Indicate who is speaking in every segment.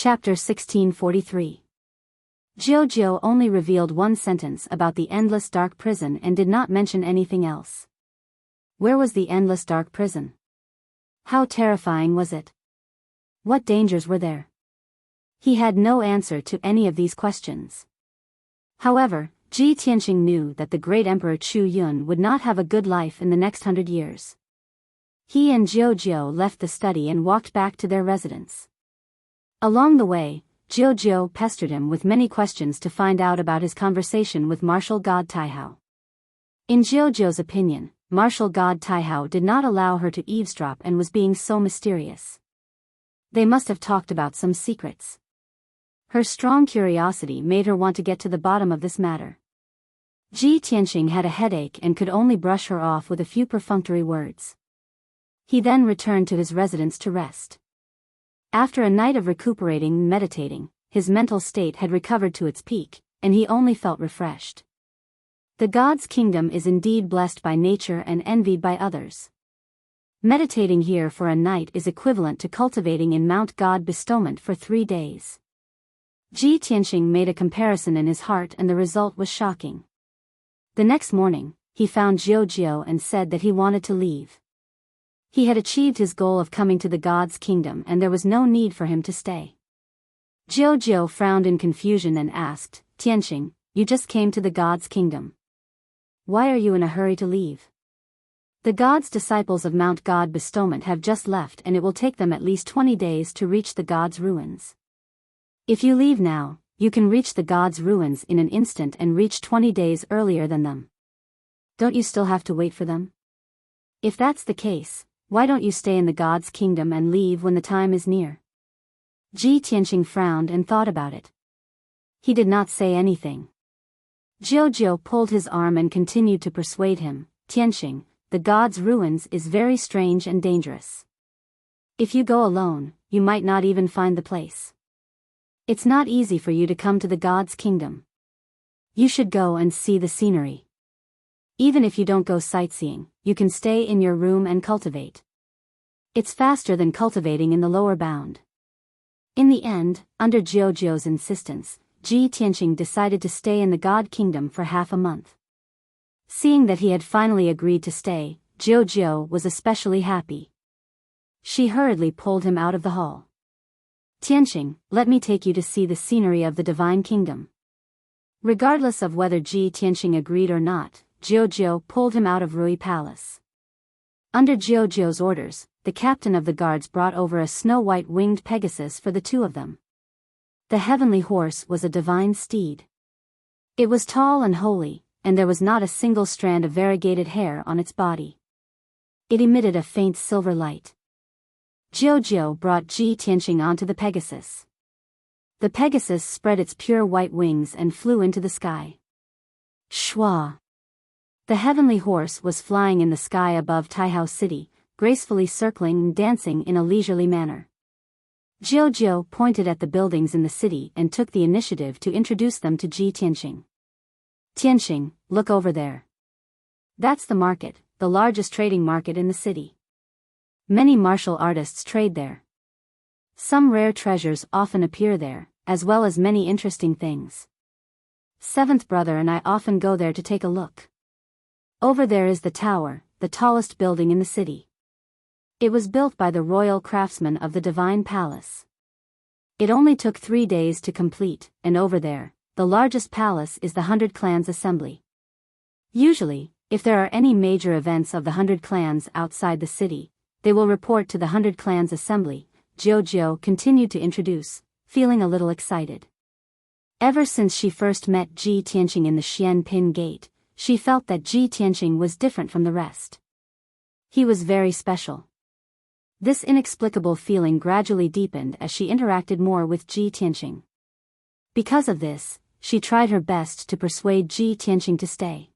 Speaker 1: Chapter 1643. Jiao only revealed one sentence about the endless dark prison and did not mention anything else. Where was the endless dark prison? How terrifying was it? What dangers were there? He had no answer to any of these questions. However, Ji Tianqing knew that the great Emperor Chu Yun would not have a good life in the next 100 years. He and Jiao left the study and walked back to their residence. Along the way, Jiao pestered him with many questions to find out about his conversation with martial god Taihao. In Jiao's opinion, martial god Taihao did not allow her to eavesdrop and was being so mysterious. They must have talked about some secrets. Her strong curiosity made her want to get to the bottom of this matter. Ji Tianqing had a headache and could only brush her off with a few perfunctory words. He then returned to his residence to rest. After a night of recuperating and meditating, his mental state had recovered to its peak, and he only felt refreshed. The God's kingdom is indeed blessed by nature and envied by others. Meditating here for a night is equivalent to cultivating in Mount God bestowment for 3 days. Ji Tianqing made a comparison in his heart and the result was shocking. The next morning, he found Jiao and said that he wanted to leave. He had achieved his goal of coming to the God's kingdom and there was no need for him to stay. Jiao frowned in confusion and asked, "Tianqing, you just came to the God's kingdom. Why are you in a hurry to leave? The God's disciples of Mount God bestowment have just left and it will take them at least 20 days to reach the God's ruins. If you leave now, you can reach the God's ruins in an instant and reach 20 days earlier than them. Don't you still have to wait for them? If that's the case, why don't you stay in the God's kingdom and leave when the time is near?" Ji Tianqing frowned and thought about it. He did not say anything. Jiao pulled his arm and continued to persuade him, "Tianqing, the God's ruins is very strange and dangerous. If you go alone, you might not even find the place. It's not easy for you to come to the God's kingdom. You should go and see the scenery. Even if you don't go sightseeing, you can stay in your room and cultivate. It's faster than cultivating in the lower bound." In the end, under Jiao's insistence, Ji Tianqing decided to stay in the God Kingdom for half a month. Seeing that he had finally agreed to stay, Jiao was especially happy. She hurriedly pulled him out of the hall. "Tianqing, let me take you to see the scenery of the Divine Kingdom." Regardless of whether Ji Tianqing agreed or not, Jiao pulled him out of Rui Palace. Under Jiao's orders, the captain of the guards brought over a snow-white winged Pegasus for the two of them. The heavenly horse was a divine steed. It was tall and holy, and there was not a single strand of variegated hair on its body. It emitted a faint silver light. Jiao brought Ji Tianqing onto the Pegasus. The Pegasus spread its pure white wings and flew into the sky. Shwa! The heavenly horse was flying in the sky above Taihao City, gracefully circling and dancing in a leisurely manner. Jiao pointed at the buildings in the city and took the initiative to introduce them to Ji Tianqing. "Tianqing, look over there. That's the market, the largest trading market in the city. Many martial artists trade there. Some rare treasures often appear there, as well as many interesting things. Seventh brother and I often go there to take a look. Over there is the tower, the tallest building in the city. It was built by the royal craftsmen of the Divine Palace. It only took 3 days to complete, and over there, the largest palace is the 100 Clans Assembly. Usually, if there are any major events of the 100 Clans outside the city, they will report to the 100 Clans Assembly," Jiao continued to introduce, feeling a little excited. Ever since she first met Ji Tianqing in the Xian Pin Gate, she felt that Ji Tianqing was different from the rest. He was very special. This inexplicable feeling gradually deepened as she interacted more with Ji Tianqing. Because of this, she tried her best to persuade Ji Tianqing to stay.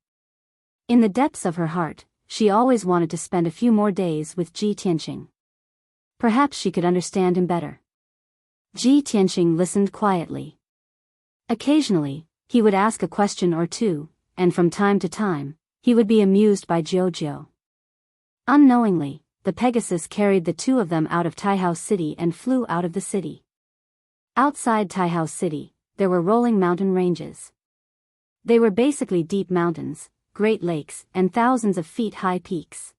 Speaker 1: In the depths of her heart, she always wanted to spend a few more days with Ji Tianqing. Perhaps she could understand him better. Ji Tianqing listened quietly. Occasionally, he would ask a question or two, and from time to time, he would be amused by Jiao. Unknowingly, the Pegasus carried the two of them out of Taihao City and flew out of the city. Outside Taihao City, there were rolling mountain ranges. They were basically deep mountains, great lakes, and thousands of feet high peaks.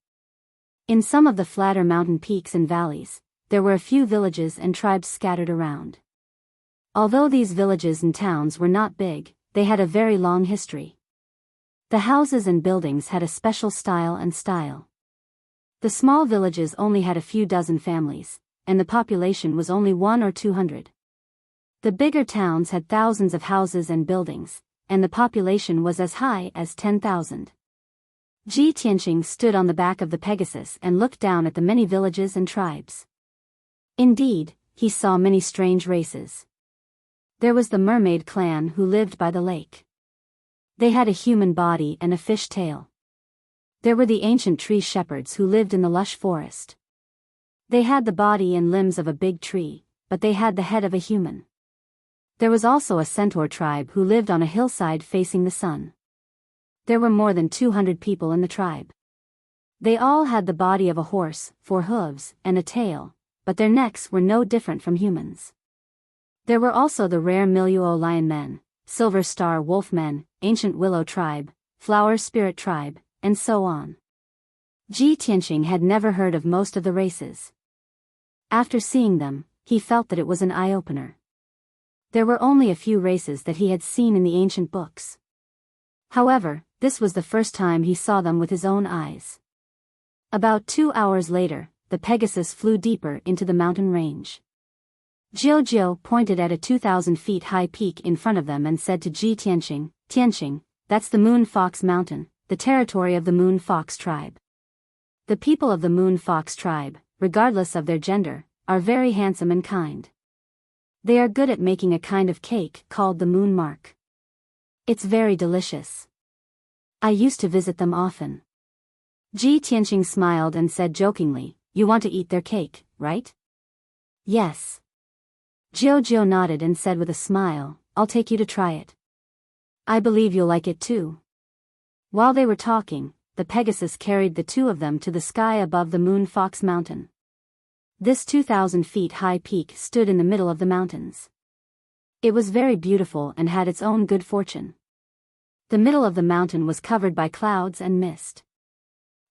Speaker 1: In some of the flatter mountain peaks and valleys, there were a few villages and tribes scattered around. Although these villages and towns were not big, they had a very long history. The houses and buildings had a special style. The small villages only had a few dozen families, and the population was only 100 or 200. The bigger towns had thousands of houses and buildings, and the population was as high as 10,000. Ji Tianqing stood on the back of the Pegasus and looked down at the many villages and tribes. Indeed, he saw many strange races. There was the mermaid clan who lived by the lake. They had a human body and a fish tail. There were the ancient tree shepherds who lived in the lush forest. They had the body and limbs of a big tree, but they had the head of a human. There was also a centaur tribe who lived on a hillside facing the sun. There were more than 200 people in the tribe. They all had the body of a horse, 4 hooves, and a tail, but their necks were no different from humans. There were also the rare Miluo lion men, silver star wolf men, ancient willow tribe, flower spirit tribe, and so on. Ji Tianqing had never heard of most of the races. After seeing them, he felt that it was an eye-opener. There were only a few races that he had seen in the ancient books. However, this was the first time he saw them with his own eyes. About 2 hours later, the Pegasus flew deeper into the mountain range. Jiao pointed at a 2,000 feet high peak in front of them and said to Ji Tianqing, "Tianqing, that's the Moon Fox Mountain, the territory of the Moon Fox tribe. The people of the Moon Fox tribe, regardless of their gender, are very handsome and kind. They are good at making a kind of cake called the moon mark. It's very delicious. I used to visit them often." Ji Tianqing smiled and said jokingly, "You want to eat their cake, right?" "Yes." Jiao nodded and said with a smile, "I'll take you to try it. I believe you'll like it too." While they were talking, the Pegasus carried the two of them to the sky above the Moon Fox Mountain. This 2,000 feet high peak stood in the middle of the mountains. It was very beautiful and had its own good fortune. The middle of the mountain was covered by clouds and mist.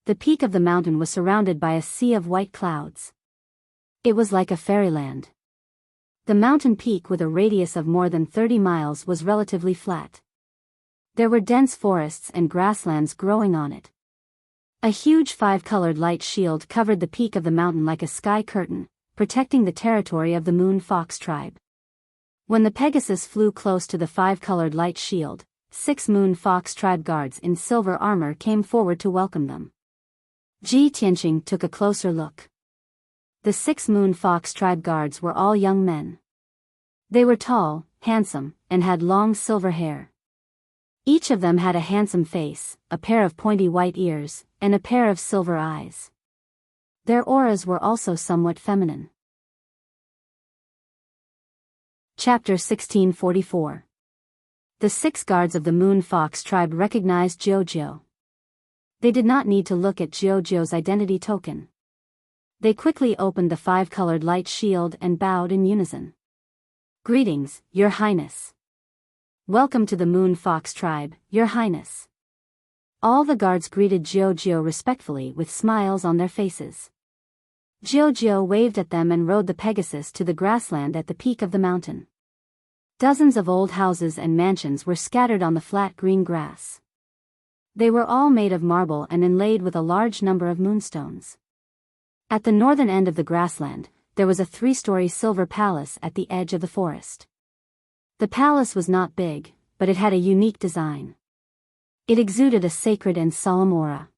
Speaker 1: The peak of the mountain was surrounded by a sea of white clouds. It was like a fairyland. The mountain peak with a radius of more than 30 miles was relatively flat. There were dense forests and grasslands growing on it. A huge 5-colored light shield covered the peak of the mountain like a sky curtain, protecting the territory of the Moon Fox tribe. When the Pegasus flew close to the 5-colored light shield, 6 Moon Fox tribe guards in silver armor came forward to welcome them. Ji Tianqing took a closer look. The 6 Moon Fox tribe guards were all young men. They were tall, handsome, and had long silver hair. Each of them had a handsome face, a pair of pointy white ears, and a pair of silver eyes. Their auras were also somewhat feminine. Chapter 1644. The 6 guards of the Moon Fox tribe recognized Jiao. They did not need to look at Jiao's identity token. They quickly opened the 5-colored light shield and bowed in unison. "Greetings, Your Highness. Welcome to the Moon Fox tribe, Your Highness." All the guards greeted Jiao respectfully with smiles on their faces. Jiao waved at them and rode the Pegasus to the grassland at the peak of the mountain. Dozens of old houses and mansions were scattered on the flat green grass. They were all made of marble and inlaid with a large number of moonstones. At the northern end of the grassland, there was a 3-story silver palace at the edge of the forest. The palace was not big, but it had a unique design. It exuded a sacred and solemn aura.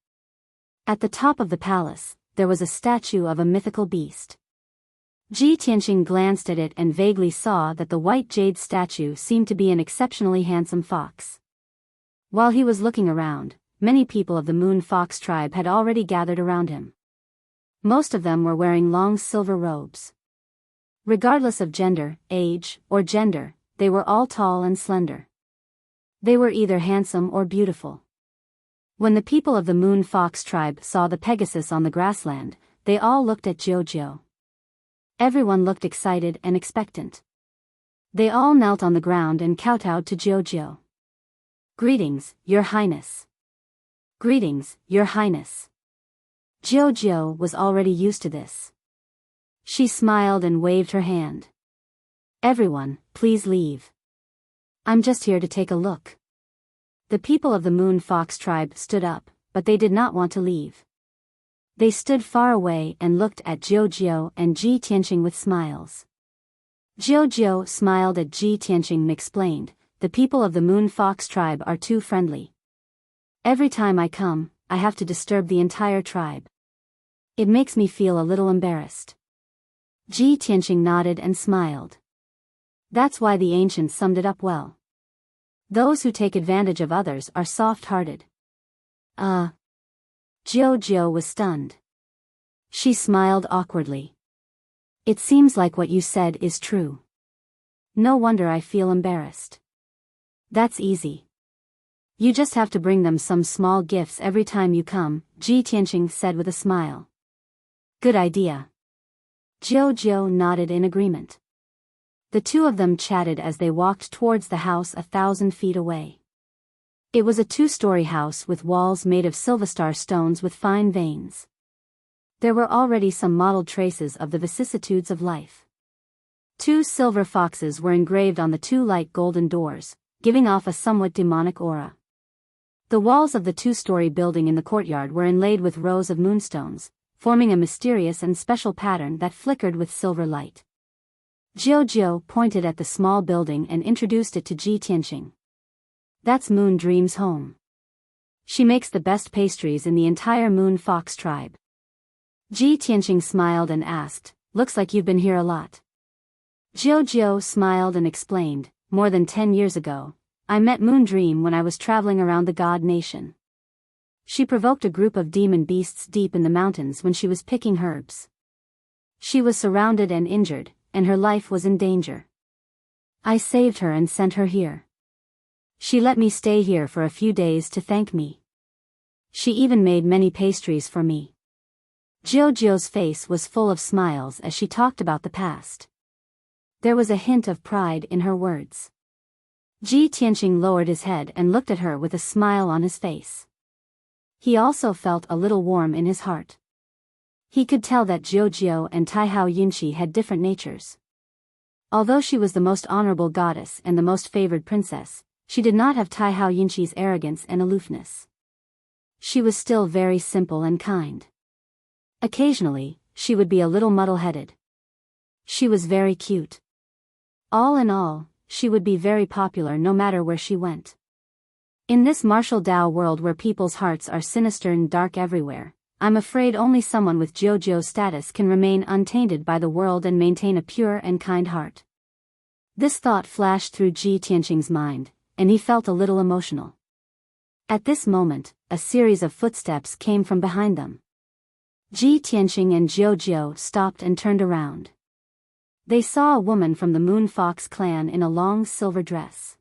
Speaker 1: At the top of the palace, there was a statue of a mythical beast. Ji Tianqing glanced at it and vaguely saw that the white jade statue seemed to be an exceptionally handsome fox. While he was looking around, many people of the Moon Fox tribe had already gathered around him. Most of them were wearing long silver robes. Regardless of gender, age, or gender, they were all tall and slender. They were either handsome or beautiful. When the people of the Moon Fox tribe saw the Pegasus on the grassland, they all looked at Jiao. Everyone looked excited and expectant. They all knelt on the ground and kowtowed to Jiao. "Greetings, Your Highness." "Greetings, Your Highness." Jiao was already used to this. She smiled and waved her hand. "Everyone, please leave. I'm just here to take a look." The people of the Moon Fox tribe stood up, but they did not want to leave. They stood far away and looked at Jiao and Ji Tianqing with smiles. Jiao smiled at Ji Tianqing and explained, "The people of the Moon Fox tribe are too friendly. Every time I come, I have to disturb the entire tribe. It makes me feel a little embarrassed." Ji Tianqing nodded and smiled. That's why the ancients summed it up well. Those who take advantage of others are soft-hearted. Jiao was stunned. She smiled awkwardly. "It seems like what you said is true. No wonder I feel embarrassed." "That's easy. You just have to bring them some small gifts every time you come," Ji Tianqing said with a smile. "Good idea." Jiao nodded in agreement. The two of them chatted as they walked towards the house 1,000 feet away. It was a 2-story house with walls made of silverstar stones with fine veins. There were already some mottled traces of the vicissitudes of life. 2 silver foxes were engraved on the 2 light golden doors, giving off a somewhat demonic aura. The walls of the 2-story building in the courtyard were inlaid with rows of moonstones, forming a mysterious and special pattern that flickered with silver light. Jiao pointed at the small building and introduced it to Ji Tianqing. "That's Moon Dream's home. She makes the best pastries in the entire Moon Fox tribe." Ji Tianqing smiled and asked, "Looks like you've been here a lot." Jiao smiled and explained, "More than 10 years ago, I met Moon Dream when I was traveling around the God Nation. She provoked a group of demon beasts deep in the mountains when she was picking herbs. She was surrounded and injured, and her life was in danger. I saved her and sent her here. She let me stay here for a few days to thank me. She even made many pastries for me." Jiao's face was full of smiles as she talked about the past. There was a hint of pride in her words. Ji Tianqing lowered his head and looked at her with a smile on his face. He also felt a little warm in his heart. He could tell that Jiao and Taihao Yunqi had different natures. Although she was the most honorable goddess and the most favored princess, she did not have Taihao Yunqi's arrogance and aloofness. She was still very simple and kind. Occasionally, she would be a little muddle-headed. She was very cute. All in all, she would be very popular no matter where she went. In this martial Dao world where people's hearts are sinister and dark everywhere, I'm afraid only someone with Jiao's status can remain untainted by the world and maintain a pure and kind heart. This thought flashed through Ji Tianqing's mind, and he felt a little emotional. At this moment, a series of footsteps came from behind them. Ji Tianqing and Jiao stopped and turned around. They saw a woman from the Moon Fox clan in a long silver dress.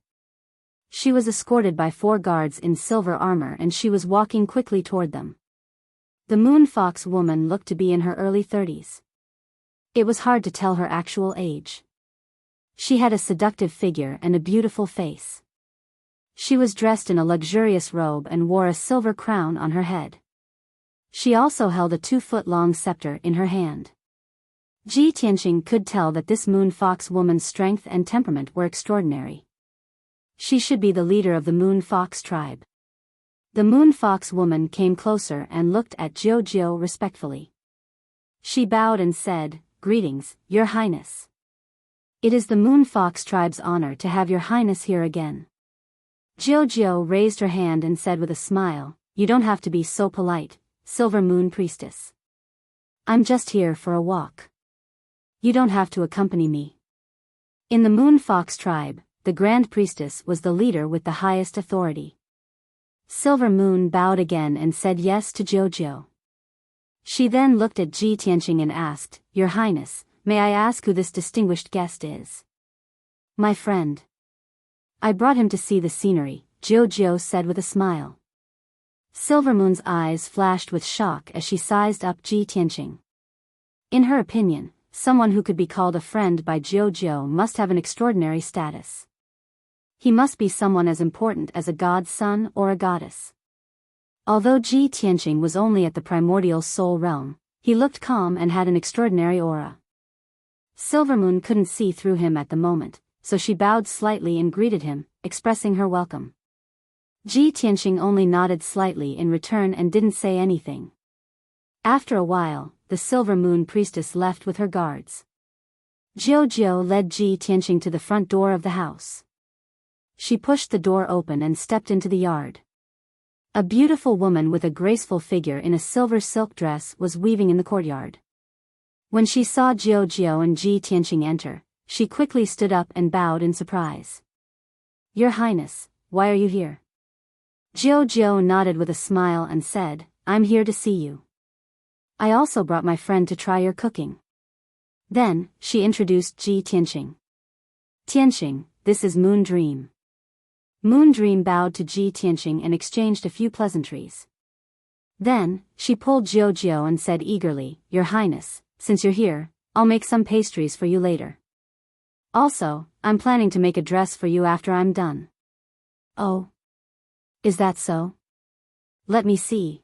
Speaker 1: She was escorted by 4 guards in silver armor and she was walking quickly toward them. The Moon Fox woman looked to be in her early 30s. It was hard to tell her actual age. She had a seductive figure and a beautiful face. She was dressed in a luxurious robe and wore a silver crown on her head. She also held a 2-foot-long scepter in her hand. Ji Tianqing could tell that this Moon Fox woman's strength and temperament were extraordinary. She should be the leader of the Moon Fox tribe. The Moon Fox woman came closer and looked at Jiao respectfully. She bowed and said, "Greetings, Your Highness. It is the Moon Fox tribe's honor to have Your Highness here again." Jiao raised her hand and said with a smile, "You don't have to be so polite, Silver Moon Priestess. I'm just here for a walk. You don't have to accompany me." In the Moon Fox tribe, the Grand Priestess was the leader with the highest authority. Silver Moon bowed again and said yes to Jiao. She then looked at Ji Tianqing and asked, "Your Highness, may I ask who this distinguished guest is?" "My friend. I brought him to see the scenery," Jiao said with a smile. Silver Moon's eyes flashed with shock as she sized up Ji Tianqing. In her opinion, someone who could be called a friend by Jiao must have an extraordinary status. He must be someone as important as a god's son or a goddess. Although Ji Tianqing was only at the primordial soul realm, he looked calm and had an extraordinary aura. Silvermoon couldn't see through him at the moment, so she bowed slightly and greeted him, expressing her welcome. Ji Tianqing only nodded slightly in return and didn't say anything. After a while, the Silver Moon Priestess left with her guards. Jiao led Ji Tianqing to the front door of the house. She pushed the door open and stepped into the yard. A beautiful woman with a graceful figure in a silver silk dress was weaving in the courtyard. When she saw Jiao and Ji Tianqing enter, she quickly stood up and bowed in surprise. "Your Highness, why are you here?" Jiao nodded with a smile and said, "I'm here to see you. I also brought my friend to try your cooking." Then, she introduced Ji Tianqing. "Tianqing, this is Moon Dream." Moon Dream bowed to Ji Tianqing and exchanged a few pleasantries. Then, she pulled Jiao and said eagerly, "Your Highness, since you're here, I'll make some pastries for you later. Also, I'm planning to make a dress for you after I'm done." "Oh. Is that so? Let me see."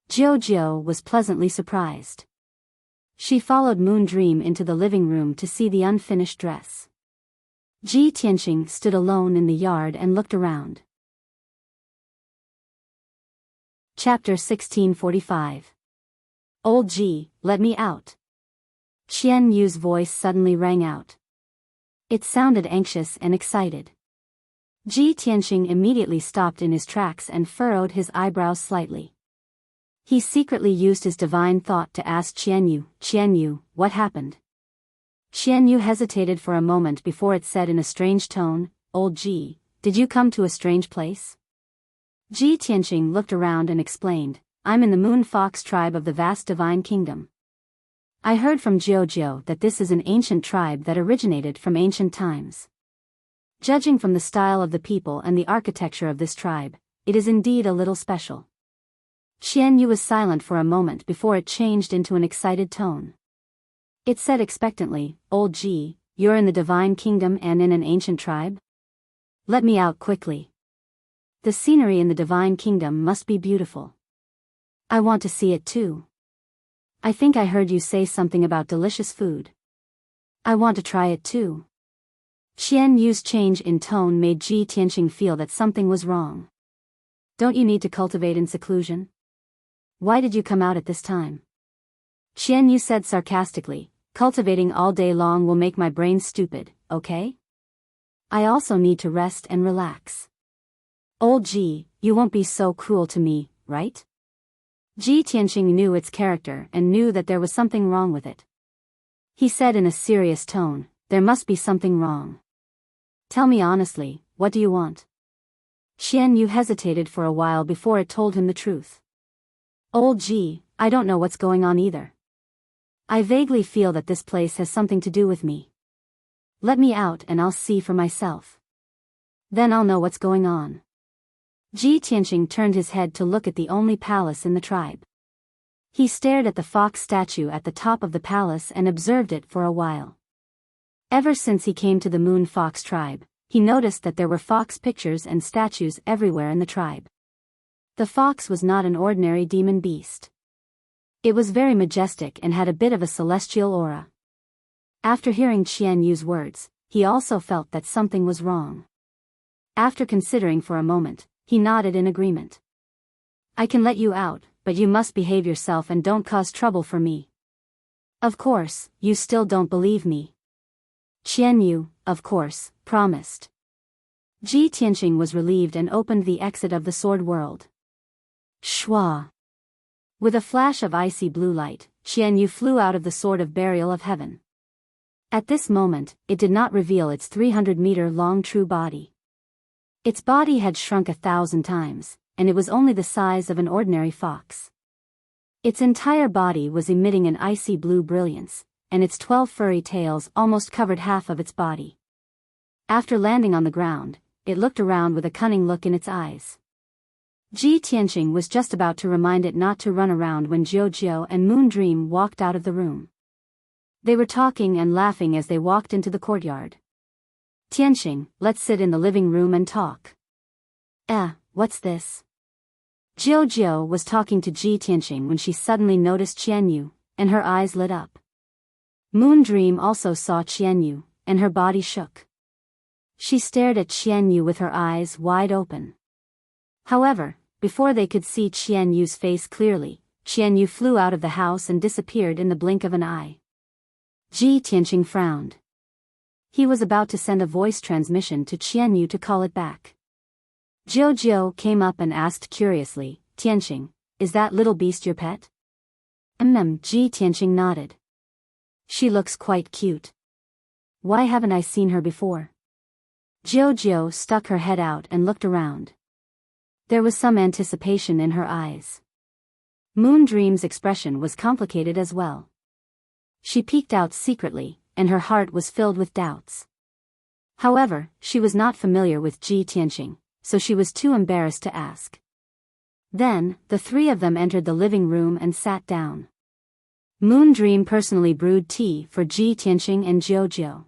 Speaker 1: Jiao was pleasantly surprised. She followed Moon Dream into the living room to see the unfinished dress. Ji Tianqing stood alone in the yard and looked around. Chapter 1645. "Old Ji, let me out." Qian Yu's voice suddenly rang out. It sounded anxious and excited. Ji Tianqing immediately stopped in his tracks and furrowed his eyebrows slightly. He secretly used his divine thought to ask Qian Yu, what happened? Qian Yu hesitated for a moment before it said in a strange tone, "Old Ji, did you come to a strange place?" Ji Tianqing looked around and explained, "I'm in the Moon Fox tribe of the vast divine kingdom. I heard from Jiao that this is an ancient tribe that originated from ancient times. Judging from the style of the people and the architecture of this tribe, it is indeed a little special." Qian Yu was silent for a moment before it changed into an excited tone. It said expectantly, "Old Ji, you're in the divine kingdom and in an ancient tribe? Let me out quickly. The scenery in the divine kingdom must be beautiful. I want to see it too. I think I heard you say something about delicious food. I want to try it too." Qian Yu's change in tone made Ji Tianqing feel that something was wrong. "Don't you need to cultivate in seclusion? Why did you come out at this time?" Qian Yu said sarcastically, "Cultivating all day long will make my brain stupid, okay? I also need to rest and relax." "Old Ji, you won't be so cruel to me, right?" Ji Tianqing knew its character and knew that there was something wrong with it. He said in a serious tone, "There must be something wrong. Tell me honestly, what do you want?" Qian Yu hesitated for a while before it told him the truth. "Old Ji, I don't know what's going on either. I vaguely feel that this place has something to do with me. Let me out and I'll see for myself. Then I'll know what's going on." Ji Tianqing turned his head to look at the only palace in the tribe. He stared at the fox statue at the top of the palace and observed it for a while. Ever since he came to the Moon Fox tribe, he noticed that there were fox pictures and statues everywhere in the tribe. The fox was not an ordinary demon beast. It was very majestic and had a bit of a celestial aura. After hearing Qian Yu's words, he also felt that something was wrong. After considering for a moment, he nodded in agreement. "I can let you out, but you must behave yourself and don't cause trouble for me." "Of course, you still don't believe me." Qian Yu, of course, promised. Ji Tianqing was relieved and opened the exit of the sword world. Shwa! With a flash of icy blue light, Qian Yu flew out of the sword of burial of heaven. At this moment, it did not reveal its 300-meter-long true body. Its body had shrunk 1,000 times, and it was only the size of an ordinary fox. Its entire body was emitting an icy blue brilliance, and its 12 furry tails almost covered half of its body. After landing on the ground, it looked around with a cunning look in its eyes. Ji Tianqing was just about to remind it not to run around when Jiao and Moon Dream walked out of the room. They were talking and laughing as they walked into the courtyard. Tianxing, let's sit in the living room and talk. What's this? Jiao was talking to Ji Tianxing when she suddenly noticed Qianyu, and her eyes lit up. Moon Dream also saw Qianyu, and her body shook. She stared at Qianyu with her eyes wide open. However, before they could see Qianyu's face clearly, Qianyu flew out of the house and disappeared in the blink of an eye. Ji Tianxing frowned. He was about to send a voice transmission to Qianyu to call it back. Jiao came up and asked curiously, Tianxing, is that little beast your pet? Ji Tianxing nodded. She looks quite cute. Why haven't I seen her before? Jiao stuck her head out and looked around. There was some anticipation in her eyes. Moon Dream's expression was complicated as well. She peeked out secretly, and her heart was filled with doubts. However, she was not familiar with Ji Tianxing, so she was too embarrassed to ask. Then, the three of them entered the living room and sat down. Moon Dream personally brewed tea for Ji Tianxing and Jiao.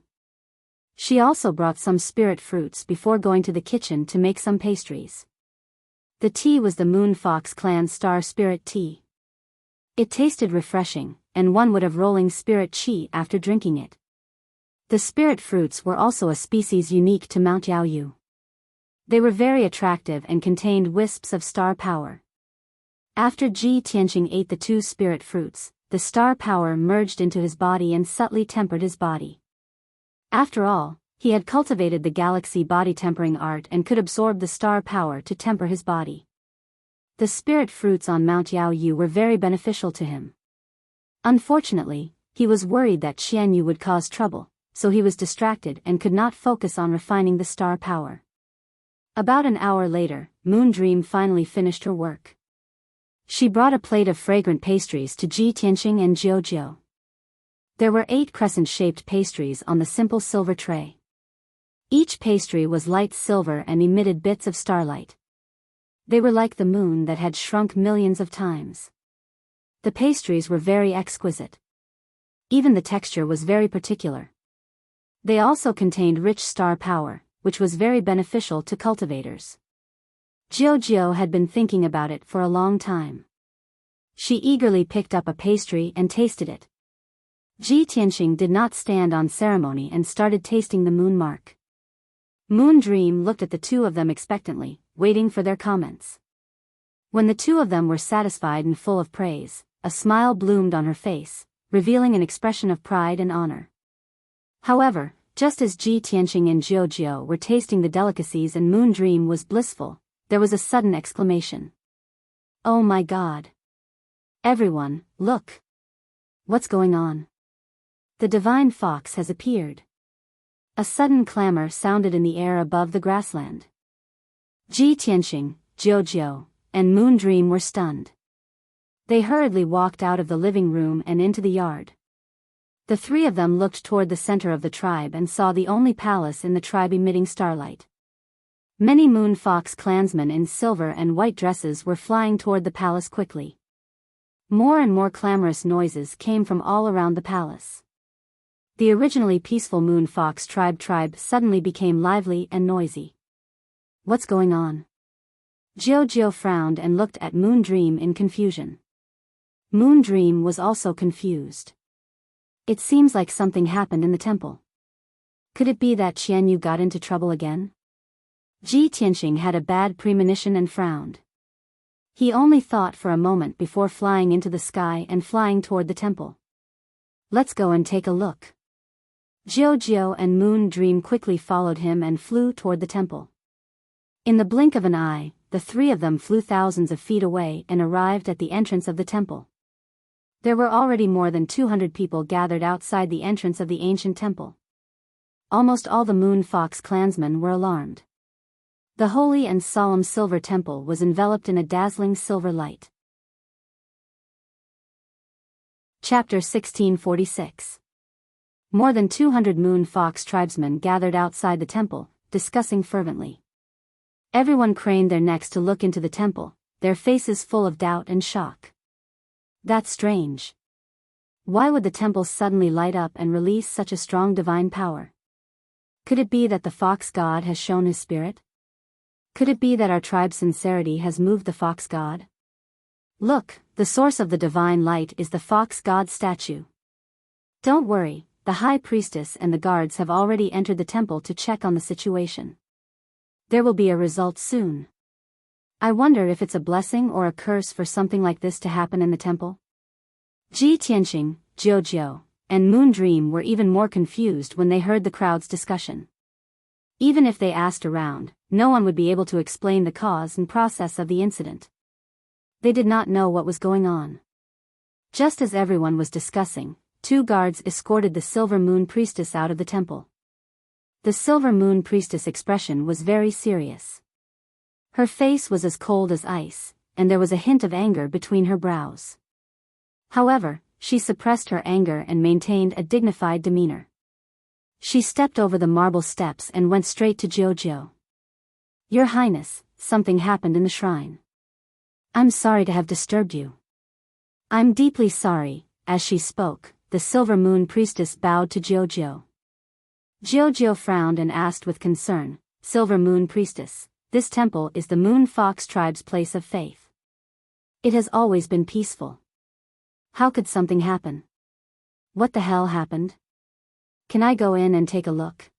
Speaker 1: She also brought some spirit fruits before going to the kitchen to make some pastries. The tea was the Moon Fox Clan Star Spirit Tea. It tasted refreshing, and one would have rolling spirit qi after drinking it. The spirit fruits were also a species unique to Mount Yaoyu. They were very attractive and contained wisps of star power. After Ji Tianxing ate the two spirit fruits, the star power merged into his body and subtly tempered his body. After all, he had cultivated the galaxy body tempering art and could absorb the star power to temper his body. The spirit fruits on Mount Yaoyu were very beneficial to him. Unfortunately, he was worried that Qianyu would cause trouble, so he was distracted and could not focus on refining the star power. About an hour later, Moon Dream finally finished her work. She brought a plate of fragrant pastries to Ji Tianxing and Jiao. There were 8 crescent-shaped pastries on the simple silver tray. Each pastry was light silver and emitted bits of starlight. They were like the moon that had shrunk millions of times. The pastries were very exquisite. Even the texture was very particular. They also contained rich star power, which was very beneficial to cultivators. Jiao had been thinking about it for a long time. She eagerly picked up a pastry and tasted it. Ji Tianxing did not stand on ceremony and started tasting the moon mark. Moon Dream looked at the two of them expectantly, waiting for their comments. When the two of them were satisfied and full of praise, a smile bloomed on her face, revealing an expression of pride and honor. However, just as Ji Tianxing and Jiao were tasting the delicacies and Moon Dream was blissful, there was a sudden exclamation. Oh my God! Everyone, look! What's going on? The divine fox has appeared. A sudden clamor sounded in the air above the grassland. Ji Tianxing, Jiao, and Moon Dream were stunned. They hurriedly walked out of the living room and into the yard. The three of them looked toward the center of the tribe and saw the only palace in the tribe emitting starlight. Many Moon Fox clansmen in silver and white dresses were flying toward the palace quickly. More and more clamorous noises came from all around the palace. The originally peaceful Moon Fox tribe suddenly became lively and noisy. What's going on? Jiao frowned and looked at Moon Dream in confusion. Moon Dream was also confused. It seems like something happened in the temple. Could it be that Qianyu got into trouble again? Ji Tianxing had a bad premonition and frowned. He only thought for a moment before flying into the sky and flying toward the temple. Let's go and take a look. Jiao and Moon Dream quickly followed him and flew toward the temple. In the blink of an eye, the three of them flew thousands of feet away and arrived at the entrance of the temple. There were already more than 200 people gathered outside the entrance of the ancient temple. Almost all the Moon Fox clansmen were alarmed. The holy and solemn silver temple was enveloped in a dazzling silver light. Chapter 1646. More than 200 Moon Fox tribesmen gathered outside the temple, discussing fervently. Everyone craned their necks to look into the temple, their faces full of doubt and shock. That's strange. Why would the temple suddenly light up and release such a strong divine power? Could it be that the fox god has shown his spirit? Could it be that our tribe's sincerity has moved the fox god? Look, the source of the divine light is the fox god statue. Don't worry, the high priestess and the guards have already entered the temple to check on the situation. There will be a result soon. I wonder if it's a blessing or a curse for something like this to happen in the temple? Ji Tianqing, Jiao, and Moon Dream were even more confused when they heard the crowd's discussion. Even if they asked around, no one would be able to explain the cause and process of the incident. They did not know what was going on. Just as everyone was discussing, 2 guards escorted the Silver Moon Priestess out of the temple. The Silver Moon Priestess' expression was very serious. Her face was as cold as ice, and there was a hint of anger between her brows. However, she suppressed her anger and maintained a dignified demeanor. She stepped over the marble steps and went straight to Jiao. Your Highness, something happened in the shrine. I'm sorry to have disturbed you. I'm deeply sorry. As she spoke, the Silver Moon Priestess bowed to Jiao. Jiao frowned and asked with concern, Silver Moon Priestess, this temple is the Moon Fox tribe's place of faith. It has always been peaceful. How could something happen? What the hell happened? Can I go in and take a look?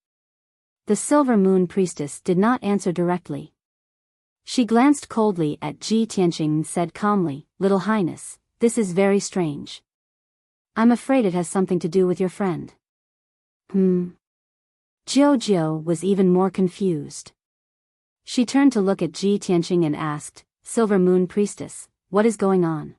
Speaker 1: The Silver Moon Priestess did not answer directly. She glanced coldly at Ji Tianqing and said calmly, Little Highness, this is very strange. I'm afraid it has something to do with your friend. Jiao was even more confused. She turned to look at Ji Tianqing and asked, Silver Moon Priestess, what is going on?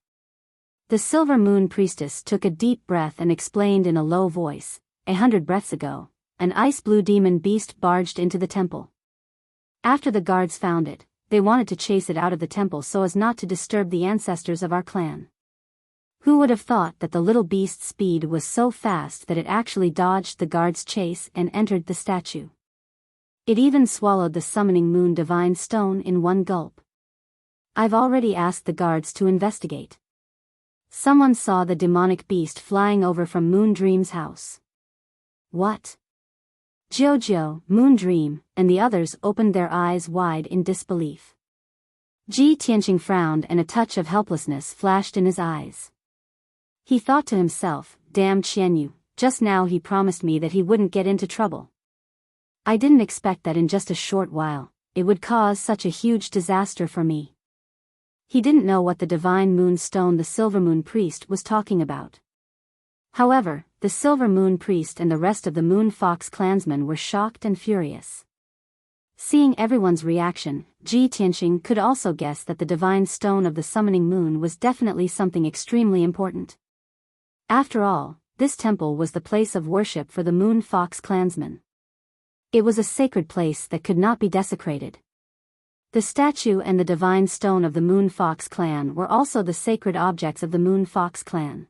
Speaker 1: The Silver Moon Priestess took a deep breath and explained in a low voice, 100 breaths ago, an ice-blue demon beast barged into the temple. After the guards found it, they wanted to chase it out of the temple so as not to disturb the ancestors of our clan. Who would have thought that the little beast's speed was so fast that it actually dodged the guards' chase and entered the statue? It even swallowed the summoning moon divine stone in one gulp. I've already asked the guards to investigate. Someone saw the demonic beast flying over from Moon Dream's house. What? Jiao, Moon Dream, and the others opened their eyes wide in disbelief. Ji Tianqing frowned and a touch of helplessness flashed in his eyes. He thought to himself, damn Qianyu, just now he promised me that he wouldn't get into trouble. I didn't expect that in just a short while, it would cause such a huge disaster for me. He didn't know what the divine moon stone the Silver Moon Priest was talking about. However, the Silver Moon Priest and the rest of the Moon Fox clansmen were shocked and furious. Seeing everyone's reaction, Ji Tianqing could also guess that the divine stone of the summoning moon was definitely something extremely important. After all, this temple was the place of worship for the Moon Fox clansmen. It was a sacred place that could not be desecrated. The statue and the divine stone of the Moon Fox clan were also the sacred objects of the Moon Fox clan.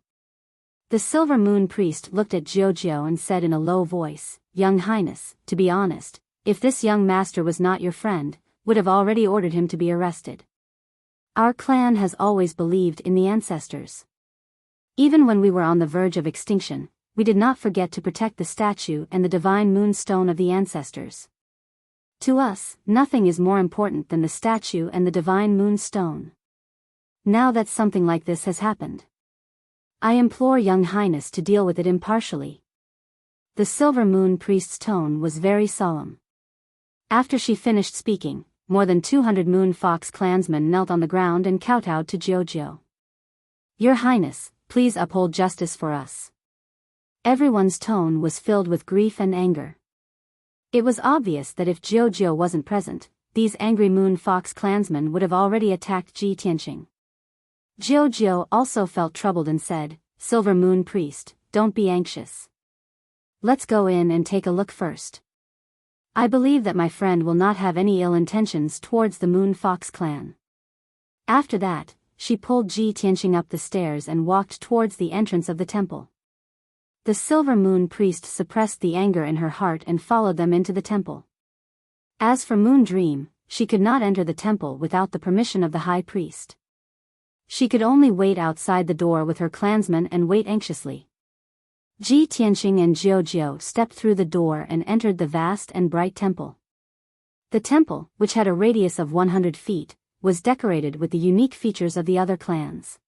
Speaker 1: The Silver Moon Priest looked at Jiao and said in a low voice, Young Highness, to be honest, if this young master was not your friend, would have already ordered him to be arrested. Our clan has always believed in the ancestors. Even when we were on the verge of extinction, we did not forget to protect the statue and the divine moonstone of the ancestors. To us, nothing is more important than the statue and the divine moonstone. Now that something like this has happened, I implore Young Highness to deal with it impartially. The Silver Moon Priest's tone was very solemn. After she finished speaking, more than 200 Moon Fox clansmen knelt on the ground and kowtowed to Jiao. Your Highness, please uphold justice for us. Everyone's tone was filled with grief and anger. It was obvious that if Jiao wasn't present, these angry Moon Fox clansmen would have already attacked Ji Tianqing. Jiao also felt troubled and said, Silver Moon Priest, don't be anxious. Let's go in and take a look first. I believe that my friend will not have any ill intentions towards the Moon Fox clan. After that, she pulled Ji Tianqing up the stairs and walked towards the entrance of the temple. The Silver Moon Priest suppressed the anger in her heart and followed them into the temple. As for Moon Dream, she could not enter the temple without the permission of the High Priest. She could only wait outside the door with her clansmen and wait anxiously. Ji Tianqing and Jiao stepped through the door and entered the vast and bright temple. The temple, which had a radius of 100 feet, was decorated with the unique features of the other clans.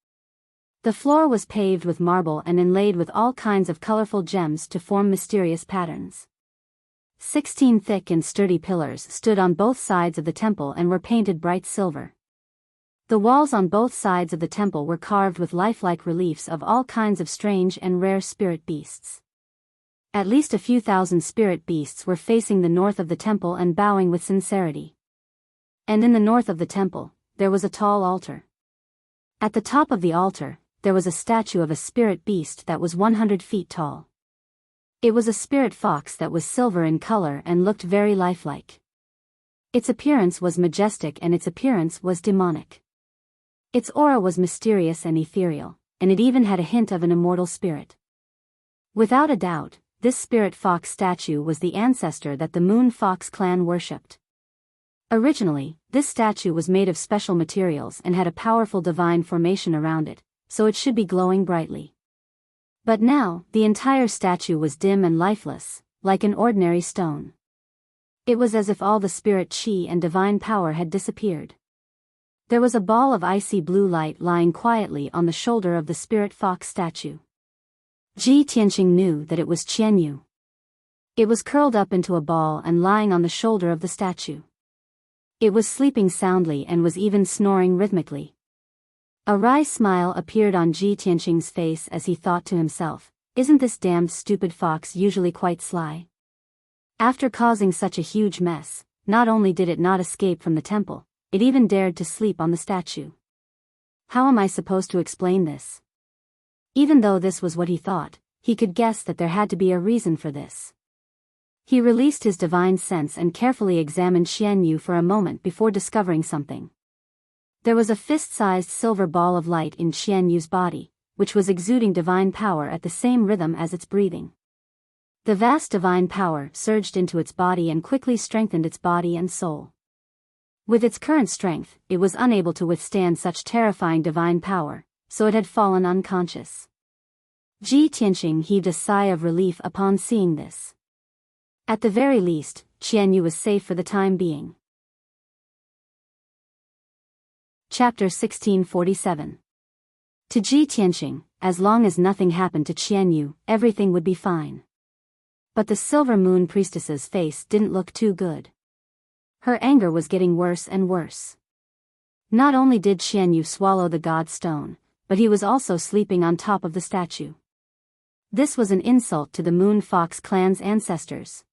Speaker 1: The floor was paved with marble and inlaid with all kinds of colorful gems to form mysterious patterns. 16 thick and sturdy pillars stood on both sides of the temple and were painted bright silver. The walls on both sides of the temple were carved with lifelike reliefs of all kinds of strange and rare spirit beasts. At least a few thousand spirit beasts were facing the north of the temple and bowing with sincerity. And in the north of the temple, there was a tall altar. At the top of the altar, there was a statue of a spirit beast that was 100 feet tall. It was a spirit fox that was silver in color and looked very lifelike. Its appearance was majestic and its appearance was demonic. Its aura was mysterious and ethereal, and it even had a hint of an immortal spirit. Without a doubt, this spirit fox statue was the ancestor that the Moon Fox clan worshipped. Originally, this statue was made of special materials and had a powerful divine formation around it, so it should be glowing brightly. But now, the entire statue was dim and lifeless, like an ordinary stone. It was as if all the spirit chi and divine power had disappeared. There was a ball of icy blue light lying quietly on the shoulder of the spirit fox statue. Ji Tianqing knew that it was Qianyu. It was curled up into a ball and lying on the shoulder of the statue. It was sleeping soundly and was even snoring rhythmically. A wry smile appeared on Ji Tianqing's face as he thought to himself, "Isn't this damned stupid fox usually quite sly? After causing such a huge mess, not only did it not escape from the temple, it even dared to sleep on the statue. How am I supposed to explain this?" Even though this was what he thought, he could guess that there had to be a reason for this. He released his divine sense and carefully examined Qianyu for a moment before discovering something. There was a fist-sized silver ball of light in Qianyu's body, which was exuding divine power at the same rhythm as its breathing. The vast divine power surged into its body and quickly strengthened its body and soul. With its current strength, it was unable to withstand such terrifying divine power, so it had fallen unconscious. Ji Tianqing heaved a sigh of relief upon seeing this. At the very least, Qianyu was safe for the time being. Chapter 1647. To Ji Tianqing, as long as nothing happened to Qianyu, everything would be fine. But the Silver Moon Priestess's face didn't look too good. Her anger was getting worse and worse. Not only did Qianyu swallow the god stone, but he was also sleeping on top of the statue. This was an insult to the Moon Fox clan's ancestors.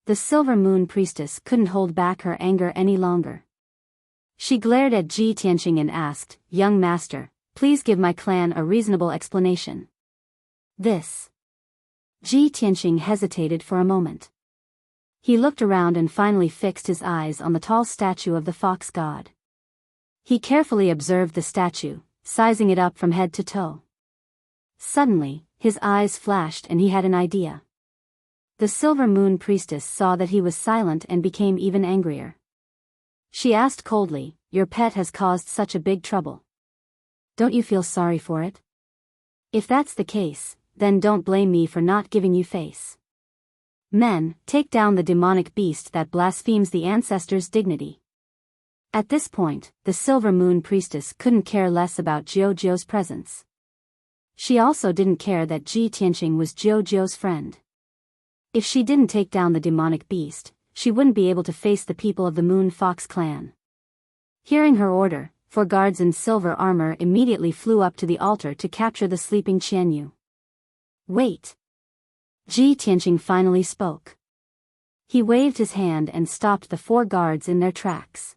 Speaker 1: The Silver Moon Priestess couldn't hold back her anger any longer. She glared at Ji Tianqing and asked, "Young master, please give my clan a reasonable explanation." This. Ji Tianqing hesitated for a moment. He looked around and finally fixed his eyes on the tall statue of the fox god. He carefully observed the statue, sizing it up from head to toe. Suddenly, his eyes flashed and he had an idea. The Silver Moon Priestess saw that he was silent and became even angrier. She asked coldly, "Your pet has caused such a big trouble. Don't you feel sorry for it? If that's the case, then don't blame me for not giving you face. Men, take down the demonic beast that blasphemes the ancestors' dignity." At this point, the Silver Moon Priestess couldn't care less about Jiao's presence. She also didn't care that Ji Tianqing was Jiao's friend. If she didn't take down the demonic beast, she wouldn't be able to face the people of the Moon Fox clan. Hearing her order, 4 guards in silver armor immediately flew up to the altar to capture the sleeping Qianyu. "Wait!" Ji Tianqing finally spoke. He waved his hand and stopped the 4 guards in their tracks.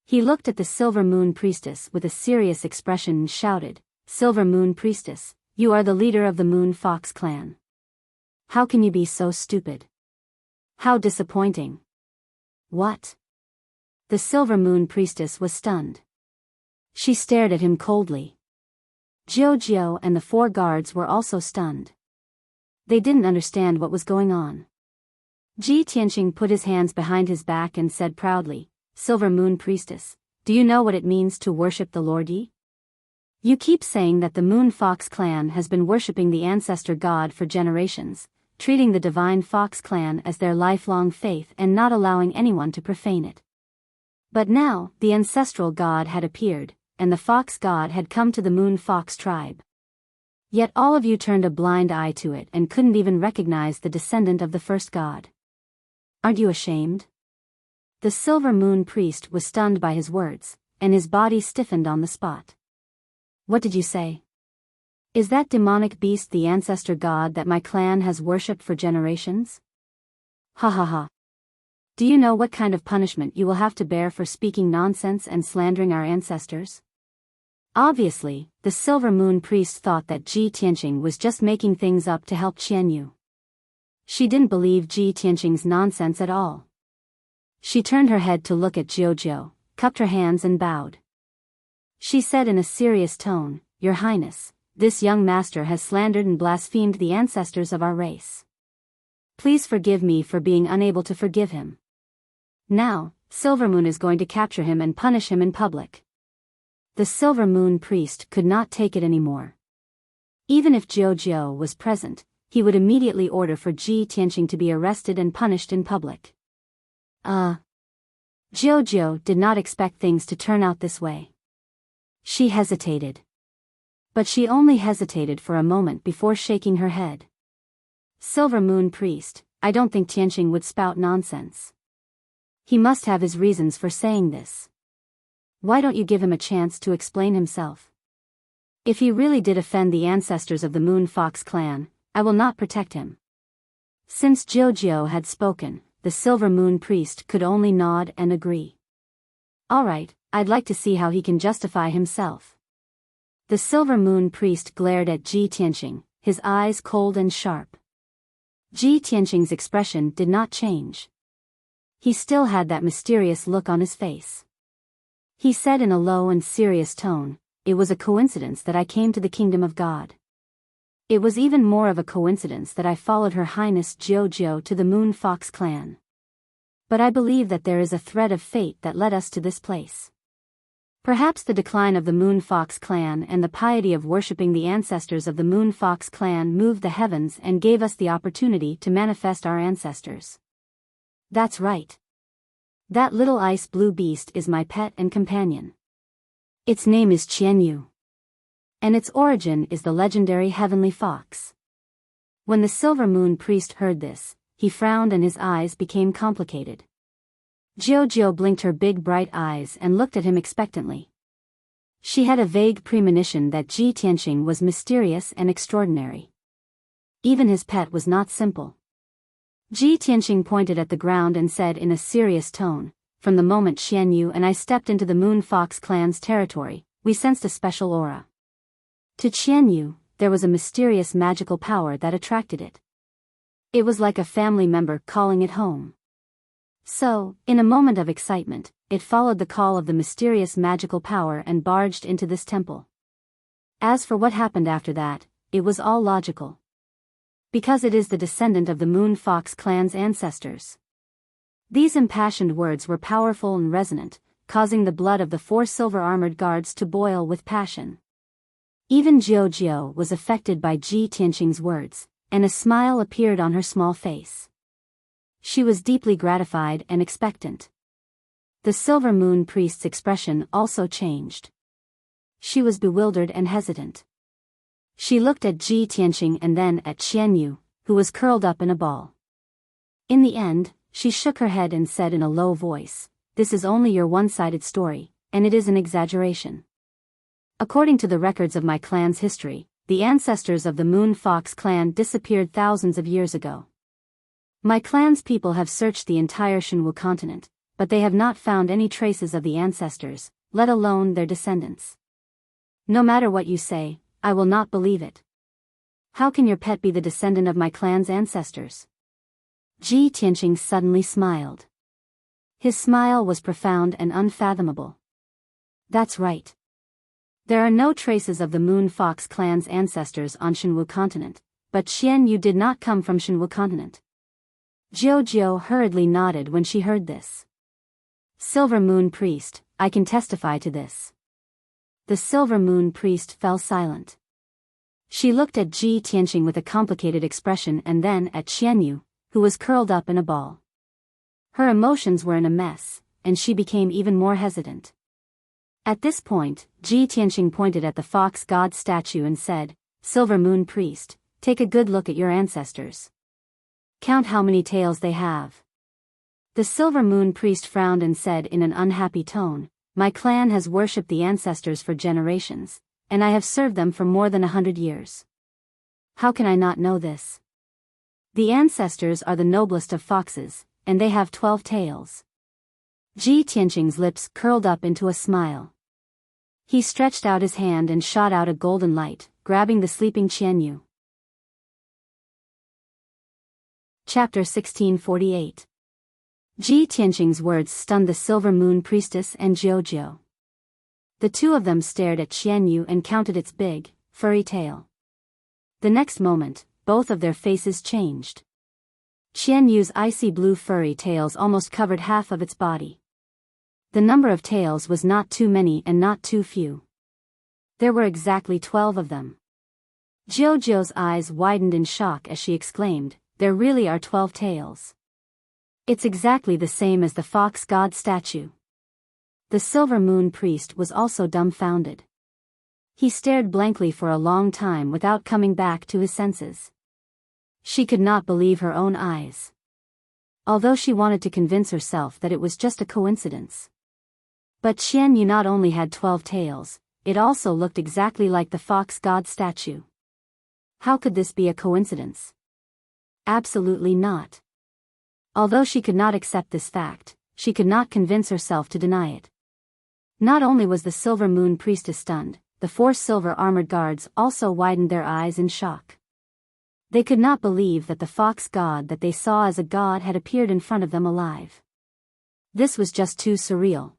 Speaker 1: He looked at the Silver Moon Priestess with a serious expression and shouted, "Silver Moon Priestess, you are the leader of the Moon Fox clan. How can you be so stupid? How disappointing." "What?" The Silver Moon Priestess was stunned. She stared at him coldly. Jiao and the 4 guards were also stunned. They didn't understand what was going on. Ji Tianqing put his hands behind his back and said proudly, "Silver Moon Priestess, do you know what it means to worship the Lord Yi? You keep saying that the Moon Fox clan has been worshipping the ancestor god for generations, treating the divine Fox clan as their lifelong faith and not allowing anyone to profane it. But now, the ancestral god had appeared, and the Fox god had come to the Moon Fox tribe. Yet all of you turned a blind eye to it and couldn't even recognize the descendant of the first god. Aren't you ashamed? The Silver Moon priest was stunned by his words, and his body stiffened on the spot. What did you say? Is that demonic beast the ancestor god that my clan has worshipped for generations? Ha ha ha. Do you know what kind of punishment you will have to bear for speaking nonsense and slandering our ancestors? Obviously, the Silver Moon priest thought that Ji Tianqing was just making things up to help Qian Yu. She didn't believe Ji Tianqing's nonsense at all. She turned her head to look at Jiao, cupped her hands and bowed. She said in a serious tone, "Your Highness, this young master has slandered and blasphemed the ancestors of our race. Please forgive me for being unable to forgive him. Now, Silver Moon is going to capture him and punish him in public." The Silver Moon priest could not take it anymore. Even if Jiao was present, he would immediately order for Ji Tianqing to be arrested and punished in public. Jiao did not expect things to turn out this way. She hesitated. But she only hesitated for a moment before shaking her head. Silver Moon priest, I don't think Tianqing would spout nonsense. He must have his reasons for saying this. Why don't you give him a chance to explain himself? If he really did offend the ancestors of the Moon Fox clan, I will not protect him. Since Jiao had spoken, the Silver Moon priest could only nod and agree. All right, I'd like to see how he can justify himself. The Silver Moon priest glared at Ji Tianqing, his eyes cold and sharp. Ji Tianqing's expression did not change. He still had that mysterious look on his face. He said in a low and serious tone, "It was a coincidence that I came to the kingdom of God. It was even more of a coincidence that I followed Her Highness Jiao to the Moon Fox clan. But I believe that there is a thread of fate that led us to this place. Perhaps the decline of the Moon Fox clan and the piety of worshipping the ancestors of the Moon Fox clan moved the heavens and gave us the opportunity to manifest our ancestors. That's right. That little ice blue beast is my pet and companion. Its name is Qian Yu. And its origin is the legendary heavenly fox." When the Silver Moon priest heard this, he frowned and his eyes became complicated. Jiao blinked her big bright eyes and looked at him expectantly. She had a vague premonition that Ji Tianqing was mysterious and extraordinary. Even his pet was not simple. Ji Tianqing pointed at the ground and said in a serious tone, "From the moment Qian Yu and I stepped into the Moon Fox clan's territory, we sensed a special aura. To Qian Yu, there was a mysterious magical power that attracted it. It was like a family member calling it home. So, in a moment of excitement, it followed the call of the mysterious magical power and barged into this temple. As for what happened after that, it was all logical. Because it is the descendant of the Moon Fox clan's ancestors." These impassioned words were powerful and resonant, causing the blood of the 4 silver-armored guards to boil with passion. Even Jiao was affected by Ji Tianqing's words, and a smile appeared on her small face. She was deeply gratified and expectant. The Silver Moon priest's expression also changed. She was bewildered and hesitant. She looked at Ji Tianqing and then at Qian Yu, who was curled up in a ball. In the end, she shook her head and said in a low voice, "This is only your one-sided story, and it is an exaggeration. According to the records of my clan's history, the ancestors of the Moon Fox clan disappeared thousands of years ago. My clan's people have searched the entire Shenwu continent, but they have not found any traces of the ancestors, let alone their descendants. No matter what you say, I will not believe it. How can your pet be the descendant of my clan's ancestors?" Ji Tianqing suddenly smiled. His smile was profound and unfathomable. "That's right. There are no traces of the Moon Fox clan's ancestors on Shenwu continent, but Qian Yu did not come from Shenwu continent." Jiao hurriedly nodded when she heard this. "Silver Moon priest, I can testify to this." The silver moon priest fell silent. She looked at Ji Tianqing with a complicated expression and then at Qianyu, who was curled up in a ball. Her emotions were in a mess, and she became even more hesitant. At this point, Ji Tianqing pointed at the fox god statue and said, "Silver moon priest, take a good look at your ancestors. Count how many tails they have." The silver moon priest frowned and said in an unhappy tone, "My clan has worshipped the ancestors for generations, and I have served them for more than 100 years. How can I not know this? The ancestors are the noblest of foxes, and they have 12 tails." Ji Tianqing's lips curled up into a smile. He stretched out his hand and shot out a golden light, grabbing the sleeping Qianyu. Chapter 1648. Ji Tianqing's words stunned the silver moon priestess and Jiao. The two of them stared at Qianyu and counted its big, furry tail. The next moment, both of their faces changed. Qianyu's icy blue furry tails almost covered half of its body. The number of tails was not too many and not too few. There were exactly 12 of them. Jiao's eyes widened in shock as she exclaimed, "There really are 12 tails. It's exactly the same as the fox god statue." The silver moon priest was also dumbfounded. He stared blankly for a long time without coming back to his senses. She could not believe her own eyes. Although she wanted to convince herself that it was just a coincidence. But Qianyu not only had 12 tails, it also looked exactly like the fox god statue. How could this be a coincidence? Absolutely not. Although she could not accept this fact, she could not convince herself to deny it. Not only was the silver moon priestess stunned, the 4 silver armored guards also widened their eyes in shock. They could not believe that the fox god that they saw as a god had appeared in front of them alive. This was just too surreal.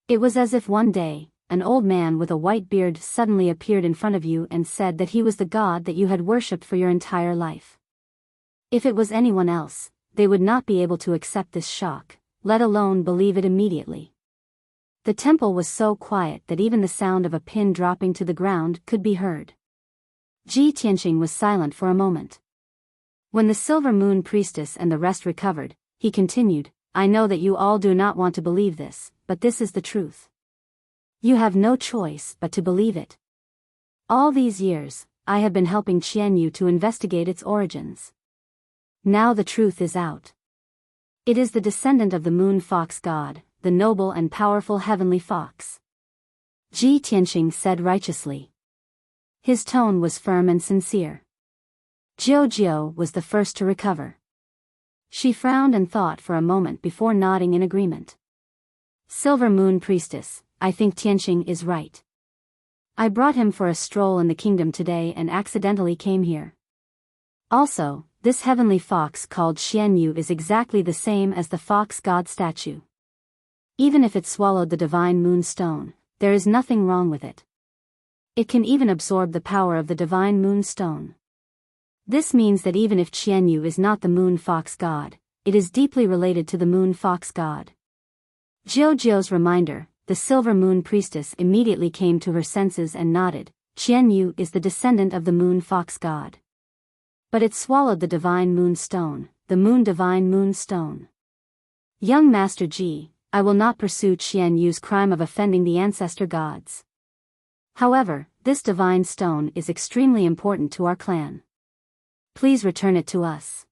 Speaker 1: It was as if one day, an old man with a white beard suddenly appeared in front of you and said that he was the god that you had worshipped for your entire life. If it was anyone else, they would not be able to accept this shock, let alone believe it immediately. The temple was so quiet that even the sound of a pin dropping to the ground could be heard. Ji Tianqing was silent for a moment. When the silver moon priestess and the rest recovered, he continued, "I know that you all do not want to believe this, but this is the truth. You have no choice but to believe it. All these years, I have been helping Qianyu to investigate its origins. Now the truth is out. It is the descendant of the moon fox god, the noble and powerful heavenly fox." Ji Tianqing said righteously. His tone was firm and sincere. Jiao was the first to recover. She frowned and thought for a moment before nodding in agreement. "Silver moon priestess, I think Tianqing is right. I brought him for a stroll in the kingdom today and accidentally came here. Also, this heavenly fox called Qianyu is exactly the same as the fox god statue. Even if it swallowed the divine moon stone, there is nothing wrong with it. It can even absorb the power of the divine moon stone. This means that even if Qianyu is not the moon fox god, it is deeply related to the moon fox god." Jiao's reminder, the silver moon priestess immediately came to her senses and nodded. Qianyu is the descendant of the moon fox god. But it swallowed the divine moon stone, the divine moon stone. "Young Master Ji, I will not pursue Qianyu's crime of offending the ancestor gods. However, this divine stone is extremely important to our clan. Please return it to us."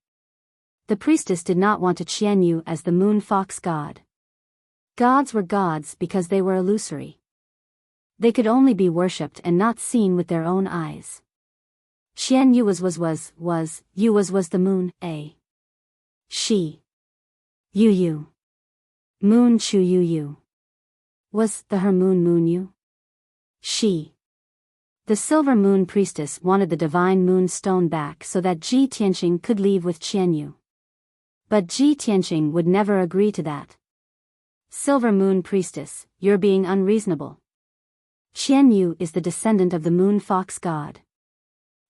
Speaker 1: The priestess did not want to Qianyu as the moon fox god. Gods were gods because they were illusory. They could only be worshipped and not seen with their own eyes. Qianyu was the moon, she. Yu. Moon Chu Yu. Was the her moon Yu? She. The silver moon priestess wanted the divine moon stone back so that Ji Tianqing could leave with Qianyu. But Ji Tianqing would never agree to that. "Silver moon priestess, you're being unreasonable. Qianyu is the descendant of the moon fox god.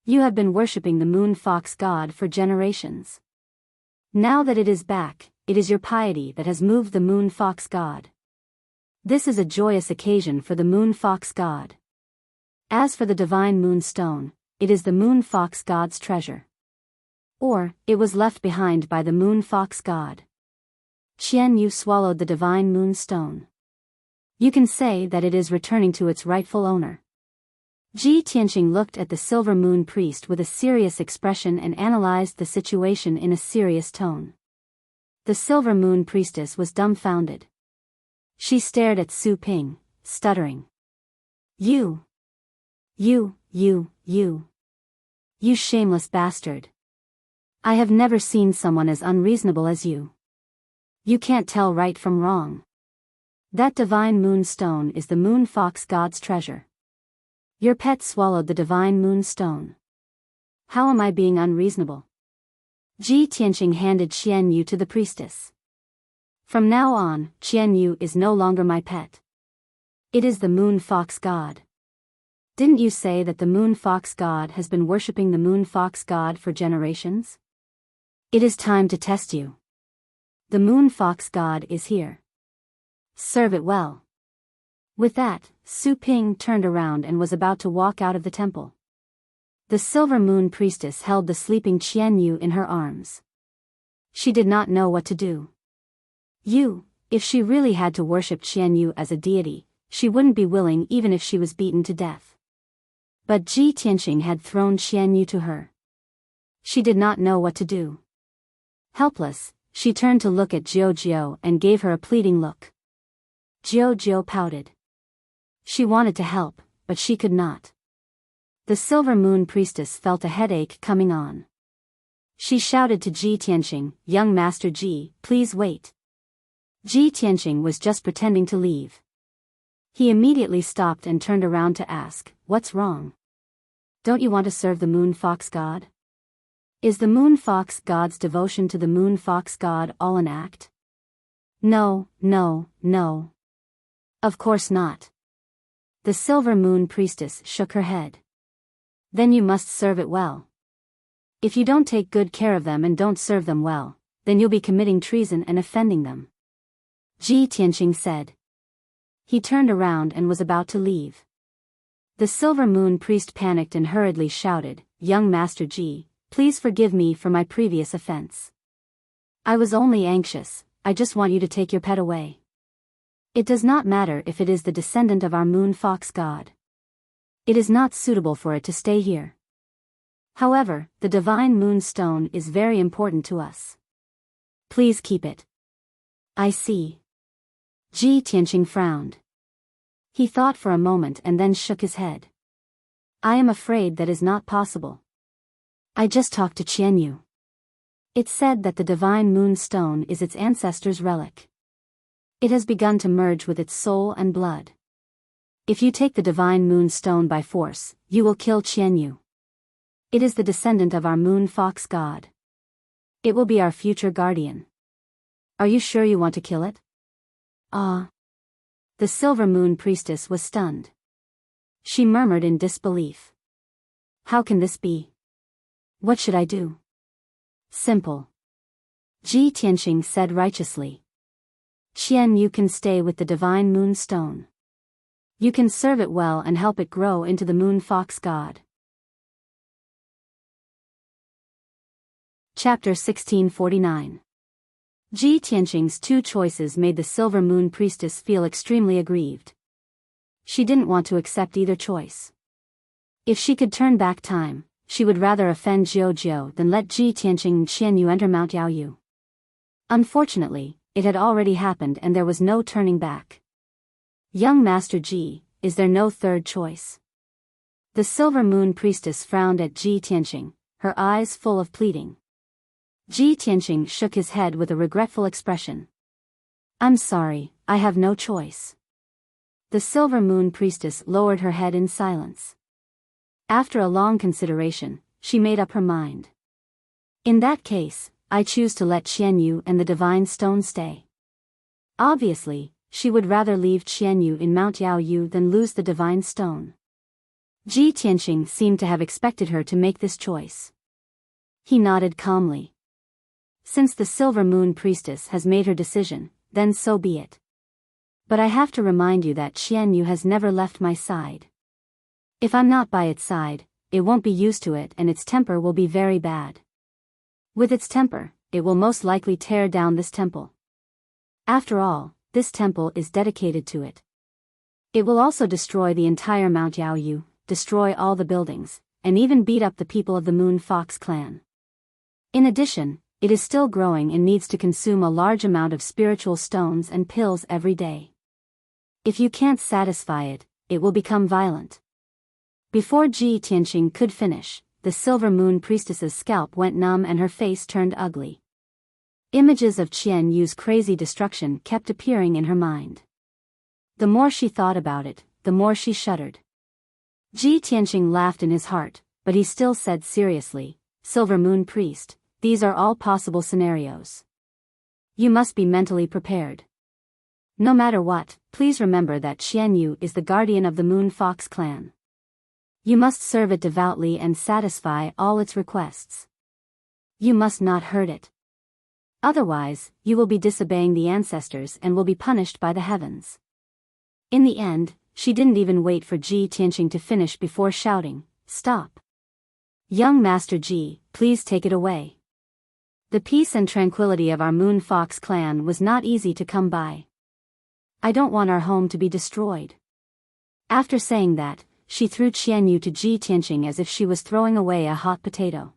Speaker 1: You have been worshipping the moon fox god for generations. Now that it is back, it is your piety that has moved the moon fox god. This is a joyous occasion for the Moon Fox God. As for the divine moon stone, it is the Moon Fox God's treasure. Or, it was left behind by the Moon Fox God. Qian Yu swallowed the divine moon stone. You can say that it is returning to its rightful owner. Ji Tianqing looked at the silver moon priest with a serious expression and analyzed the situation in a serious tone. The silver moon priestess was dumbfounded. She stared at Su Ping, stuttering. You shameless bastard. I have never seen someone as unreasonable as you. You can't tell right from wrong. That divine moon stone is the Moon Fox God's treasure. Your pet swallowed the divine moon stone. How am I being unreasonable? Ji Tianqing handed Qian Yu to the priestess. From now on, Qian Yu is no longer my pet. It is the Moon Fox God. Didn't you say that the Moon Fox God has been worshipping the Moon Fox God for generations? It is time to test you. The Moon Fox God is here. Serve it well. With that, Su Ping turned around and was about to walk out of the temple. The silver moon priestess held the sleeping Qian Yu in her arms. She did not know what to do. If she really had to worship Qian Yu as a deity, she wouldn't be willing even if she was beaten to death. But Ji Tianqing had thrown Qian Yu to her. She did not know what to do. Helpless, she turned to look at Jiao and gave her a pleading look. Jiao pouted. She wanted to help, but she could not. The silver moon priestess felt a headache coming on. She shouted to Ji Tianqing, "Young Master Ji, please wait." Ji Tianqing was just pretending to leave. He immediately stopped and turned around to ask, "What's wrong? Don't you want to serve the Moon Fox God? Is the Moon Fox God's devotion to the Moon Fox God all an act?" No. Of course not. The silver moon priestess shook her head. Then you must serve it well. If you don't take good care of them and don't serve them well, then you'll be committing treason and offending them. Ji Tianqing said. He turned around and was about to leave. The silver moon priest panicked and hurriedly shouted, "Young Master Ji, please forgive me for my previous offense. I was only anxious, I just want you to take your pet away. It does not matter if it is the descendant of our Moon Fox God. It is not suitable for it to stay here. However, the divine moon stone is very important to us. Please keep it." I see. Ji Tianqing frowned. He thought for a moment and then shook his head. I am afraid that is not possible. I just talked to Qian Yu. It said that the divine moon stone is its ancestor's relic. It has begun to merge with its soul and blood. If you take the divine moon stone by force, you will kill Qian Yu. It is the descendant of our Moon Fox God. It will be our future guardian. Are you sure you want to kill it? The silver moon priestess was stunned. She murmured in disbelief. How can this be? What should I do? Simple. Ji Tianqing said righteously. Qian Yu can stay with the divine moon stone. You can serve it well and help it grow into the Moon Fox God. Chapter 1649. Ji Tianqing's two choices made the silver moon priestess feel extremely aggrieved. She didn't want to accept either choice. If she could turn back time, she would rather offend Jiao than let Ji Tianqing and Qian Yu enter Mount Yaoyu. Unfortunately, it had already happened and there was no turning back. Young Master Ji, is there no third choice? The silver moon priestess frowned at Ji Tianqing, her eyes full of pleading. Ji Tianqing shook his head with a regretful expression. I'm sorry, I have no choice. The silver moon priestess lowered her head in silence. After a long consideration, she made up her mind. In that case, I choose to let Qian Yu and the divine stone stay. Obviously, she would rather leave Qian Yu in Mount Yaoyu than lose the divine stone. Ji Tianqing seemed to have expected her to make this choice. He nodded calmly. Since the silver moon priestess has made her decision, then so be it. But I have to remind you that Qian Yu has never left my side. If I'm not by its side, it won't be used to it and its temper will be very bad. With its temper, it will most likely tear down this temple. After all, this temple is dedicated to it. It will also destroy the entire Mount Yaoyu, destroy all the buildings, and even beat up the people of the Moon Fox clan. In addition, it is still growing and needs to consume a large amount of spiritual stones and pills every day. If you can't satisfy it, it will become violent. Before Ji Tianqing could finish, the Silver Moon Priestess's scalp went numb and her face turned ugly. Images of Qian Yu's crazy destruction kept appearing in her mind. The more she thought about it, the more she shuddered. Ji Tianqing laughed in his heart, but he still said seriously, Silver Moon Priest, these are all possible scenarios. You must be mentally prepared. No matter what, please remember that Qian Yu is the guardian of the Moon Fox clan. You must serve it devoutly and satisfy all its requests. You must not hurt it. Otherwise, you will be disobeying the ancestors and will be punished by the heavens. In the end, she didn't even wait for Ji Tianqing to finish before shouting, Stop! Young Master Ji, please take it away. The peace and tranquility of our Moon Fox clan was not easy to come by. I don't want our home to be destroyed. After saying that, she threw Qian Yu to Ji Tianqing as if she was throwing away a hot potato.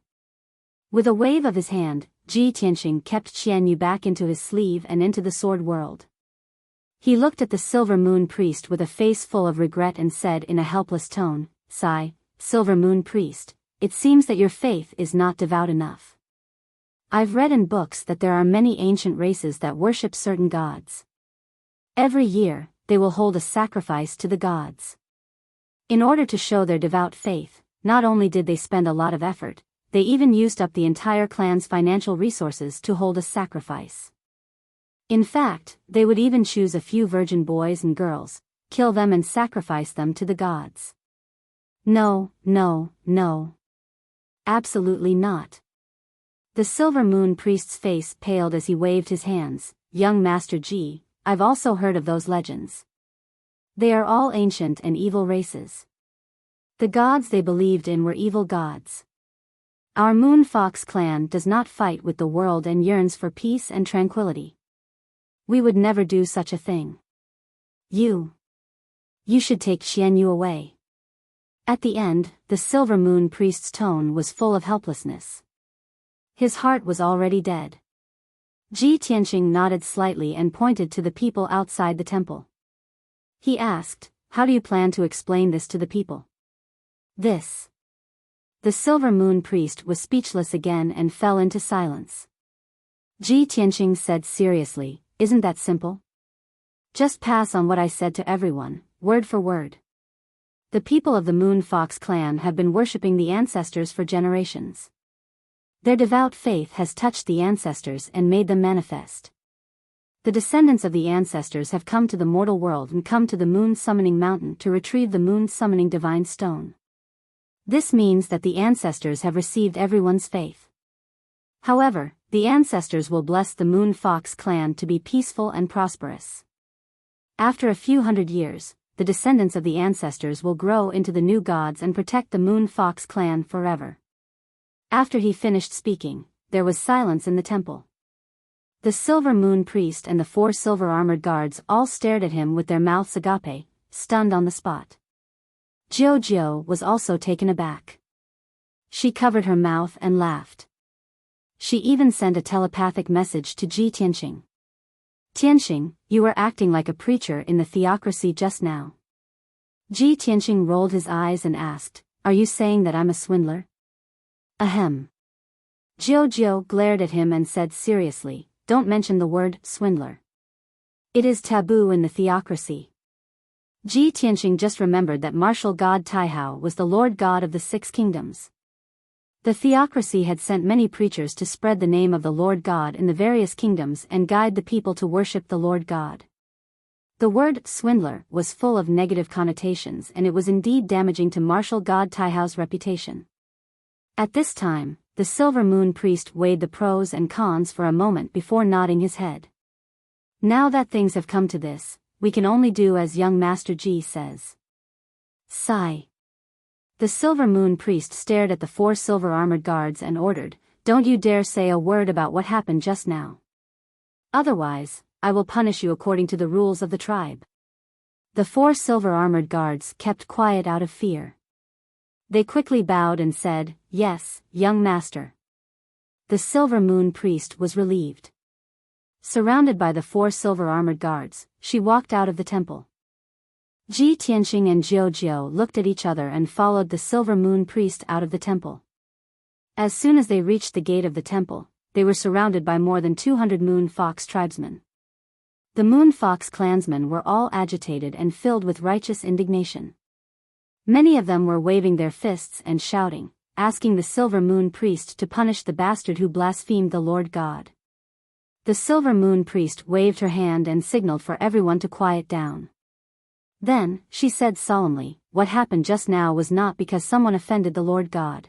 Speaker 1: With a wave of his hand, Ji Tianqing kept Qian Yu back into his sleeve and into the sword world. He looked at the Silver Moon Priest with a face full of regret and said in a helpless tone, Sigh, Silver Moon Priest, it seems that your faith is not devout enough. I've read in books that there are many ancient races that worship certain gods. Every year, they will hold a sacrifice to the gods. In order to show their devout faith, not only did they spend a lot of effort, they even used up the entire clan's financial resources to hold a sacrifice. In fact, they would even choose a few virgin boys and girls, kill them and sacrifice them to the gods. No, no, no. Absolutely not. The Silver Moon Priest's face paled as he waved his hands. Young Master Ji, I've also heard of those legends. They are all ancient and evil races. The gods they believed in were evil gods. Our Moon Fox clan does not fight with the world and yearns for peace and tranquility. We would never do such a thing. You should take Qian Yu away. At the end, the Silver Moon Priest's tone was full of helplessness. His heart was already dead. Ji Tianqing nodded slightly and pointed to the people outside the temple. He asked, How do you plan to explain this to the people? This. The Silver Moon Priest was speechless again and fell into silence. Ji Tianqing said seriously, Isn't that simple? Just pass on what I said to everyone, word for word. The people of the Moon Fox clan have been worshipping the ancestors for generations. Their devout faith has touched the ancestors and made them manifest. The descendants of the ancestors have come to the mortal world and come to the Moon Summoning Mountain to retrieve the Moon Summoning Divine Stone. This means that the ancestors have received everyone's faith. However, the ancestors will bless the Moon Fox clan to be peaceful and prosperous. After a few hundred years, the descendants of the ancestors will grow into the new gods and protect the Moon Fox clan forever. After he finished speaking, there was silence in the temple. The Silver Moon Priest and the 4 silver-armored guards all stared at him with their mouths agape, stunned on the spot. Jiao was also taken aback. She covered her mouth and laughed. She even sent a telepathic message to Ji Tianqing. Tianqing, you were acting like a preacher in the theocracy just now. Ji Tianqing rolled his eyes and asked, Are you saying that I'm a swindler? Ahem. Jiao glared at him and said seriously, Don't mention the word swindler. It is taboo in the theocracy. Ji Tianqing just remembered that martial god Taihao was the Lord God of the 6 kingdoms. The theocracy had sent many preachers to spread the name of the Lord God in the various kingdoms and guide the people to worship the Lord God. The word swindler was full of negative connotations and it was indeed damaging to martial god Taihao's reputation. At this time, the Silver Moon Priest weighed the pros and cons for a moment before nodding his head. Now that things have come to this, we can only do as young Master Ji says. Sigh. The Silver Moon Priest stared at the 4 silver-armored guards and ordered, "Don't you dare say a word about what happened just now. Otherwise, I will punish you according to the rules of the tribe." The 4 silver-armored guards kept quiet out of fear. They quickly bowed and said, "Yes, young master." The Silver Moon Priest was relieved. Surrounded by the 4 silver-armored guards, she walked out of the temple. Ji Tianxing and Jiao looked at each other and followed the Silver Moon Priest out of the temple. As soon as they reached the gate of the temple, they were surrounded by more than 200 Moon Fox tribesmen. The Moon Fox clansmen were all agitated and filled with righteous indignation. Many of them were waving their fists and shouting, asking the Silver Moon Priest to punish the bastard who blasphemed the Lord God. The Silver Moon Priest waved her hand and signaled for everyone to quiet down. Then, she said solemnly, "What happened just now was not because someone offended the Lord God.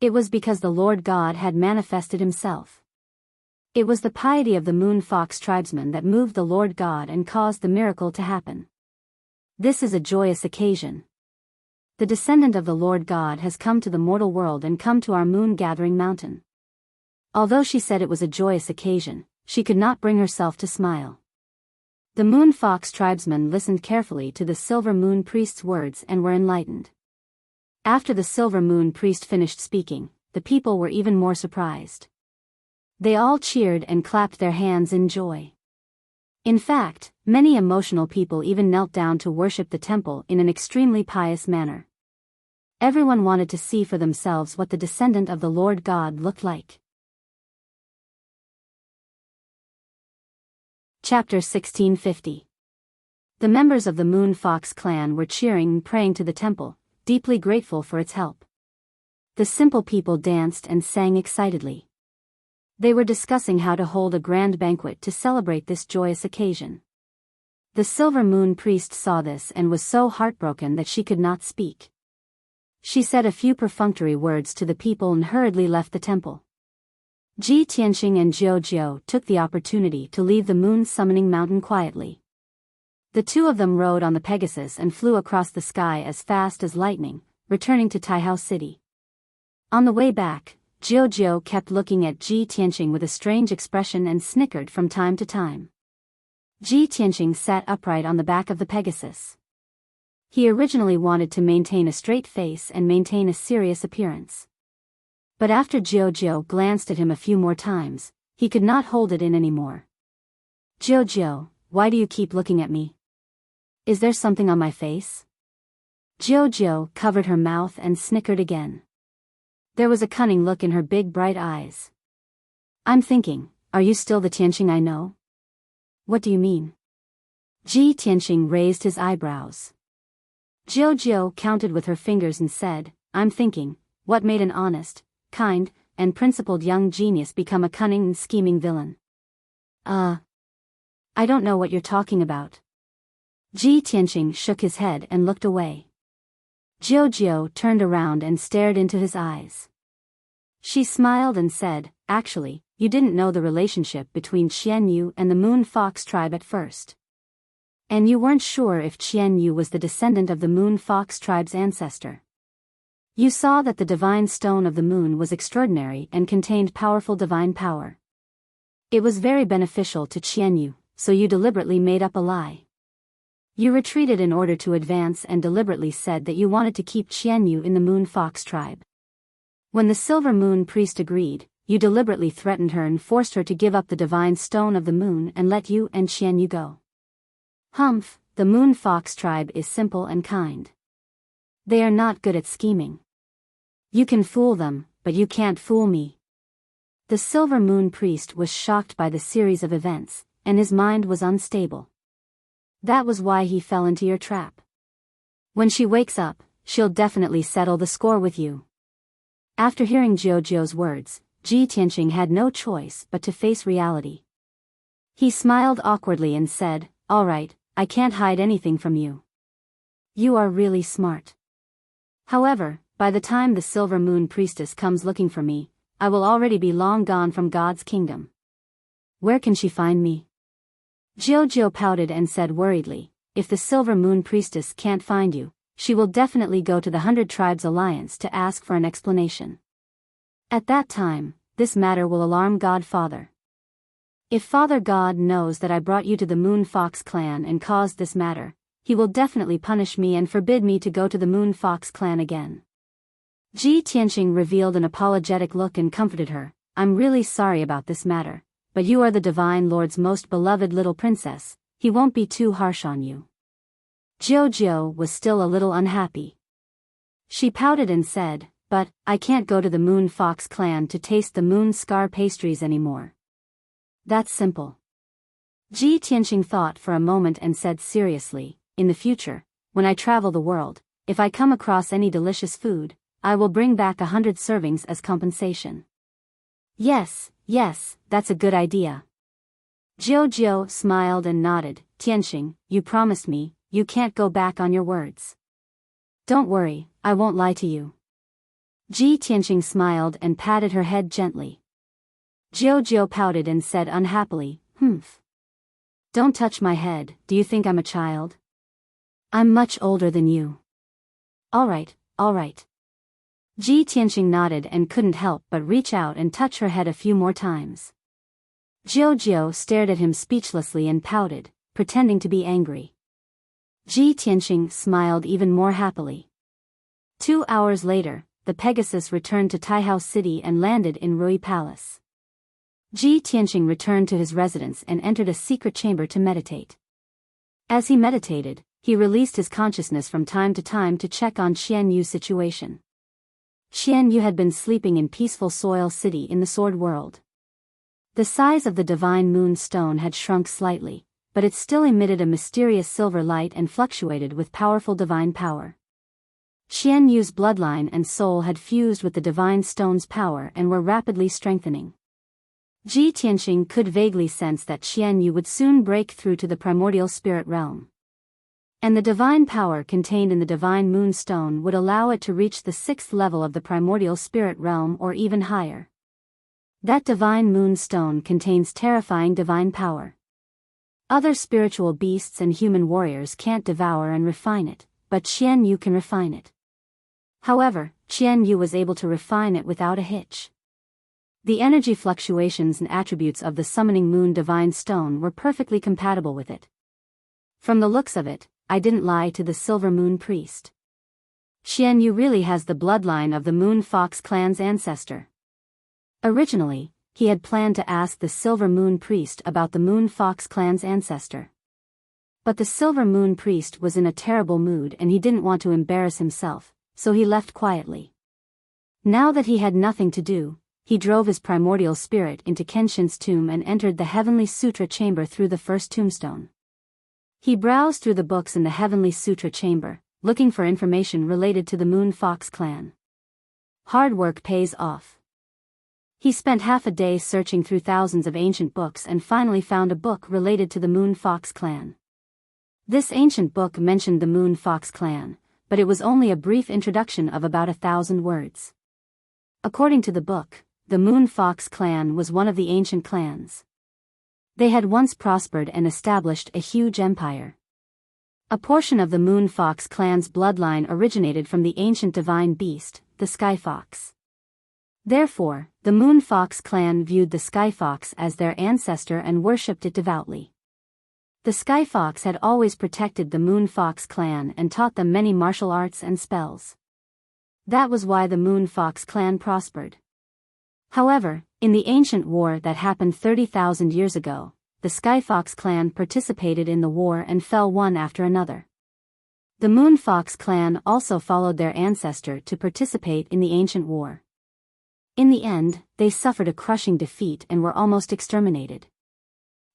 Speaker 1: It was because the Lord God had manifested himself. It was the piety of the Moon Fox tribesmen that moved the Lord God and caused the miracle to happen. This is a joyous occasion. The descendant of the Lord God has come to the mortal world and come to our moon-gathering mountain." Although she said it was a joyous occasion, she could not bring herself to smile. The Moon Fox tribesmen listened carefully to the Silver Moon Priest's words and were enlightened. After the Silver Moon Priest finished speaking, the people were even more surprised. They all cheered and clapped their hands in joy. In fact, many emotional people even knelt down to worship the temple in an extremely pious manner. Everyone wanted to see for themselves what the descendant of the Lord God looked like. Chapter 1650. The members of the Moon Fox clan were cheering and praying to the temple, deeply grateful for its help. The simple people danced and sang excitedly. They were discussing how to hold a grand banquet to celebrate this joyous occasion. The Silver Moon Priest saw this and was so heartbroken that she could not speak. She said a few perfunctory words to the people and hurriedly left the temple. Ji Tianxing and Jiao took the opportunity to leave the Moon Summoning Mountain quietly. The 2 of them rode on the Pegasus and flew across the sky as fast as lightning, returning to Taihao City. On the way back, Jiao kept looking at Ji Tianxing with a strange expression and snickered from time to time. Ji Tianxing sat upright on the back of the Pegasus. He originally wanted to maintain a straight face and maintain a serious appearance. But after Jiao glanced at him a few more times, he could not hold it in anymore. "Jiao, why do you keep looking at me? Is there something on my face?" Jiao covered her mouth and snickered again. There was a cunning look in her big bright eyes. "I'm thinking, are you still the Tianxing I know?" "What do you mean?" Ji Tianxing raised his eyebrows. Jiao counted with her fingers and said, "I'm thinking, what made an honest, kind, and principled young genius become a cunning and scheming villain?" I don't know what you're talking about." Ji Tianxing shook his head and looked away. Jiao turned around and stared into his eyes. She smiled and said, "Actually, you didn't know the relationship between Qian Yu and the Moon Fox tribe at first. And you weren't sure if Qian Yu was the descendant of the Moon Fox tribe's ancestor. You saw that the divine stone of the moon was extraordinary and contained powerful divine power. It was very beneficial to Qian Yu, so you deliberately made up a lie. You retreated in order to advance and deliberately said that you wanted to keep Qian Yu in the Moon Fox tribe. When the Silver Moon Priest agreed, you deliberately threatened her and forced her to give up the divine stone of the moon and let you and Qian Yu go. Humph, the Moon Fox tribe is simple and kind. They are not good at scheming. You can fool them, but you can't fool me." The Silver Moon Priest was shocked by the series of events, and his mind was unstable. That was why he fell into your trap. When she wakes up, she'll definitely settle the score with you. After hearing Jiao's words, Ji Tianxing had no choice but to face reality. He smiled awkwardly and said, "All right, I can't hide anything from you. You are really smart. However, by the time the Silver Moon Priestess comes looking for me, I will already be long gone from God's kingdom. Where can she find me?" Jiao pouted and said worriedly, if the Silver Moon Priestess can't find you, she will definitely go to the 100 Tribes Alliance to ask for an explanation. At that time, this matter will alarm God Father. If Father God knows that I brought you to the Moon Fox clan and caused this matter, he will definitely punish me and forbid me to go to the Moon Fox clan again. Ji Tianqing revealed an apologetic look and comforted her. I'm really sorry about this matter, but you are the Divine Lord's most beloved little princess, he won't be too harsh on you. Jiao was still a little unhappy. She pouted and said, but, I can't go to the Moon Fox clan to taste the moon scar pastries anymore. That's simple. Ji Tianqing thought for a moment and said seriously, in the future, when I travel the world, if I come across any delicious food, I will bring back 100 servings as compensation. Yes, that's a good idea. Jiao smiled and nodded. Tianqing, you promised me, you can't go back on your words. Don't worry, I won't lie to you. Ji Tianqing smiled and patted her head gently. Jiao pouted and said unhappily, Humph. Don't touch my head, do you think I'm a child? I'm much older than you. Alright. Ji Tianqing nodded and couldn't help but reach out and touch her head a few more times. Jiao stared at him speechlessly and pouted, pretending to be angry. Ji Tianqing smiled even more happily. 2 hours later, the Pegasus returned to Taihao City and landed in Rui Palace. Ji Tianqing returned to his residence and entered a secret chamber to meditate. As he meditated, he released his consciousness from time to check on Xian Yu's situation. Xian Yu had been sleeping in peaceful Soil City in the Sword World. The size of the divine moon stone had shrunk slightly, but it still emitted a mysterious silver light and fluctuated with powerful divine power. Xian Yu's bloodline and soul had fused with the divine stone's power and were rapidly strengthening. Ji Tianqing could vaguely sense that Xian Yu would soon break through to the primordial spirit realm. And the divine power contained in the divine moon stone would allow it to reach the 6th level of the primordial spirit realm or even higher. That divine moon stone contains terrifying divine power. Other spiritual beasts and human warriors can't devour and refine it, but Xian Yu can refine it. However, Xian Yu was able to refine it without a hitch. The energy fluctuations and attributes of the summoning moon divine stone were perfectly compatible with it. From the looks of it, I didn't lie to the Silver Moon Priest. Xian Yu really has the bloodline of the Moon Fox clan's ancestor. Originally, he had planned to ask the Silver Moon Priest about the Moon Fox clan's ancestor. But the Silver Moon Priest was in a terrible mood and he didn't want to embarrass himself, so he left quietly. Now that he had nothing to do, he drove his primordial spirit into Kenshin's tomb and entered the Heavenly Sutra chamber through the first tombstone. He browsed through the books in the Heavenly Sutra chamber, looking for information related to the Moon Fox clan. Hard work pays off. He spent half a day searching through thousands of ancient books and finally found a book related to the Moon Fox clan. This ancient book mentioned the Moon Fox clan, but it was only a brief introduction of about 1,000 words. According to the book, the Moon Fox clan was one of the ancient clans. They had once prospered and established a huge empire. A portion of the Moon Fox clan's bloodline originated from the ancient divine beast, the Sky Fox. Therefore, the Moon Fox clan viewed the Sky Fox as their ancestor and worshipped it devoutly. The Sky Fox had always protected the Moon Fox clan and taught them many martial arts and spells. That was why the Moon Fox clan prospered. However, in the ancient war that happened 30,000 years ago, the Sky Fox clan participated in the war and fell one after another. The Moon Fox clan also followed their ancestor to participate in the ancient war. In the end, they suffered a crushing defeat and were almost exterminated.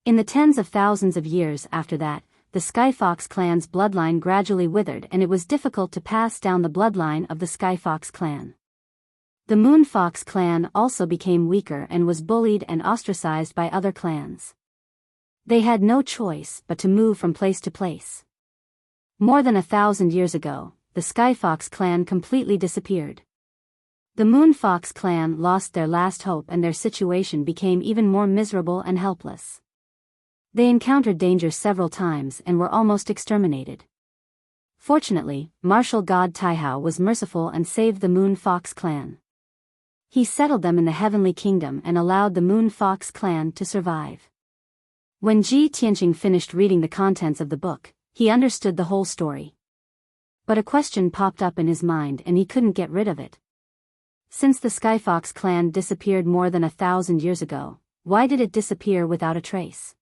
Speaker 1: In the tens of thousands of years after that, the Sky Fox clan's bloodline gradually withered and it was difficult to pass down the bloodline of the Sky Fox clan. The Moon Fox clan also became weaker and was bullied and ostracized by other clans. They had no choice but to move from place to place. More than 1,000 years ago, the Sky Fox clan completely disappeared. The Moon Fox clan lost their last hope and their situation became even more miserable and helpless. They encountered danger several times and were almost exterminated. Fortunately, martial god Taihao was merciful and saved the Moon Fox clan. He settled them in the Heavenly Kingdom and allowed the Moon Fox clan to survive. When Ji Tianqing finished reading the contents of the book, he understood the whole story. But a question popped up in his mind and he couldn't get rid of it. Since the Skyfox clan disappeared more than 1,000 years ago, why did it disappear without a trace?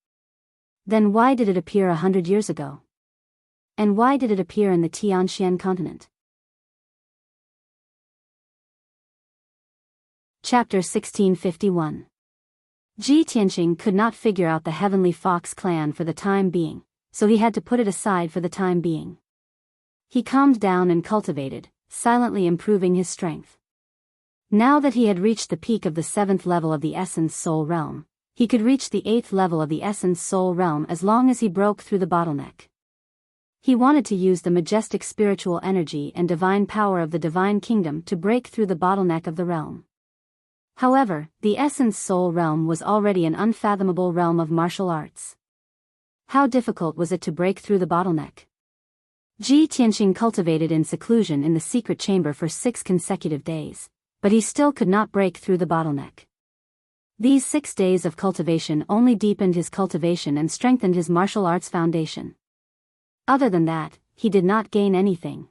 Speaker 1: Then why did it appear 100 years ago? And why did it appear in the Tianxian continent? Chapter 1651. Ji Tianqing could not figure out the Heavenly Fox clan for the time being, so he had to put it aside for the time being. He calmed down and cultivated, silently improving his strength. Now that he had reached the peak of the 7th level of the Essence Soul Realm, he could reach the 8th level of the Essence Soul Realm as long as he broke through the bottleneck. He wanted to use the majestic spiritual energy and divine power of the Divine Kingdom to break through the bottleneck of the realm. However, the Essence Soul Realm was already an unfathomable realm of martial arts. How difficult was it to break through the bottleneck? Ji Tianqing cultivated in seclusion in the secret chamber for 6 consecutive days, but he still could not break through the bottleneck. These 6 days of cultivation only deepened his cultivation and strengthened his martial arts foundation. Other than that, he did not gain anything.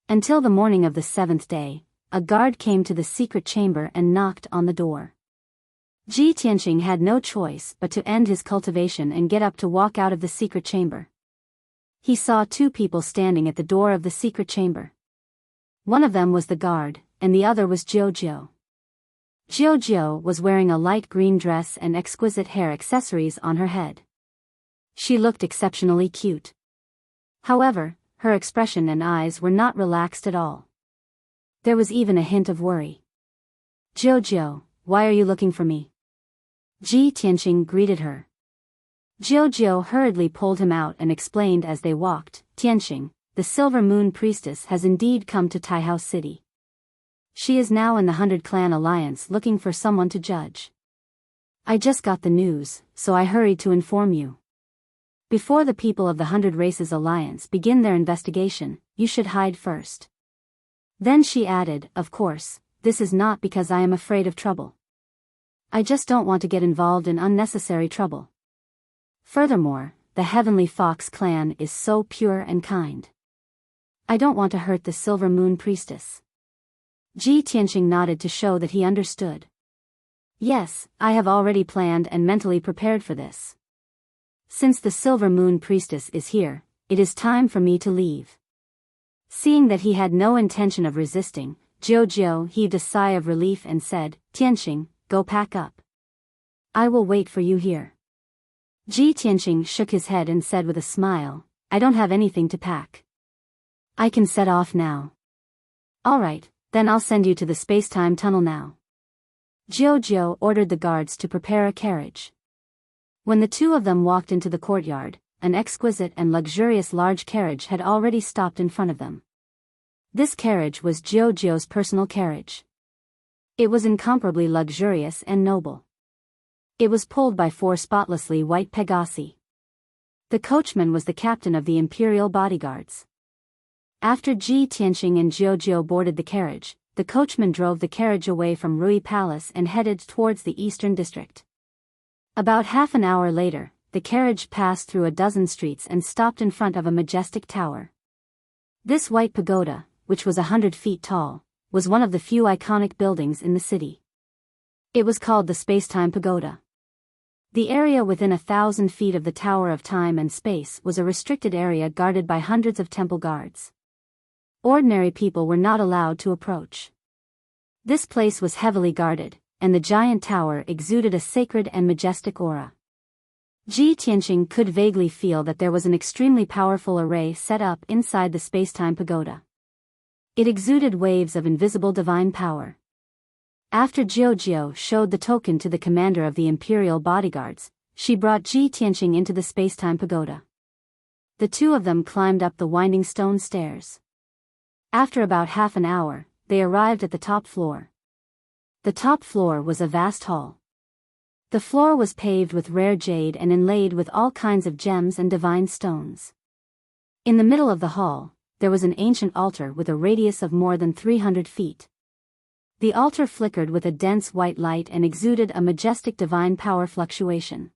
Speaker 1: Until the morning of the 7th day, a guard came to the secret chamber and knocked on the door. Ji Tianqing had no choice but to end his cultivation and get up to walk out of the secret chamber. He saw 2 people standing at the door of the secret chamber. One of them was the guard, and the other was Jiao. Jiao was wearing a light green dress and exquisite hair accessories on her head. She looked exceptionally cute. However, her expression and eyes were not relaxed at all. There was even a hint of worry. Jiao, why are you looking for me? Ji Tianqing greeted her. Jiao hurriedly pulled him out and explained as they walked, Tianqing, the Silver Moon Priestess has indeed come to Taihao City. She is now in the 100 Clan Alliance looking for someone to judge. I just got the news, so I hurried to inform you. Before the people of the 100 Races Alliance begin their investigation, you should hide first. Then she added, of course, this is not because I am afraid of trouble. I just don't want to get involved in unnecessary trouble. Furthermore, the Heavenly Fox clan is so pure and kind. I don't want to hurt the Silver Moon Priestess. Ji Tianqing nodded to show that he understood. Yes, I have already planned and mentally prepared for this. Since the Silver Moon Priestess is here, it is time for me to leave. Seeing that he had no intention of resisting, Jiao heaved a sigh of relief and said, Tianqing, go pack up. I will wait for you here. Ji Tianqing shook his head and said with a smile, I don't have anything to pack. I can set off now. Alright, then I'll send you to the space-time tunnel now. Jiao ordered the guards to prepare a carriage. When the 2 of them walked into the courtyard, an exquisite and luxurious large carriage had already stopped in front of them. This carriage was Jiao's personal carriage. It was incomparably luxurious and noble. It was pulled by 4 spotlessly white Pegasi. The coachman was the captain of the Imperial bodyguards. After Ji Tianqing and Jiao boarded the carriage, the coachman drove the carriage away from Rui Palace and headed towards the Eastern District. About half an hour later, the carriage passed through a dozen streets and stopped in front of a majestic tower. This white pagoda, which was 100 feet tall, was one of the few iconic buildings in the city. It was called the Space-Time Pagoda. The area within 1,000 feet of the Tower of Time and Space was a restricted area guarded by hundreds of temple guards. Ordinary people were not allowed to approach. This place was heavily guarded, and the giant tower exuded a sacred and majestic aura. Ji Tianqing could vaguely feel that there was an extremely powerful array set up inside the space-time pagoda. It exuded waves of invisible divine power. After Jiao showed the token to the commander of the Imperial bodyguards, she brought Ji Tianqing into the space-time pagoda. The 2 of them climbed up the winding stone stairs. After about half an hour, they arrived at the top floor. The top floor was a vast hall. The floor was paved with rare jade and inlaid with all kinds of gems and divine stones. In the middle of the hall, there was an ancient altar with a radius of more than 300 feet. The altar flickered with a dense white light and exuded a majestic divine power fluctuation.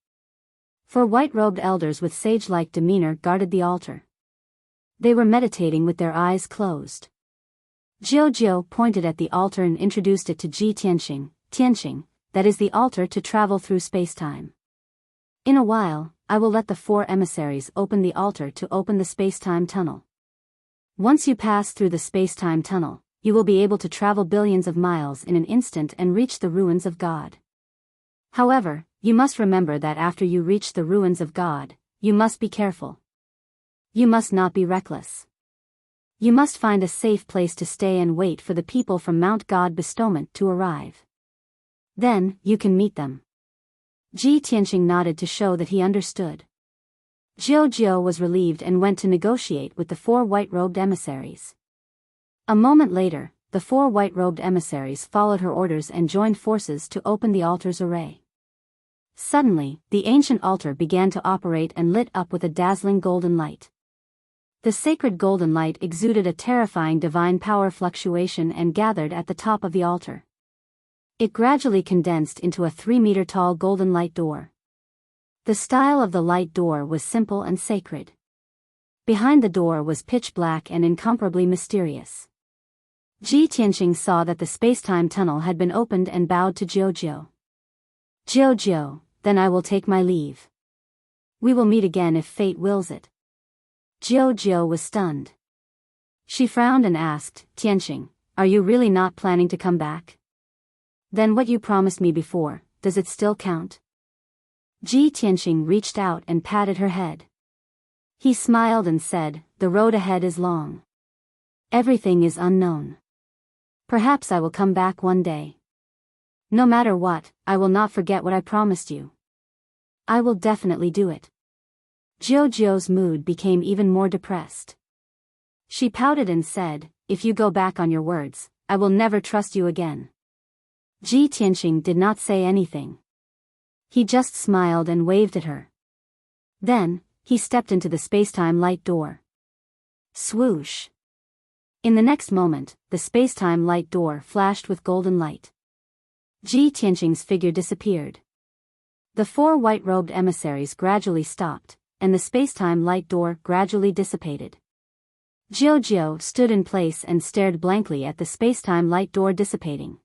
Speaker 1: Four white-robed elders with sage-like demeanor guarded the altar. They were meditating with their eyes closed. Jiao pointed at the altar and introduced it to Ji Tianxing. Tianxing, that is the altar to travel through space-time. In a while, I will let the four emissaries open the altar to open the space-time tunnel. Once you pass through the space-time tunnel, you will be able to travel billions of miles in an instant and reach the ruins of God. However, you must remember that after you reach the ruins of God, you must be careful. You must not be reckless. You must find a safe place to stay and wait for the people from Mount God Bestowment to arrive. Then, you can meet them. Ji Tianxing nodded to show that he understood. Jiao was relieved and went to negotiate with the four white-robed emissaries. A moment later, the four white-robed emissaries followed her orders and joined forces to open the altar's array. Suddenly, the ancient altar began to operate and lit up with a dazzling golden light. The sacred golden light exuded a terrifying divine power fluctuation and gathered at the top of the altar. It gradually condensed into a 3-meter-tall golden light door. The style of the light door was simple and sacred. Behind the door was pitch black and incomparably mysterious. Ji Tianxing saw that the space-time tunnel had been opened and bowed to Jiao. Jiao, then I will take my leave. We will meet again if fate wills it. Jiao was stunned. She frowned and asked, Tianxing, are you really not planning to come back? Then what you promised me before, does it still count? Ji Tianxing reached out and patted her head. He smiled and said, the road ahead is long. Everything is unknown. Perhaps I will come back one day. No matter what, I will not forget what I promised you. I will definitely do it. Jiao's mood became even more depressed. She pouted and said, if you go back on your words, I will never trust you again. Ji Tianxing did not say anything. He just smiled and waved at her. Then, he stepped into the space-time light door. Swoosh! In the next moment, the space-time light door flashed with golden light. Ji Tianxing's figure disappeared. The four white-robed emissaries gradually stopped, and the space-time light door gradually dissipated. Jiao stood in place and stared blankly at the space-time light door dissipating.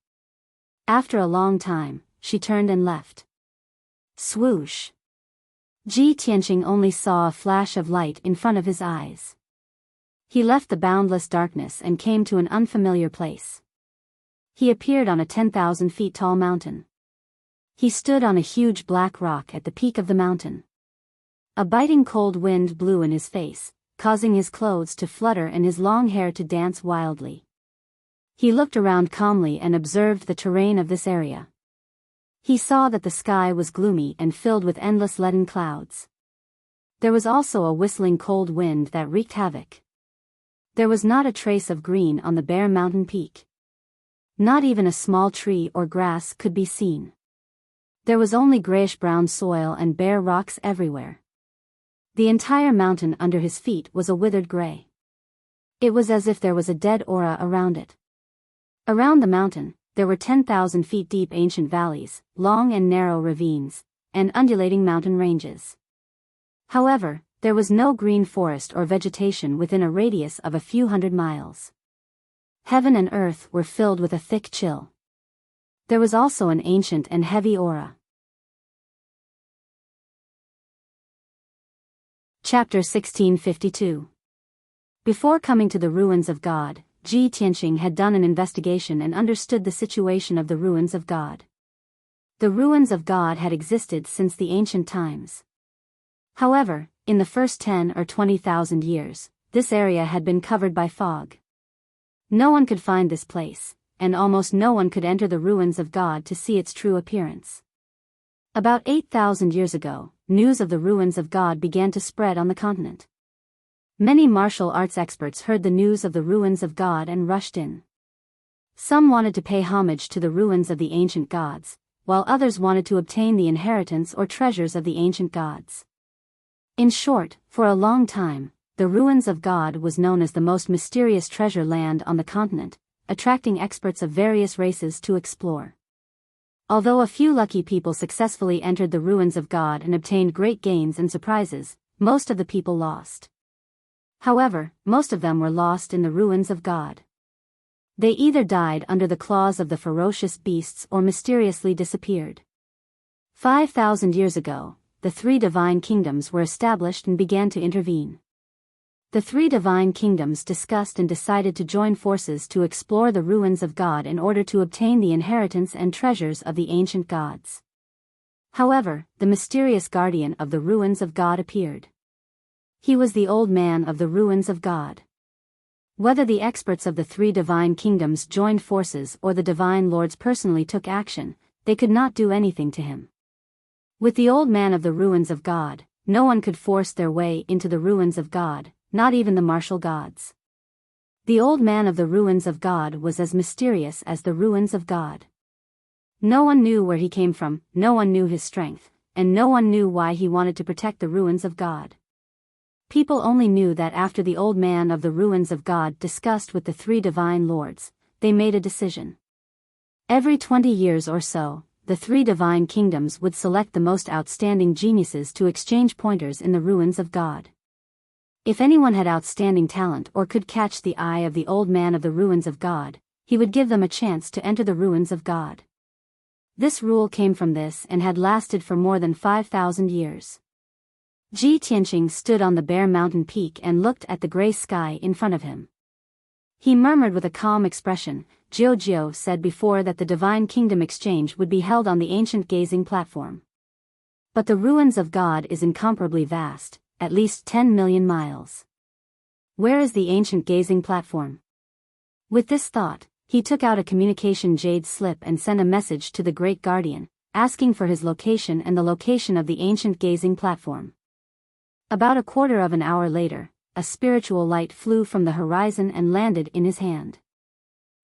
Speaker 1: After a long time, she turned and left. Swoosh! Ji Tianxing only saw a flash of light in front of his eyes. He left the boundless darkness and came to an unfamiliar place. He appeared on a 10,000 feet tall mountain. He stood on a huge black rock at the peak of the mountain. A biting cold wind blew in his face, causing his clothes to flutter and his long hair to dance wildly. He looked around calmly and observed the terrain of this area. He saw that the sky was gloomy and filled with endless leaden clouds. There was also a whistling cold wind that wreaked havoc. There was not a trace of green on the bare mountain peak. Not even a small tree or grass could be seen. There was only grayish-brown soil and bare rocks everywhere. The entire mountain under his feet was a withered gray. It was as if there was a dead aura around it. Around the mountain, there were 10,000 feet deep ancient valleys, long and narrow ravines, and undulating mountain ranges. However, there was no green forest or vegetation within a radius of a few hundred miles. Heaven and earth were filled with a thick chill. There was also an ancient and heavy aura. Chapter 1652. Before coming to the ruins of God, Ji Tianxing had done an investigation and understood the situation of the ruins of God. The ruins of God had existed since the ancient times. However, in the first 10 or 20,000 years, this area had been covered by fog. No one could find this place, and almost no one could enter the ruins of God to see its true appearance. About 8,000 years ago, news of the ruins of God began to spread on the continent. Many martial arts experts heard the news of the ruins of God and rushed in. Some wanted to pay homage to the ruins of the ancient gods, while others wanted to obtain the inheritance or treasures of the ancient gods. In short, for a long time, the ruins of God was known as the most mysterious treasure land on the continent, attracting experts of various races to explore. Although a few lucky people successfully entered the ruins of God and obtained great gains and surprises, most of the people lost. However, most of them were lost in the ruins of God. They either died under the claws of the ferocious beasts or mysteriously disappeared. 5,000 years ago, the three divine kingdoms were established and began to intervene. The three divine kingdoms discussed and decided to join forces to explore the ruins of God in order to obtain the inheritance and treasures of the ancient gods. However, the mysterious guardian of the ruins of God appeared. He was the old man of the ruins of God. Whether the experts of the three divine kingdoms joined forces or the divine lords personally took action, they could not do anything to him. With the old man of the ruins of God, no one could force their way into the ruins of God, not even the martial gods. The old man of the ruins of God was as mysterious as the ruins of God. No one knew where he came from, no one knew his strength, and no one knew why he wanted to protect the ruins of God. People only knew that after the old man of the ruins of God discussed with the three divine lords, they made a decision. Every 20 years or so, the three divine kingdoms would select the most outstanding geniuses to exchange pointers in the ruins of God. If anyone had outstanding talent or could catch the eye of the old man of the ruins of God, he would give them a chance to enter the ruins of God. This rule came from this and had lasted for more than 5,000 years. Ji Tianqing stood on the bare mountain peak and looked at the gray sky in front of him. He murmured with a calm expression. Jiao said before that the divine kingdom exchange would be held on the ancient gazing platform. But the ruins of God is incomparably vast, at least 10 million miles. Where is the ancient gazing platform? With this thought, he took out a communication jade slip and sent a message to the great guardian, asking for his location and the location of the ancient gazing platform. About a quarter of an hour later, a spiritual light flew from the horizon and landed in his hand.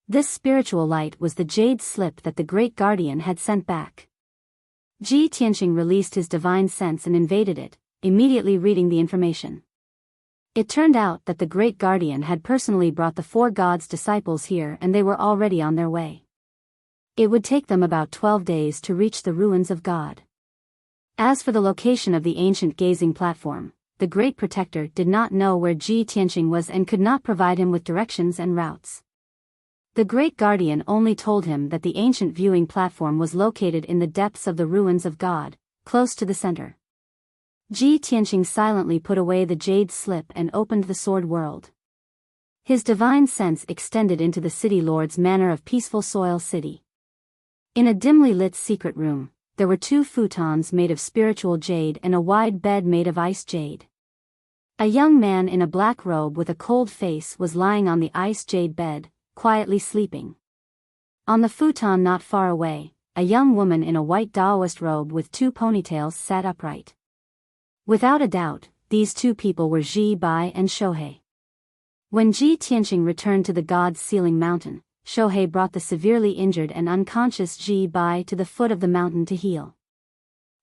Speaker 1: This spiritual light was the jade slip that the great guardian had sent back. Ji Tianqing released his divine sense and invaded it, immediately reading the information. It turned out that the great guardian had personally brought the four gods' disciples here and they were already on their way. It would take them about 12 days to reach the ruins of God. As for the location of the ancient gazing platform, the great protector did not know where Ji Tianqing was and could not provide him with directions and routes. The great guardian only told him that the ancient viewing platform was located in the depths of the ruins of God, close to the center. Ji Tianqing silently put away the jade slip and opened the sword world. His divine sense extended into the city lord's manor of peaceful soil city. In a dimly lit secret room, there were 2 futons made of spiritual jade and a wide bed made of ice jade. A young man in a black robe with a cold face was lying on the ice jade bed, quietly sleeping. On the futon not far away, a young woman in a white Taoist robe with 2 ponytails sat upright. Without a doubt, these 2 people were Ji Bai and Shohei. When Ji Tianqing returned to the god's ceiling mountain, Shohei brought the severely injured and unconscious Ji Bai to the foot of the mountain to heal.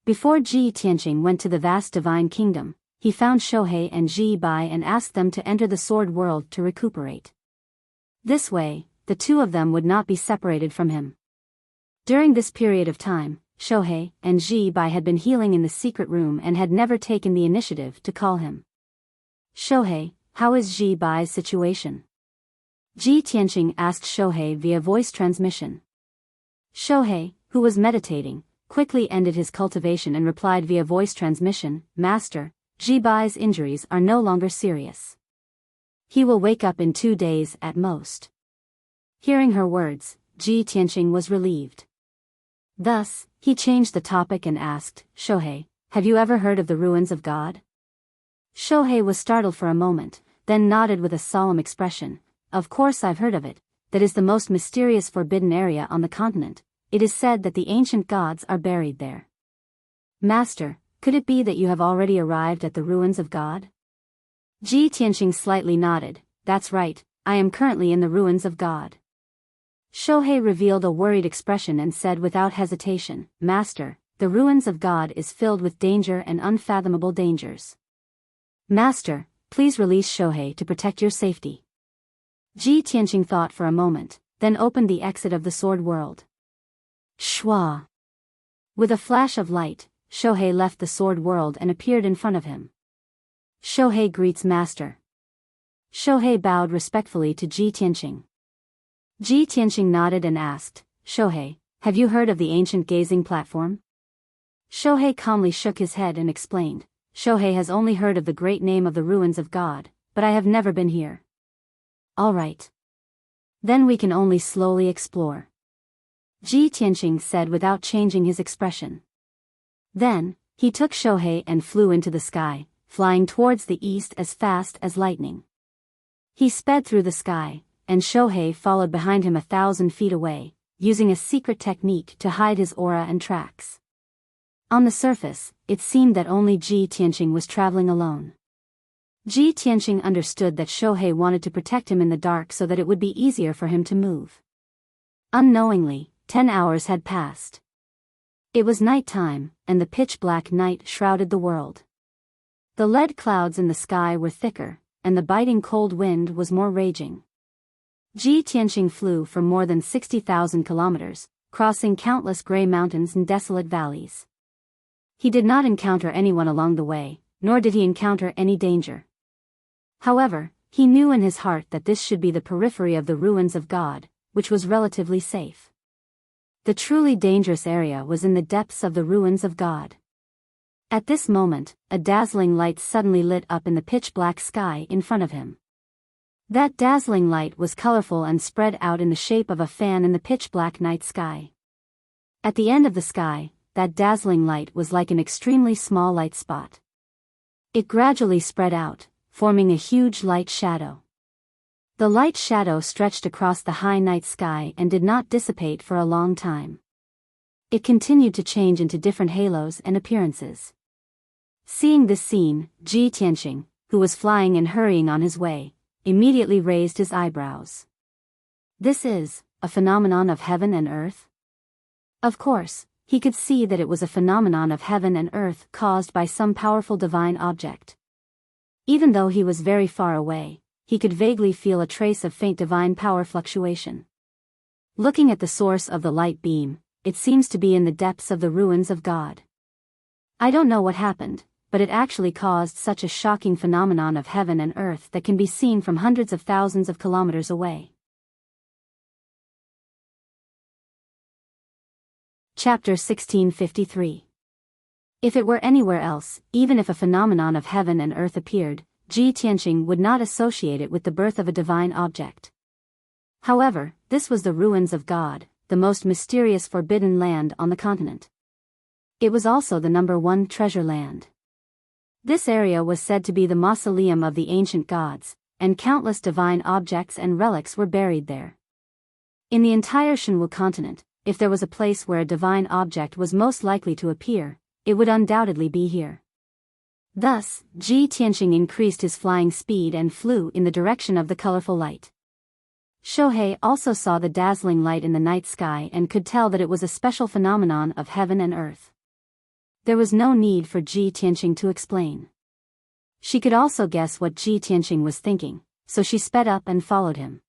Speaker 1: Before Ji Tianqing went to the vast divine kingdom, he found Shohei and Ji Bai and asked them to enter the sword world to recuperate. This way, the 2 of them would not be separated from him. During this period of time, Shohei and Ji Bai had been healing in the secret room and had never taken the initiative to call him. Shohei, how is Ji Bai's situation? Ji Tianqing asked Shohei via voice transmission. Shohei, who was meditating, quickly ended his cultivation and replied via voice transmission, Master, Ji Bai's injuries are no longer serious. He will wake up in 2 days at most. Hearing her words, Ji Tianqing was relieved. Thus, he changed the topic and asked, Shohei, have you ever heard of the ruins of God? Shohei was startled for a moment, then nodded with a solemn expression. Of course I've heard of it. That is the most mysterious forbidden area on the continent. It is said that the ancient gods are buried there. Master, could it be that you have already arrived at the ruins of God? Ji Tianqing slightly nodded. That's right, I am currently in the ruins of God. Shohei revealed a worried expression and said without hesitation, "Master, the ruins of God is filled with danger and unfathomable dangers. Master, please release Shohei to protect your safety." Ji Tianqing thought for a moment, then opened the exit of the sword world. Shwa! With a flash of light, Shohei left the sword world and appeared in front of him. Shohei greets Master. Shohei bowed respectfully to Ji Tianqing. Ji Tianqing nodded and asked, "Shohei, have you heard of the ancient gazing platform?" Shohei calmly shook his head and explained, "Shohei has only heard of the great name of the ruins of God, but I have never been here." "All right. Then we can only slowly explore," Ji Tianqing said without changing his expression. Then, he took Shohei and flew into the sky, flying towards the east as fast as lightning. He sped through the sky, and Shohei followed behind him 1,000 feet away, using a secret technique to hide his aura and tracks. On the surface, it seemed that only Ji Tianqing was traveling alone. Ji Tianqing understood that Shohei wanted to protect him in the dark so that it would be easier for him to move. Unknowingly, 10 hours had passed. It was night time, and the pitch-black night shrouded the world. The lead clouds in the sky were thicker, and the biting cold wind was more raging. Ji Tianqing flew for more than 60,000 kilometers, crossing countless gray mountains and desolate valleys. He did not encounter anyone along the way, nor did he encounter any danger. However, he knew in his heart that this should be the periphery of the ruins of God, which was relatively safe. The truly dangerous area was in the depths of the ruins of God. At this moment, a dazzling light suddenly lit up in the pitch-black sky in front of him. That dazzling light was colorful and spread out in the shape of a fan in the pitch-black night sky. At the end of the sky, that dazzling light was like an extremely small light spot. It gradually spread out, forming a huge light shadow. The light shadow stretched across the high night sky and did not dissipate for a long time. It continued to change into different halos and appearances. Seeing this scene, Ji Tianqing, who was flying and hurrying on his way, immediately raised his eyebrows. "This is a phenomenon of heaven and earth?" Of course, he could see that it was a phenomenon of heaven and earth caused by some powerful divine object. Even though he was very far away, he could vaguely feel a trace of faint divine power fluctuation. Looking at the source of the light beam, it seems to be in the depths of the ruins of God. I don't know what happened, but it actually caused such a shocking phenomenon of heaven and earth that can be seen from hundreds of thousands of kilometers away. Chapter 1653. If it were anywhere else, even if a phenomenon of heaven and earth appeared, Ji Tianqing would not associate it with the birth of a divine object. However, this was the ruins of God, the most mysterious forbidden land on the continent. It was also the #1 treasure land. This area was said to be the mausoleum of the ancient gods, and countless divine objects and relics were buried there. In the entire Shenwu continent, if there was a place where a divine object was most likely to appear, it would undoubtedly be here. Thus, Ji Tianqing increased his flying speed and flew in the direction of the colorful light. Shohei also saw the dazzling light in the night sky and could tell that it was a special phenomenon of heaven and earth. There was no need for Ji Tianqing to explain. She could also guess what Ji Tianqing was thinking, so she sped up and followed him.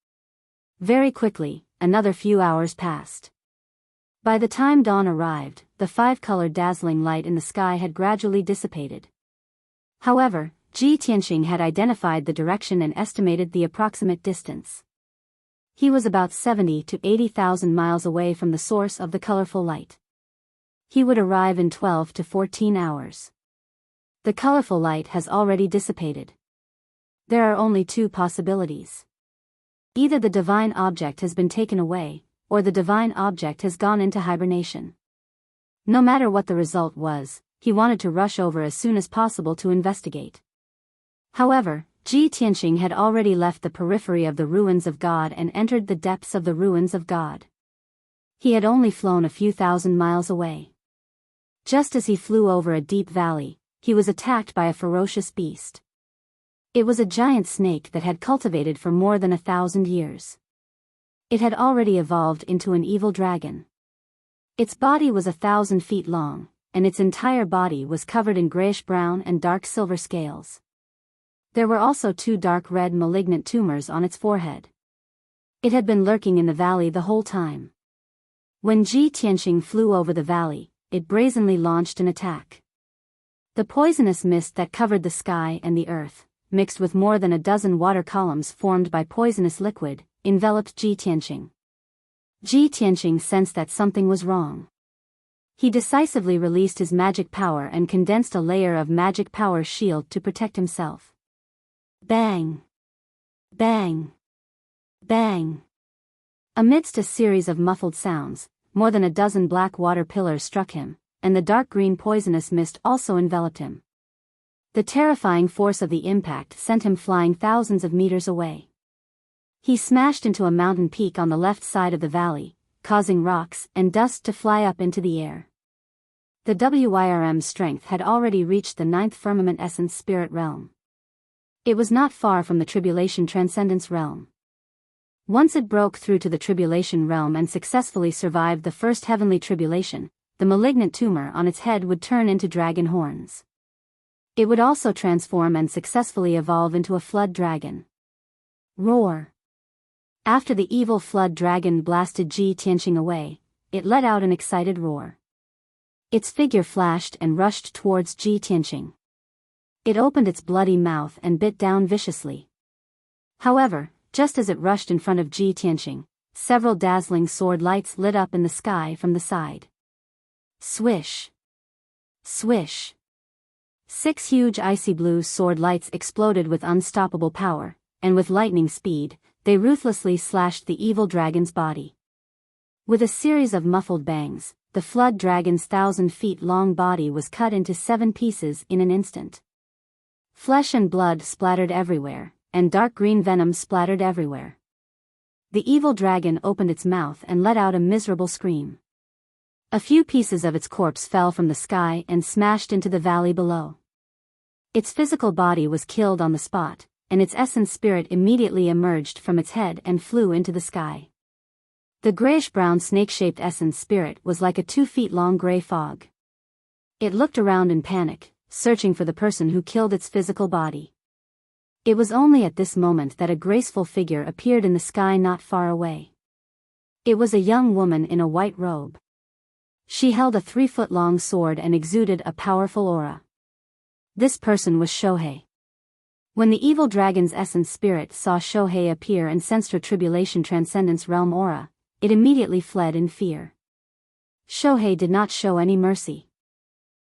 Speaker 1: Very quickly, another few hours passed. By the time dawn arrived, the five-colored dazzling light in the sky had gradually dissipated. However, Ji Tianqing had identified the direction and estimated the approximate distance. He was about 70 to 80,000 miles away from the source of the colorful light. He would arrive in 12 to 14 hours. The colorful light has already dissipated. There are only two possibilities. Either the divine object has been taken away, or the divine object has gone into hibernation. No matter what the result was, he wanted to rush over as soon as possible to investigate. However, Ji Tianqing had already left the periphery of the ruins of God and entered the depths of the ruins of God. He had only flown a few thousand miles away. Just as he flew over a deep valley, he was attacked by a ferocious beast. It was a giant snake that had cultivated for more than 1,000 years. It had already evolved into an evil dragon. Its body was 1,000 feet long, and its entire body was covered in grayish-brown and dark silver scales. There were also 2 dark red malignant tumors on its forehead. It had been lurking in the valley the whole time. When Ji Tianqing flew over the valley, it brazenly launched an attack. The poisonous mist that covered the sky and the earth, mixed with more than a dozen water columns formed by poisonous liquid, enveloped Ji Tianqing. Ji Tianqing sensed that something was wrong. He decisively released his magic power and condensed a layer of magic power shield to protect himself. Bang! Bang! Bang! Amidst a series of muffled sounds, more than a dozen black water pillars struck him, and the dark green poisonous mist also enveloped him. The terrifying force of the impact sent him flying thousands of meters away. He smashed into a mountain peak on the left side of the valley, causing rocks and dust to fly up into the air. The WYRM's strength had already reached the 9th firmament essence spirit realm. It was not far from the tribulation transcendence realm. Once it broke through to the tribulation realm and successfully survived the first heavenly tribulation, the malignant tumor on its head would turn into dragon horns. It would also transform and successfully evolve into a flood dragon. Roar! After the evil flood dragon blasted Ji Tianqing away, it let out an excited roar. Its figure flashed and rushed towards Ji Tianqing. It opened its bloody mouth and bit down viciously. However, just as it rushed in front of Ji Tianqing, several dazzling sword lights lit up in the sky from the side. Swish! Swish! 6 huge icy blue sword lights exploded with unstoppable power, and with lightning speed, they ruthlessly slashed the evil dragon's body. With a series of muffled bangs, the flood dragon's 1,000 feet long body was cut into 7 pieces in an instant. Flesh and blood splattered everywhere, and dark green venom splattered everywhere. The evil dragon opened its mouth and let out a miserable scream. A few pieces of its corpse fell from the sky and smashed into the valley below. Its physical body was killed on the spot, and its essence spirit immediately emerged from its head and flew into the sky. The grayish-brown snake-shaped essence spirit was like a 2 feet long gray fog. It looked around in panic, searching for the person who killed its physical body. It was only at this moment that a graceful figure appeared in the sky not far away. It was a young woman in a white robe. She held a 3-foot-long sword and exuded a powerful aura. This person was Shohei. When the evil dragon's essence spirit saw Shohei appear and sensed her tribulation transcendence realm aura, it immediately fled in fear. Shohei did not show any mercy.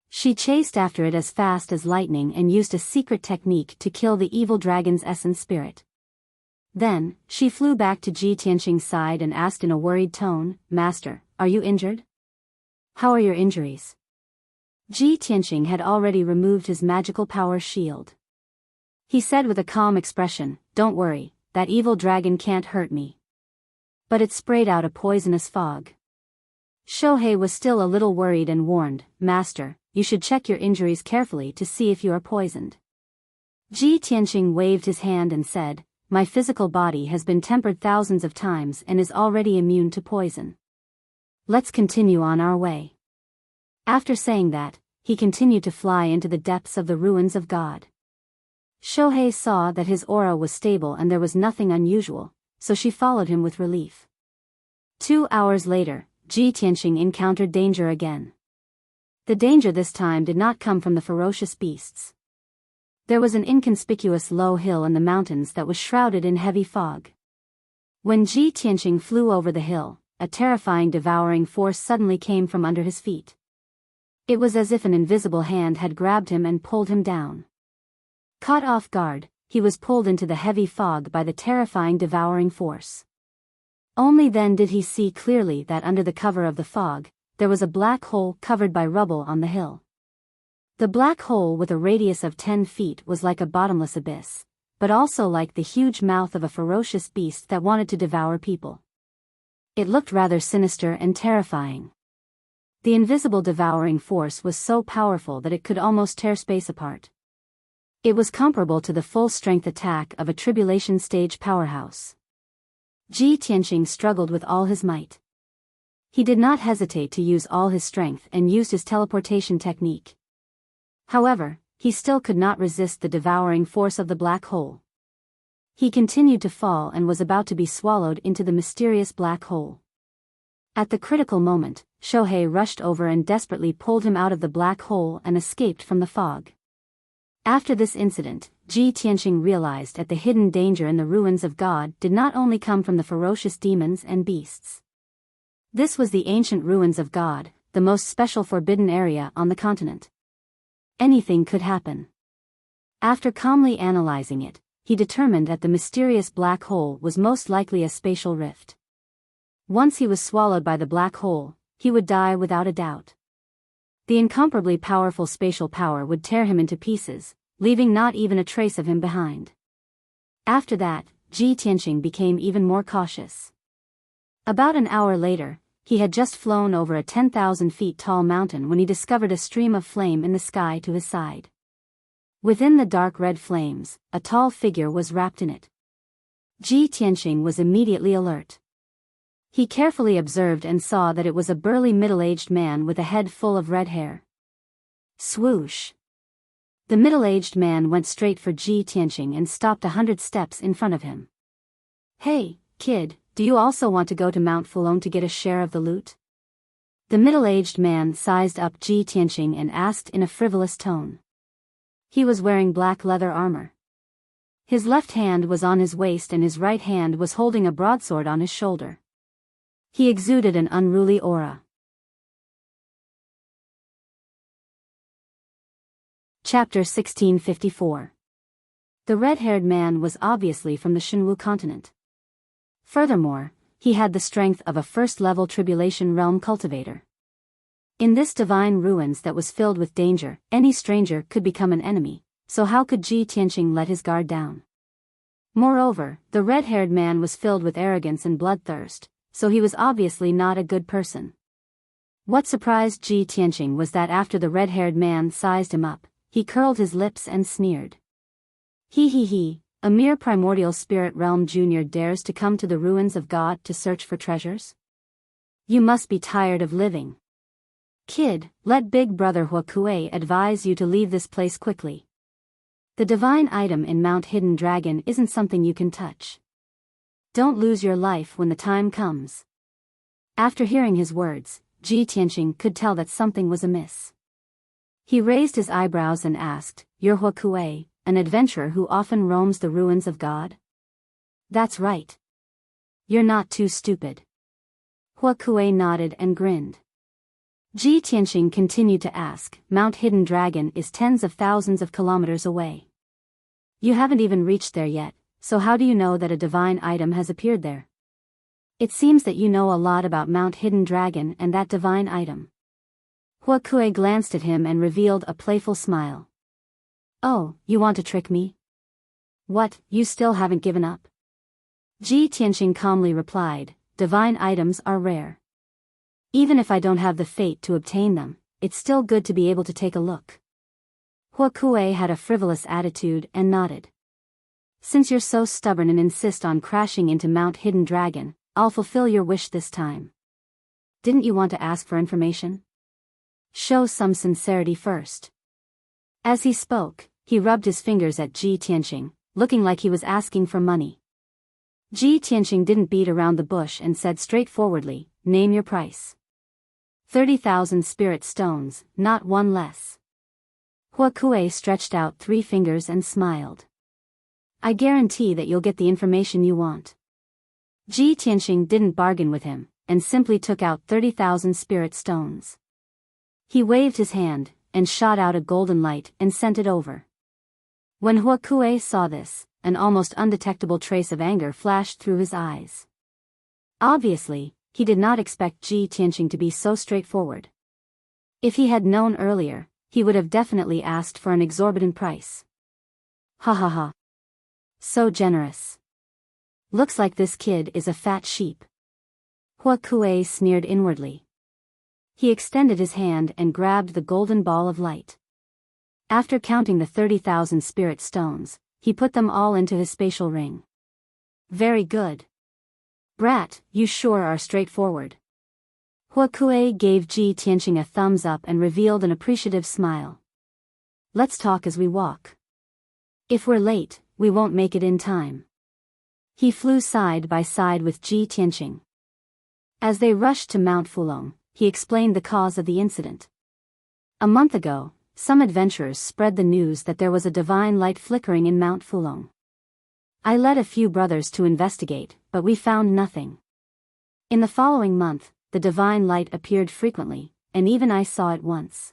Speaker 1: She chased after it as fast as lightning and used a secret technique to kill the evil dragon's essence spirit. Then, she flew back to Ji Tianqing's side and asked in a worried tone, "Master, are you injured? How are your injuries?" Ji Tianqing had already removed his magical power shield. He said with a calm expression, "Don't worry, that evil dragon can't hurt me." But it sprayed out a poisonous fog. Shohei was still a little worried and warned, "Master, you should check your injuries carefully to see if you are poisoned." Ji Tianqing waved his hand and said, "My physical body has been tempered thousands of times and is already immune to poison. Let's continue on our way." After saying that, he continued to fly into the depths of the ruins of God. Shohei saw that his aura was stable and there was nothing unusual, so she followed him with relief. 2 hours later, Ji Tianqing encountered danger again. The danger this time did not come from the ferocious beasts. There was an inconspicuous low hill in the mountains that was shrouded in heavy fog. When Ji Tianqing flew over the hill, a terrifying devouring force suddenly came from under his feet. It was as if an invisible hand had grabbed him and pulled him down. Caught off guard, he was pulled into the heavy fog by the terrifying devouring force. Only then did he see clearly that under the cover of the fog, there was a black hole covered by rubble on the hill. The black hole with a radius of 10 feet was like a bottomless abyss, but also like the huge mouth of a ferocious beast that wanted to devour people. It looked rather sinister and terrifying. The invisible devouring force was so powerful that it could almost tear space apart. It was comparable to the full-strength attack of a tribulation stage powerhouse. Ji Tianqing struggled with all his might. He did not hesitate to use all his strength and used his teleportation technique. However, he still could not resist the devouring force of the black hole. He continued to fall and was about to be swallowed into the mysterious black hole. At the critical moment, Shohei rushed over and desperately pulled him out of the black hole and escaped from the fog. After this incident, Ji Tianqing realized that the hidden danger in the ruins of God did not only come from the ferocious demons and beasts. This was the ancient ruins of God, the most special forbidden area on the continent. Anything could happen. After calmly analyzing it, he determined that the mysterious black hole was most likely a spatial rift. Once he was swallowed by the black hole, he would die without a doubt. The incomparably powerful spatial power would tear him into pieces, leaving not even a trace of him behind. After that, Ji Tianqing became even more cautious. About an hour later, he had just flown over a 10,000 feet tall mountain when he discovered a stream of flame in the sky to his side. Within the dark red flames, a tall figure was wrapped in it. Ji Tianqing was immediately alert. He carefully observed and saw that it was a burly middle-aged man with a head full of red hair. Swoosh! The middle-aged man went straight for Ji Tianqing and stopped 100 steps in front of him. "Hey, kid, do you also want to go to Mount Fulong to get a share of the loot?" The middle-aged man sized up Ji Tianqing and asked in a frivolous tone. He was wearing black leather armor. His left hand was on his waist and his right hand was holding a broadsword on his shoulder. He exuded an unruly aura. Chapter 1654. The red-haired man was obviously from the Shenwu continent. Furthermore, he had the strength of a first-level tribulation realm cultivator. In this divine ruins that was filled with danger, any stranger could become an enemy, so how could Ji Tianqing let his guard down? Moreover, the red-haired man was filled with arrogance and bloodthirst, so he was obviously not a good person. What surprised Ji Tianqing was that after the red-haired man sized him up, he curled his lips and sneered. He, a mere primordial spirit realm junior dares to come to the ruins of God to search for treasures? You must be tired of living. Kid, let Big Brother Huokue advise you to leave this place quickly. The divine item in Mount Hidden Dragon isn't something you can touch. Don't lose your life when the time comes. After hearing his words, Ji Tianqing could tell that something was amiss. He raised his eyebrows and asked, "You're Huokue, an adventurer who often roams the ruins of God?" "That's right. You're not too stupid." Huokue nodded and grinned. Ji Tianqing continued to ask, "Mount Hidden Dragon is tens of thousands of kilometers away. You haven't even reached there yet, so how do you know that a divine item has appeared there? It seems that you know a lot about Mount Hidden Dragon and that divine item." Huokue glanced at him and revealed a playful smile. "Oh, you want to trick me? What, you still haven't given up?" Ji Tianqing calmly replied, "Divine items are rare. Even if I don't have the fate to obtain them, it's still good to be able to take a look." Huokue had a frivolous attitude and nodded. "Since you're so stubborn and insist on crashing into Mount Hidden Dragon, I'll fulfill your wish this time. Didn't you want to ask for information? Show some sincerity first." As he spoke, he rubbed his fingers at Ji Tianqing, looking like he was asking for money. Ji Tianqing didn't beat around the bush and said straightforwardly, "Name your price." 30,000 spirit stones, not one less. Huokue stretched out 3 fingers and smiled. "I guarantee that you'll get the information you want." Ji Tianqing didn't bargain with him, and simply took out 30,000 spirit stones. He waved his hand, and shot out a golden light and sent it over. When Huokue saw this, an almost undetectable trace of anger flashed through his eyes. Obviously, he did not expect Ji Tianqing to be so straightforward. If he had known earlier, he would have definitely asked for an exorbitant price. Ha ha ha. So generous. Looks like this kid is a fat sheep. Huokue sneered inwardly. He extended his hand and grabbed the golden ball of light. After counting the 30,000 spirit stones, he put them all into his spatial ring. "Very good. Brat, you sure are straightforward. Huokue gave Ji Tianqing a thumbs up and revealed an appreciative smile. Let's talk as we walk. If we're late, we won't make it in time. He flew side by side with Ji Tianqing. As they rushed to Mount Fulong, he explained the cause of the incident. A month ago, some adventurers spread the news that there was a divine light flickering in Mount Fulong. I led a few brothers to investigate, but we found nothing. In the following month, the divine light appeared frequently, and even I saw it once.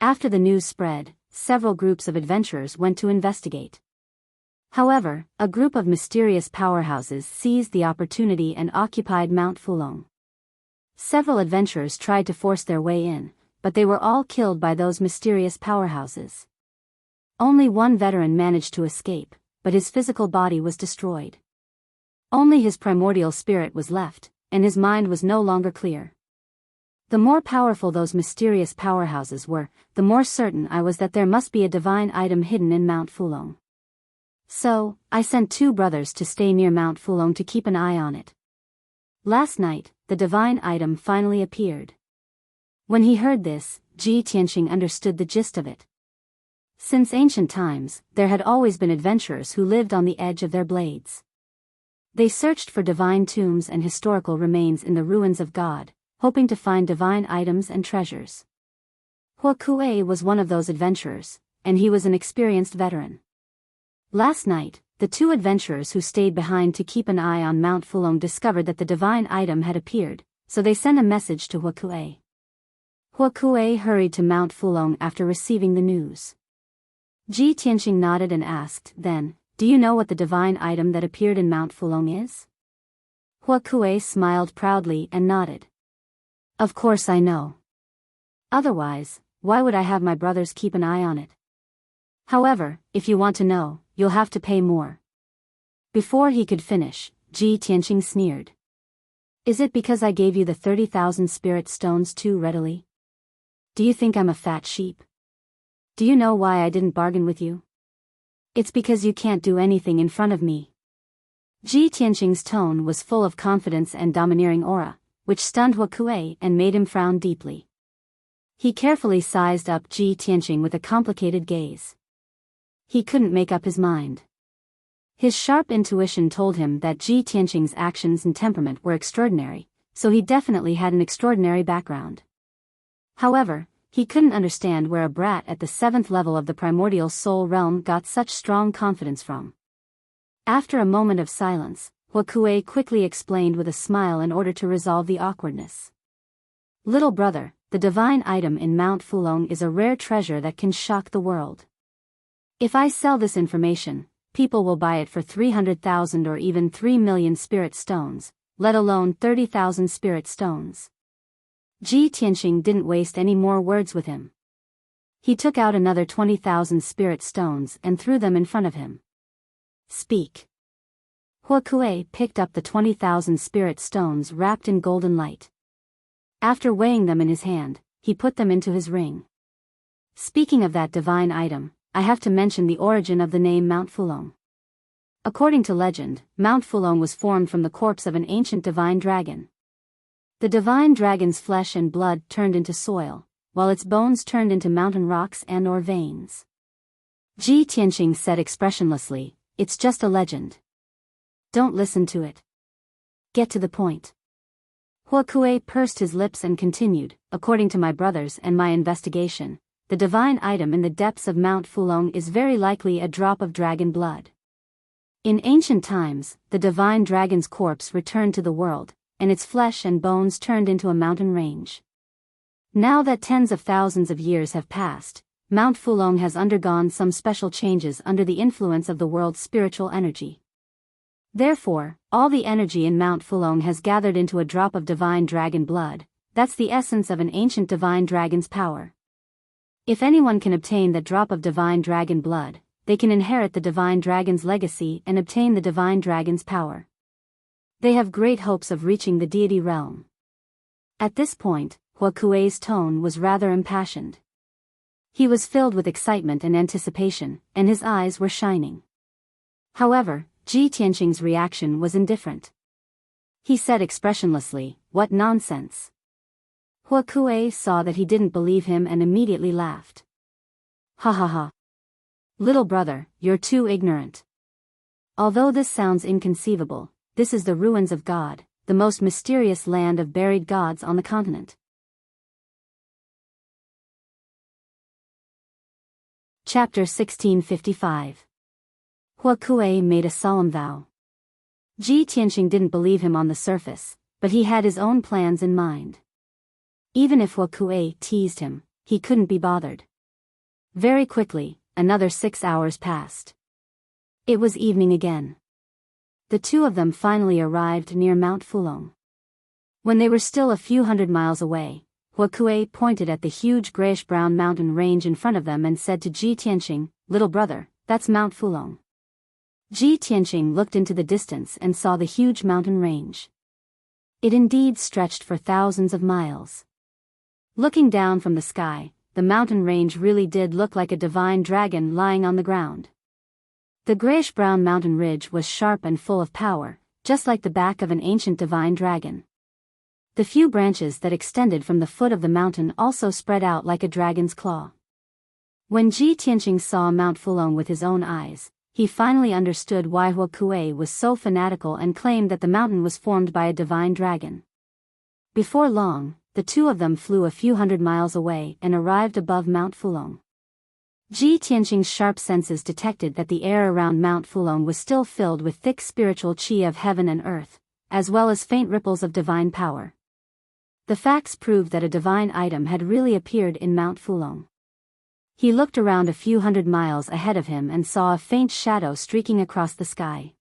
Speaker 1: After the news spread, several groups of adventurers went to investigate. However, a group of mysterious powerhouses seized the opportunity and occupied Mount Fulong. Several adventurers tried to force their way in, but they were all killed by those mysterious powerhouses. Only one veteran managed to escape, but his physical body was destroyed. Only his primordial spirit was left, and his mind was no longer clear. The more powerful those mysterious powerhouses were, the more certain I was that there must be a divine item hidden in Mount Fulong. So, I sent 2 brothers to stay near Mount Fulong to keep an eye on it. Last night, the divine item finally appeared. When he heard this, Ji Tianqing understood the gist of it. Since ancient times, there had always been adventurers who lived on the edge of their blades. They searched for divine tombs and historical remains in the ruins of God, hoping to find divine items and treasures. Huokue was one of those adventurers, and he was an experienced veteran. Last night, the 2 adventurers who stayed behind to keep an eye on Mount Fulong discovered that the divine item had appeared, so they sent a message to Huokue. Huokue hurried to Mount Fulong after receiving the news. Ji Tianqing nodded and asked, then, do you know what the divine item that appeared in Mount Fulong is? Huokue smiled proudly and nodded. Of course I know. Otherwise, why would I have my brothers keep an eye on it? However, if you want to know, you'll have to pay more. Before he could finish, Ji Tianqing sneered. Is it because I gave you the 30,000 spirit stones too readily? Do you think I'm a fat sheep? Do you know why I didn't bargain with you? It's because you can't do anything in front of me. Ji Tianqing's tone was full of confidence and domineering aura, which stunned Huokue and made him frown deeply. He carefully sized up Ji Tianqing with a complicated gaze. He couldn't make up his mind. His sharp intuition told him that Ji Tianqing's actions and temperament were extraordinary, so he definitely had an extraordinary background. However, he couldn't understand where a brat at the 7th level of the primordial soul realm got such strong confidence from. After a moment of silence, Huokue quickly explained with a smile in order to resolve the awkwardness. Little brother, the divine item in Mount Fulong is a rare treasure that can shock the world. If I sell this information, people will buy it for 300,000 or even 3 million spirit stones, let alone 30,000 spirit stones. Ji Tianqing didn't waste any more words with him. He took out another 20,000 spirit stones and threw them in front of him. Speak. Huokue picked up the 20,000 spirit stones wrapped in golden light. After weighing them in his hand, he put them into his ring. Speaking of that divine item, I have to mention the origin of the name Mount Fulong. According to legend, Mount Fulong was formed from the corpse of an ancient divine dragon. The divine dragon's flesh and blood turned into soil, while its bones turned into mountain rocks and/or veins. Ji Tianqing said expressionlessly, "It's just a legend. Don't listen to it. Get to the point." Huokue pursed his lips and continued, "According to my brothers and my investigation, the divine item in the depths of Mount Fulong is very likely a drop of dragon blood. In ancient times, the divine dragon's corpse returned to the world, and its flesh and bones turned into a mountain range. Now that tens of thousands of years have passed, Mount Fulong has undergone some special changes under the influence of the world's spiritual energy. Therefore, all the energy in Mount Fulong has gathered into a drop of divine dragon blood. That's the essence of an ancient divine dragon's power. If anyone can obtain that drop of divine dragon blood, they can inherit the divine dragon's legacy and obtain the divine dragon's power. They have great hopes of reaching the deity realm." At this point, Huokue's tone was rather impassioned. He was filled with excitement and anticipation, and his eyes were shining. However, Ji Tianqing's reaction was indifferent. He said expressionlessly, "What nonsense." Huokue saw that he didn't believe him and immediately laughed. "Ha ha ha. Little brother, you're too ignorant. Although this sounds inconceivable, this is the ruins of God, the most mysterious land of buried gods on the continent." Chapter 1655. Huokue made a solemn vow. Ji Tianqing didn't believe him on the surface, but he had his own plans in mind. Even if Huokue teased him, he couldn't be bothered. Very quickly, another 6 hours passed. It was evening again. The two of them finally arrived near Mount Fulong. When they were still a few hundred miles away, Huokue pointed at the huge grayish-brown mountain range in front of them and said to Ji Tianqing, "Little brother, that's Mount Fulong." Ji Tianqing looked into the distance and saw the huge mountain range. It indeed stretched for thousands of miles. Looking down from the sky, the mountain range really did look like a divine dragon lying on the ground. The grayish-brown mountain ridge was sharp and full of power, just like the back of an ancient divine dragon. The few branches that extended from the foot of the mountain also spread out like a dragon's claw. When Ji Tianqing saw Mount Fulong with his own eyes, he finally understood why Huokue was so fanatical and claimed that the mountain was formed by a divine dragon. Before long, the two of them flew a few hundred miles away and arrived above Mount Fulong. Ji Tianqing's sharp senses detected that the air around Mount Fulong was still filled with thick spiritual qi of heaven and earth, as well as faint ripples of divine power. The facts proved that a divine item had really appeared in Mount Fulong. He looked around a few hundred miles ahead of him and saw a faint shadow streaking across the sky.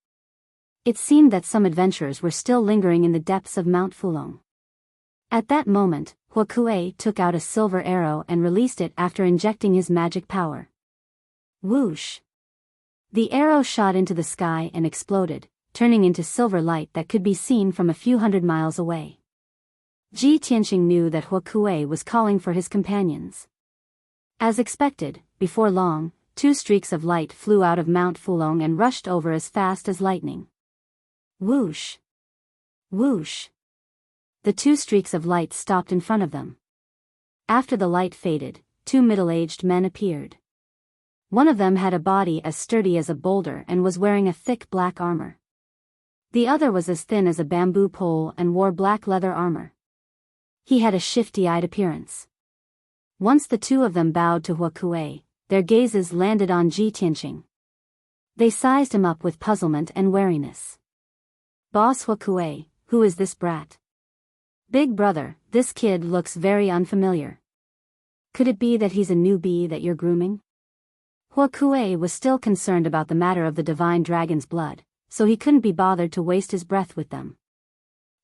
Speaker 1: It seemed that some adventurers were still lingering in the depths of Mount Fulong. At that moment, Huokue took out a silver arrow and released it after injecting his magic power. Whoosh! The arrow shot into the sky and exploded, turning into silver light that could be seen from a few hundred miles away. Ji Tianqing knew that Huokue was calling for his companions. As expected, before long, 2 streaks of light flew out of Mount Fulong and rushed over as fast as lightning. Whoosh! Whoosh! The 2 streaks of light stopped in front of them. After the light faded, 2 middle-aged men appeared. One of them had a body as sturdy as a boulder and was wearing a thick black armor. The other was as thin as a bamboo pole and wore black leather armor. He had a shifty-eyed appearance. Once the two of them bowed to Huokue, their gazes landed on Ji Tianqing. They sized him up with puzzlement and wariness. "Boss Huokue, who is this brat?" "Big brother, this kid looks very unfamiliar. Could it be that he's a newbie that you're grooming?" Huokue was still concerned about the matter of the divine dragon's blood, so he couldn't be bothered to waste his breath with them.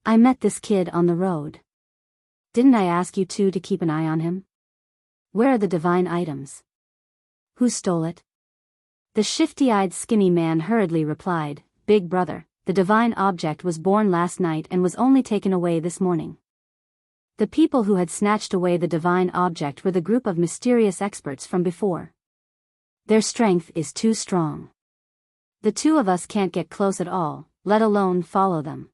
Speaker 1: "I met this kid on the road. Didn't I ask you two to keep an eye on him? Where are the divine items? Who stole it?" The shifty-eyed skinny man hurriedly replied, "Big brother, the divine object was born last night and was only taken away this morning." The people who had snatched away the divine object were the group of mysterious experts from before. Their strength is too strong. The two of us can't get close at all, let alone follow them.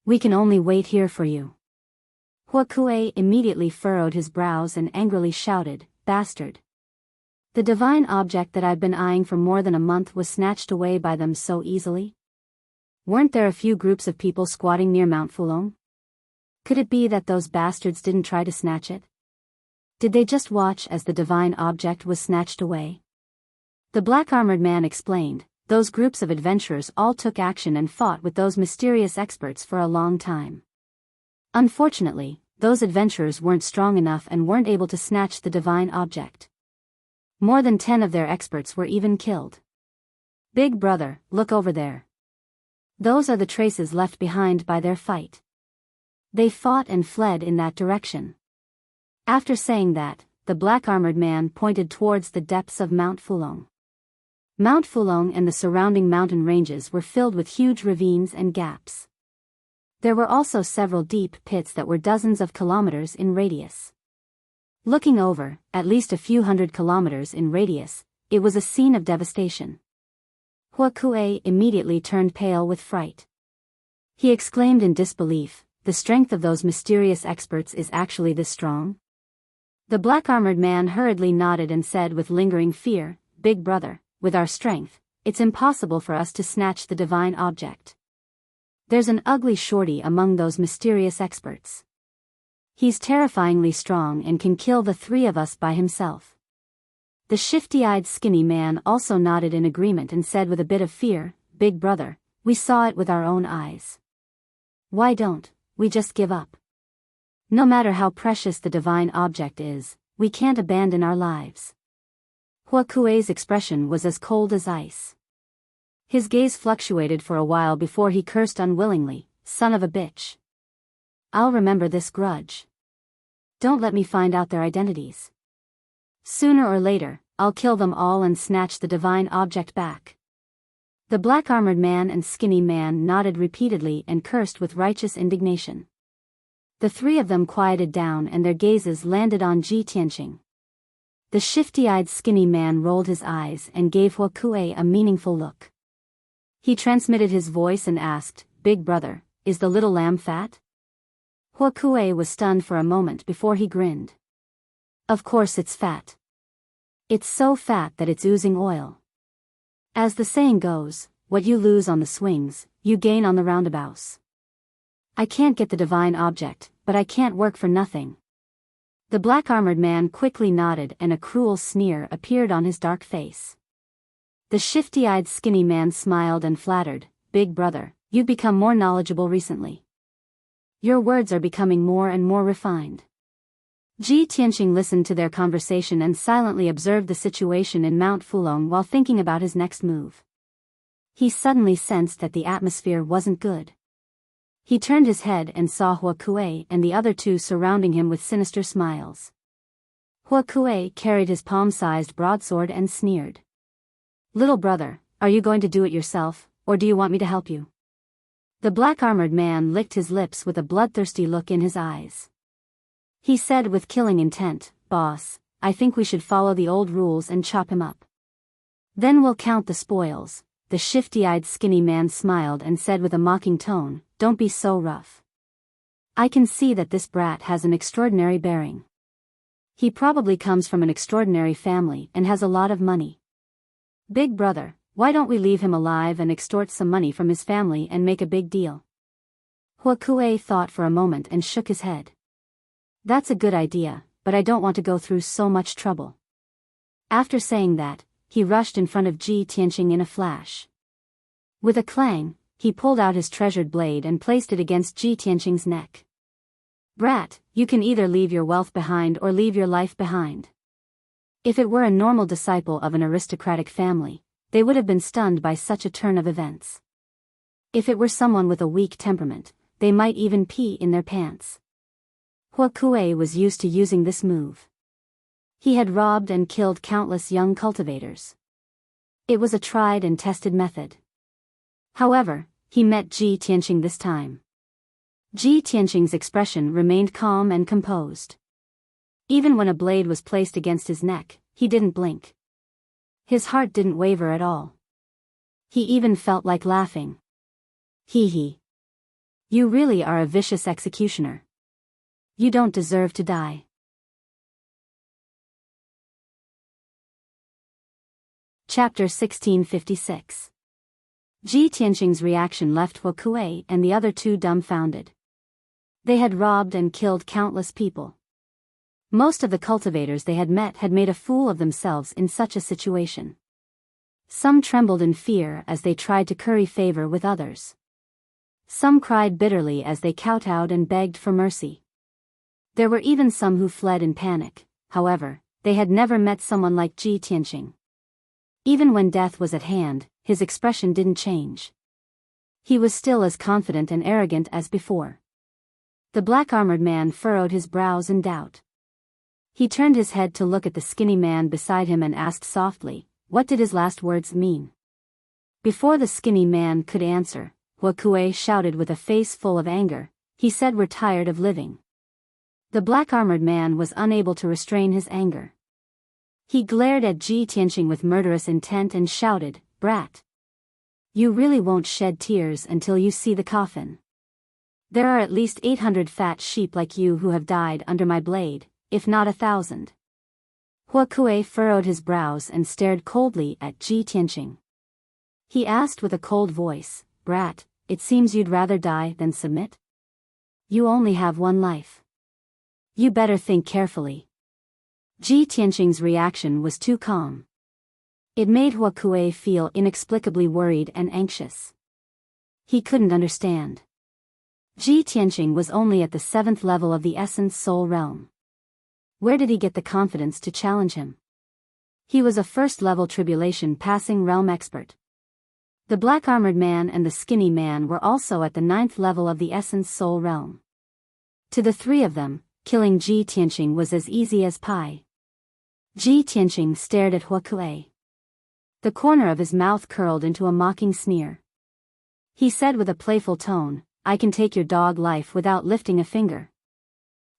Speaker 1: We can only wait here for you. Huokue immediately furrowed his brows and angrily shouted, "Bastard! The divine object that I've been eyeing for more than a month was snatched away by them so easily? Weren't there a few groups of people squatting near Mount Fulong? Could it be that those bastards didn't try to snatch it? Did they just watch as the divine object was snatched away?" The black-armored man explained, "Those groups of adventurers all took action and fought with those mysterious experts for a long time. Unfortunately, those adventurers weren't strong enough and weren't able to snatch the divine object. More than 10 of their experts were even killed. Big brother, look over there. Those are the traces left behind by their fight. They fought and fled in that direction." After saying that, the black-armored man pointed towards the depths of Mount Fulong. Mount Fulong and the surrounding mountain ranges were filled with huge ravines and gaps. There were also several deep pits that were dozens of kilometers in radius. Looking over, at least a few hundred kilometers in radius, it was a scene of devastation. Huokue immediately turned pale with fright. He exclaimed in disbelief, the strength of those mysterious experts is actually this strong? The black-armored man hurriedly nodded and said with lingering fear, Big brother, with our strength, it's impossible for us to snatch the divine object. There's an ugly shorty among those mysterious experts. He's terrifyingly strong and can kill the three of us by himself. The shifty-eyed skinny man also nodded in agreement and said with a bit of fear, Big brother, we saw it with our own eyes. Why don't we just give up? No matter how precious the divine object is, we can't abandon our lives. Hua Kuei's expression was as cold as ice. His gaze fluctuated for a while before he cursed unwillingly, son of a bitch. I'll remember this grudge. Don't let me find out their identities. Sooner or later, I'll kill them all and snatch the divine object back. The black-armored man and skinny man nodded repeatedly and cursed with righteous indignation. The three of them quieted down and their gazes landed on Ji Tianqing. The shifty-eyed skinny man rolled his eyes and gave Hua Kuei a meaningful look. He transmitted his voice and asked, Big brother, is the little lamb fat? Hua Kuei was stunned for a moment before he grinned. Of course it's fat. It's so fat that it's oozing oil. As the saying goes, what you lose on the swings, you gain on the roundabouts. I can't get the divine object, but I can't work for nothing. The black-armored man quickly nodded and a cruel sneer appeared on his dark face. The shifty-eyed skinny man smiled and flattered, Big brother, you've become more knowledgeable recently. Your words are becoming more and more refined. Ji Tianqing listened to their conversation and silently observed the situation in Mount Fulong while thinking about his next move. He suddenly sensed that the atmosphere wasn't good. He turned his head and saw Hua Kuei and the other two surrounding him with sinister smiles. Hua Kuei carried his palm-sized broadsword and sneered. Little brother, are you going to do it yourself, or do you want me to help you? The black-armored man licked his lips with a bloodthirsty look in his eyes. He said with killing intent, Boss, I think we should follow the old rules and chop him up. Then we'll count the spoils. The shifty-eyed skinny man smiled and said with a mocking tone, Don't be so rough. I can see that this brat has an extraordinary bearing. He probably comes from an extraordinary family and has a lot of money. Big brother, why don't we leave him alive and extort some money from his family and make a big deal? Hua Kuei thought for a moment and shook his head. That's a good idea, but I don't want to go through so much trouble. After saying that, he rushed in front of Ji Tianqing in a flash. With a clang, he pulled out his treasured blade and placed it against Ji Tianqing's neck. Brat, you can either leave your wealth behind or leave your life behind. If it were a normal disciple of an aristocratic family, they would have been stunned by such a turn of events. If it were someone with a weak temperament, they might even pee in their pants. Hua Kuei was used to using this move. He had robbed and killed countless young cultivators. It was a tried and tested method. However, he met Ji Tianqing this time. Ji Tianqing's expression remained calm and composed. Even when a blade was placed against his neck, he didn't blink. His heart didn't waver at all. He even felt like laughing. Hee hee. You really are a vicious executioner. You don't deserve to die. Chapter 1656. Ji Tianqing's reaction left Hua Kuei and the other two dumbfounded. They had robbed and killed countless people. Most of the cultivators they had met had made a fool of themselves in such a situation. Some trembled in fear as they tried to curry favor with others. Some cried bitterly as they kowtowed and begged for mercy. There were even some who fled in panic. However, they had never met someone like Ji Tianqing. Even when death was at hand, his expression didn't change. He was still as confident and arrogant as before. The black-armored man furrowed his brows in doubt. He turned his head to look at the skinny man beside him and asked softly, what did his last words mean? Before the skinny man could answer, Hua Kuei shouted with a face full of anger, he said we're tired of living. The black-armored man was unable to restrain his anger. He glared at Ji Tianqing with murderous intent and shouted, Brat! You really won't shed tears until you see the coffin. There are at least 800 fat sheep like you who have died under my blade, if not 1,000. Huokue furrowed his brows and stared coldly at Ji Tianqing. He asked with a cold voice, "Brat, it seems you'd rather die than submit? You only have one life. You better think carefully." Ji Tianqing's reaction was too calm. It made Huokue feel inexplicably worried and anxious. He couldn't understand. Ji Tianqing was only at the 7th level of the Essence Soul Realm. Where did he get the confidence to challenge him? He was a first-level tribulation passing realm expert. The black-armored man and the skinny man were also at the 9th level of the Essence Soul Realm. To the three of them, killing Ji Tianqing was as easy as pie. Ji Tianqing stared at Huokue. The corner of his mouth curled into a mocking sneer. He said with a playful tone, "I can take your dog life without lifting a finger.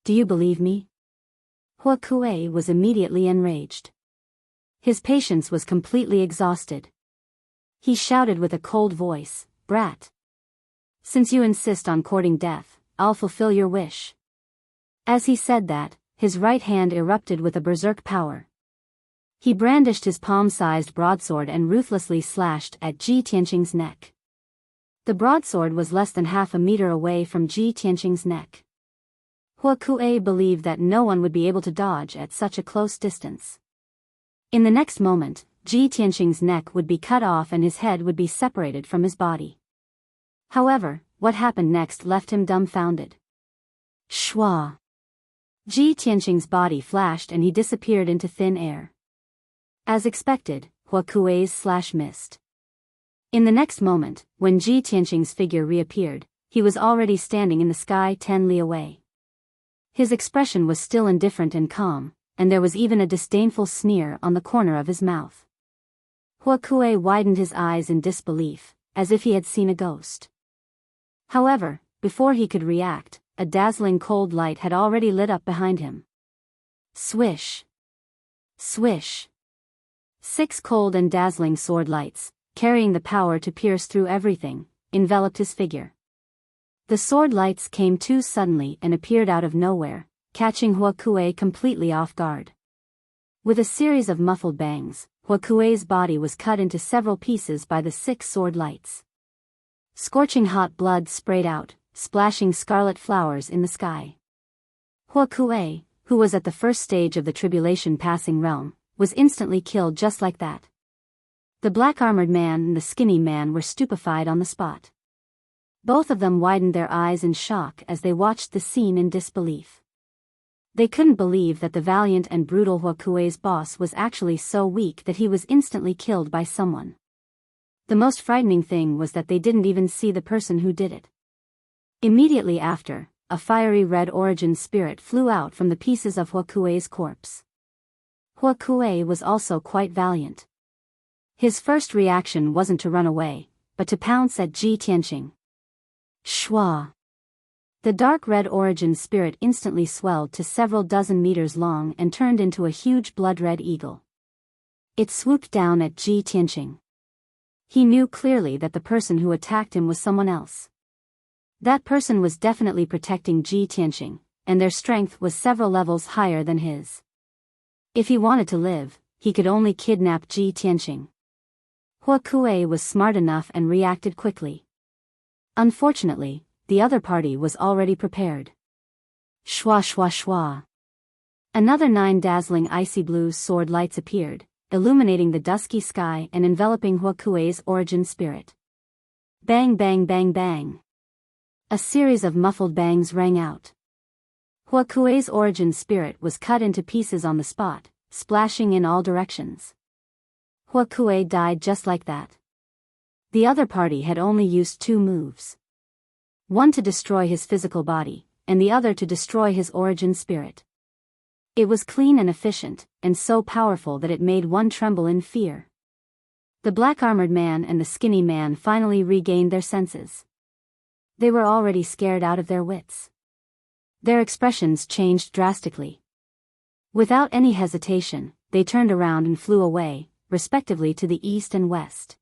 Speaker 1: Do you believe me?" Huokue was immediately enraged. His patience was completely exhausted. He shouted with a cold voice, "Brat! Since you insist on courting death, I'll fulfill your wish." As he said that, his right hand erupted with a berserk power. He brandished his palm-sized broadsword and ruthlessly slashed at Ji Tianqing's neck. The broadsword was less than half a meter away from Ji Tianqing's neck. Huokue believed that no one would be able to dodge at such a close distance. In the next moment, Ji Tianqing's neck would be cut off and his head would be separated from his body. However, what happened next left him dumbfounded. Shwa! Ji Tianqing's body flashed and he disappeared into thin air. As expected, Huokue's slash missed. In the next moment, when Ji Tianqing's figure reappeared, he was already standing in the sky 10 li away. His expression was still indifferent and calm, and there was even a disdainful sneer on the corner of his mouth. Huokue widened his eyes in disbelief, as if he had seen a ghost. However, before he could react, a dazzling cold light had already lit up behind him. Swish! Swish! 6 cold and dazzling sword lights, carrying the power to pierce through everything, enveloped his figure. The sword lights came too suddenly and appeared out of nowhere, catching Huokue completely off guard. With a series of muffled bangs, Huokue's body was cut into several pieces by the 6 sword lights. Scorching hot blood sprayed out, splashing scarlet flowers in the sky. Huokue, who was at the first stage of the tribulation passing realm, was instantly killed just like that. The black-armored man and the skinny man were stupefied on the spot. Both of them widened their eyes in shock as they watched the scene in disbelief. They couldn't believe that the valiant and brutal Huokue's boss was actually so weak that he was instantly killed by someone. The most frightening thing was that they didn't even see the person who did it. Immediately after, a fiery red origin spirit flew out from the pieces of Huokue's corpse. Huokue was also quite valiant. His first reaction wasn't to run away, but to pounce at Ji Tianqing. Shwa! The dark red origin spirit instantly swelled to several dozen meters long and turned into a huge blood-red eagle. It swooped down at Ji Tianqing. He knew clearly that the person who attacked him was someone else. That person was definitely protecting Ji Tianqing, and their strength was several levels higher than his. If he wanted to live, he could only kidnap Ji Tianqing. Huokue was smart enough and reacted quickly. Unfortunately, the other party was already prepared. Shwa shwa shwa. Another 9 dazzling icy blue sword lights appeared, illuminating the dusky sky and enveloping Huokue's origin spirit. Bang bang bang bang. A series of muffled bangs rang out. Huokue's origin spirit was cut into pieces on the spot, splashing in all directions. Huokue died just like that. The other party had only used 2 moves. One to destroy his physical body, and the other to destroy his origin spirit. It was clean and efficient, and so powerful that it made one tremble in fear. The black-armored man and the skinny man finally regained their senses. They were already scared out of their wits. Their expressions changed drastically. Without any hesitation, they turned around and flew away, respectively to the east and west.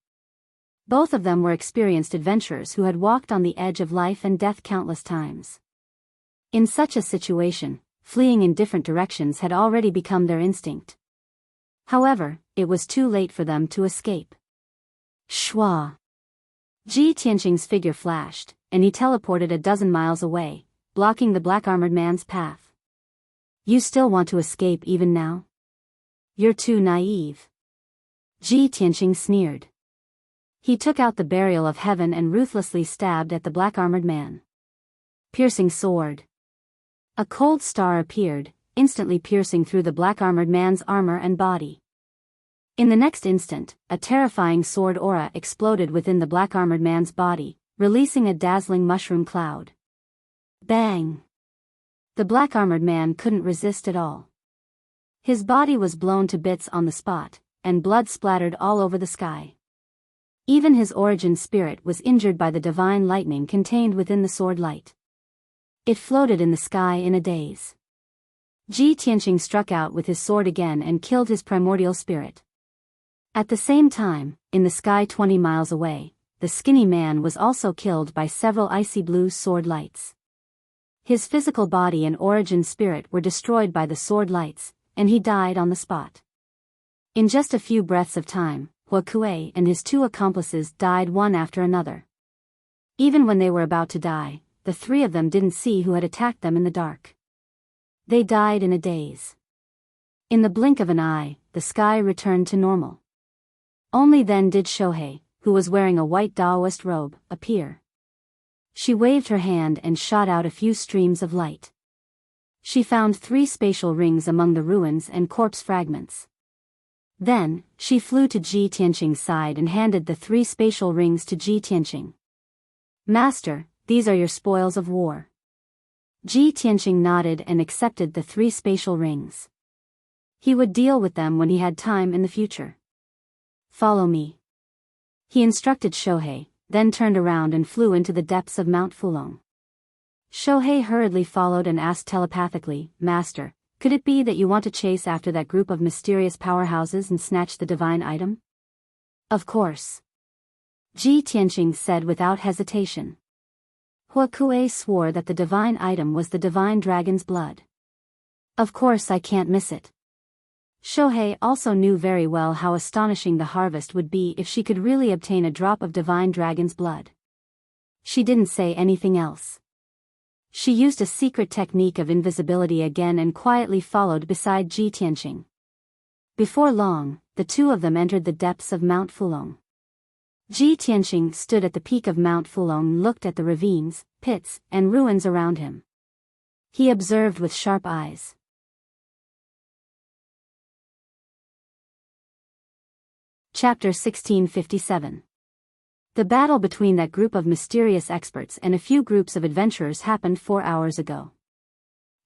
Speaker 1: Both of them were experienced adventurers who had walked on the edge of life and death countless times. In such a situation, fleeing in different directions had already become their instinct. However, it was too late for them to escape. Shwa! Ji Tianqing's figure flashed, and he teleported a dozen miles away, blocking the black-armored man's path. You still want to escape even now? You're too naive. Ji Tianqing sneered. He took out the burial of heaven and ruthlessly stabbed at the black-armored man. Piercing sword. A cold star appeared, instantly piercing through the black-armored man's armor and body. In the next instant, a terrifying sword aura exploded within the black-armored man's body, releasing a dazzling mushroom cloud. Bang! The black-armored man couldn't resist at all. His body was blown to bits on the spot, and blood splattered all over the sky. Even his origin spirit was injured by the divine lightning contained within the sword light. It floated in the sky in a daze. Ji Tianqing struck out with his sword again and killed his primordial spirit. At the same time, in the sky 20 miles away, the skinny man was also killed by several icy blue sword lights. His physical body and origin spirit were destroyed by the sword lights, and he died on the spot. In just a few breaths of time, Wuxia and his two accomplices died one after another. Even when they were about to die, the three of them didn't see who had attacked them in the dark. They died in a daze. In the blink of an eye, the sky returned to normal. Only then did Shohei, who was wearing a white Taoist robe, appear. She waved her hand and shot out a few streams of light. She found 3 spatial rings among the ruins and corpse fragments. Then, she flew to Ji Tianqing's side and handed the 3 spatial rings to Ji Tianqing. Master, these are your spoils of war. Ji Tianqing nodded and accepted the 3 spatial rings. He would deal with them when he had time in the future. Follow me. He instructed Shohei, then turned around and flew into the depths of Mount Fulong. Shohei hurriedly followed and asked telepathically, Master, could it be that you want to chase after that group of mysterious powerhouses and snatch the divine item? Of course. Ji Tianqing said without hesitation. Wuxia swore that the divine item was the divine dragon's blood. Of course I can't miss it. Shohei also knew very well how astonishing the harvest would be if she could really obtain a drop of divine dragon's blood. She didn't say anything else. She used a secret technique of invisibility again and quietly followed beside Ji Tianqing. Before long, the two of them entered the depths of Mount Fulong. Ji Tianqing stood at the peak of Mount Fulong and looked at the ravines, pits, and ruins around him. He observed with sharp eyes. Chapter 1657. The battle between that group of mysterious experts and a few groups of adventurers happened 4 hours ago.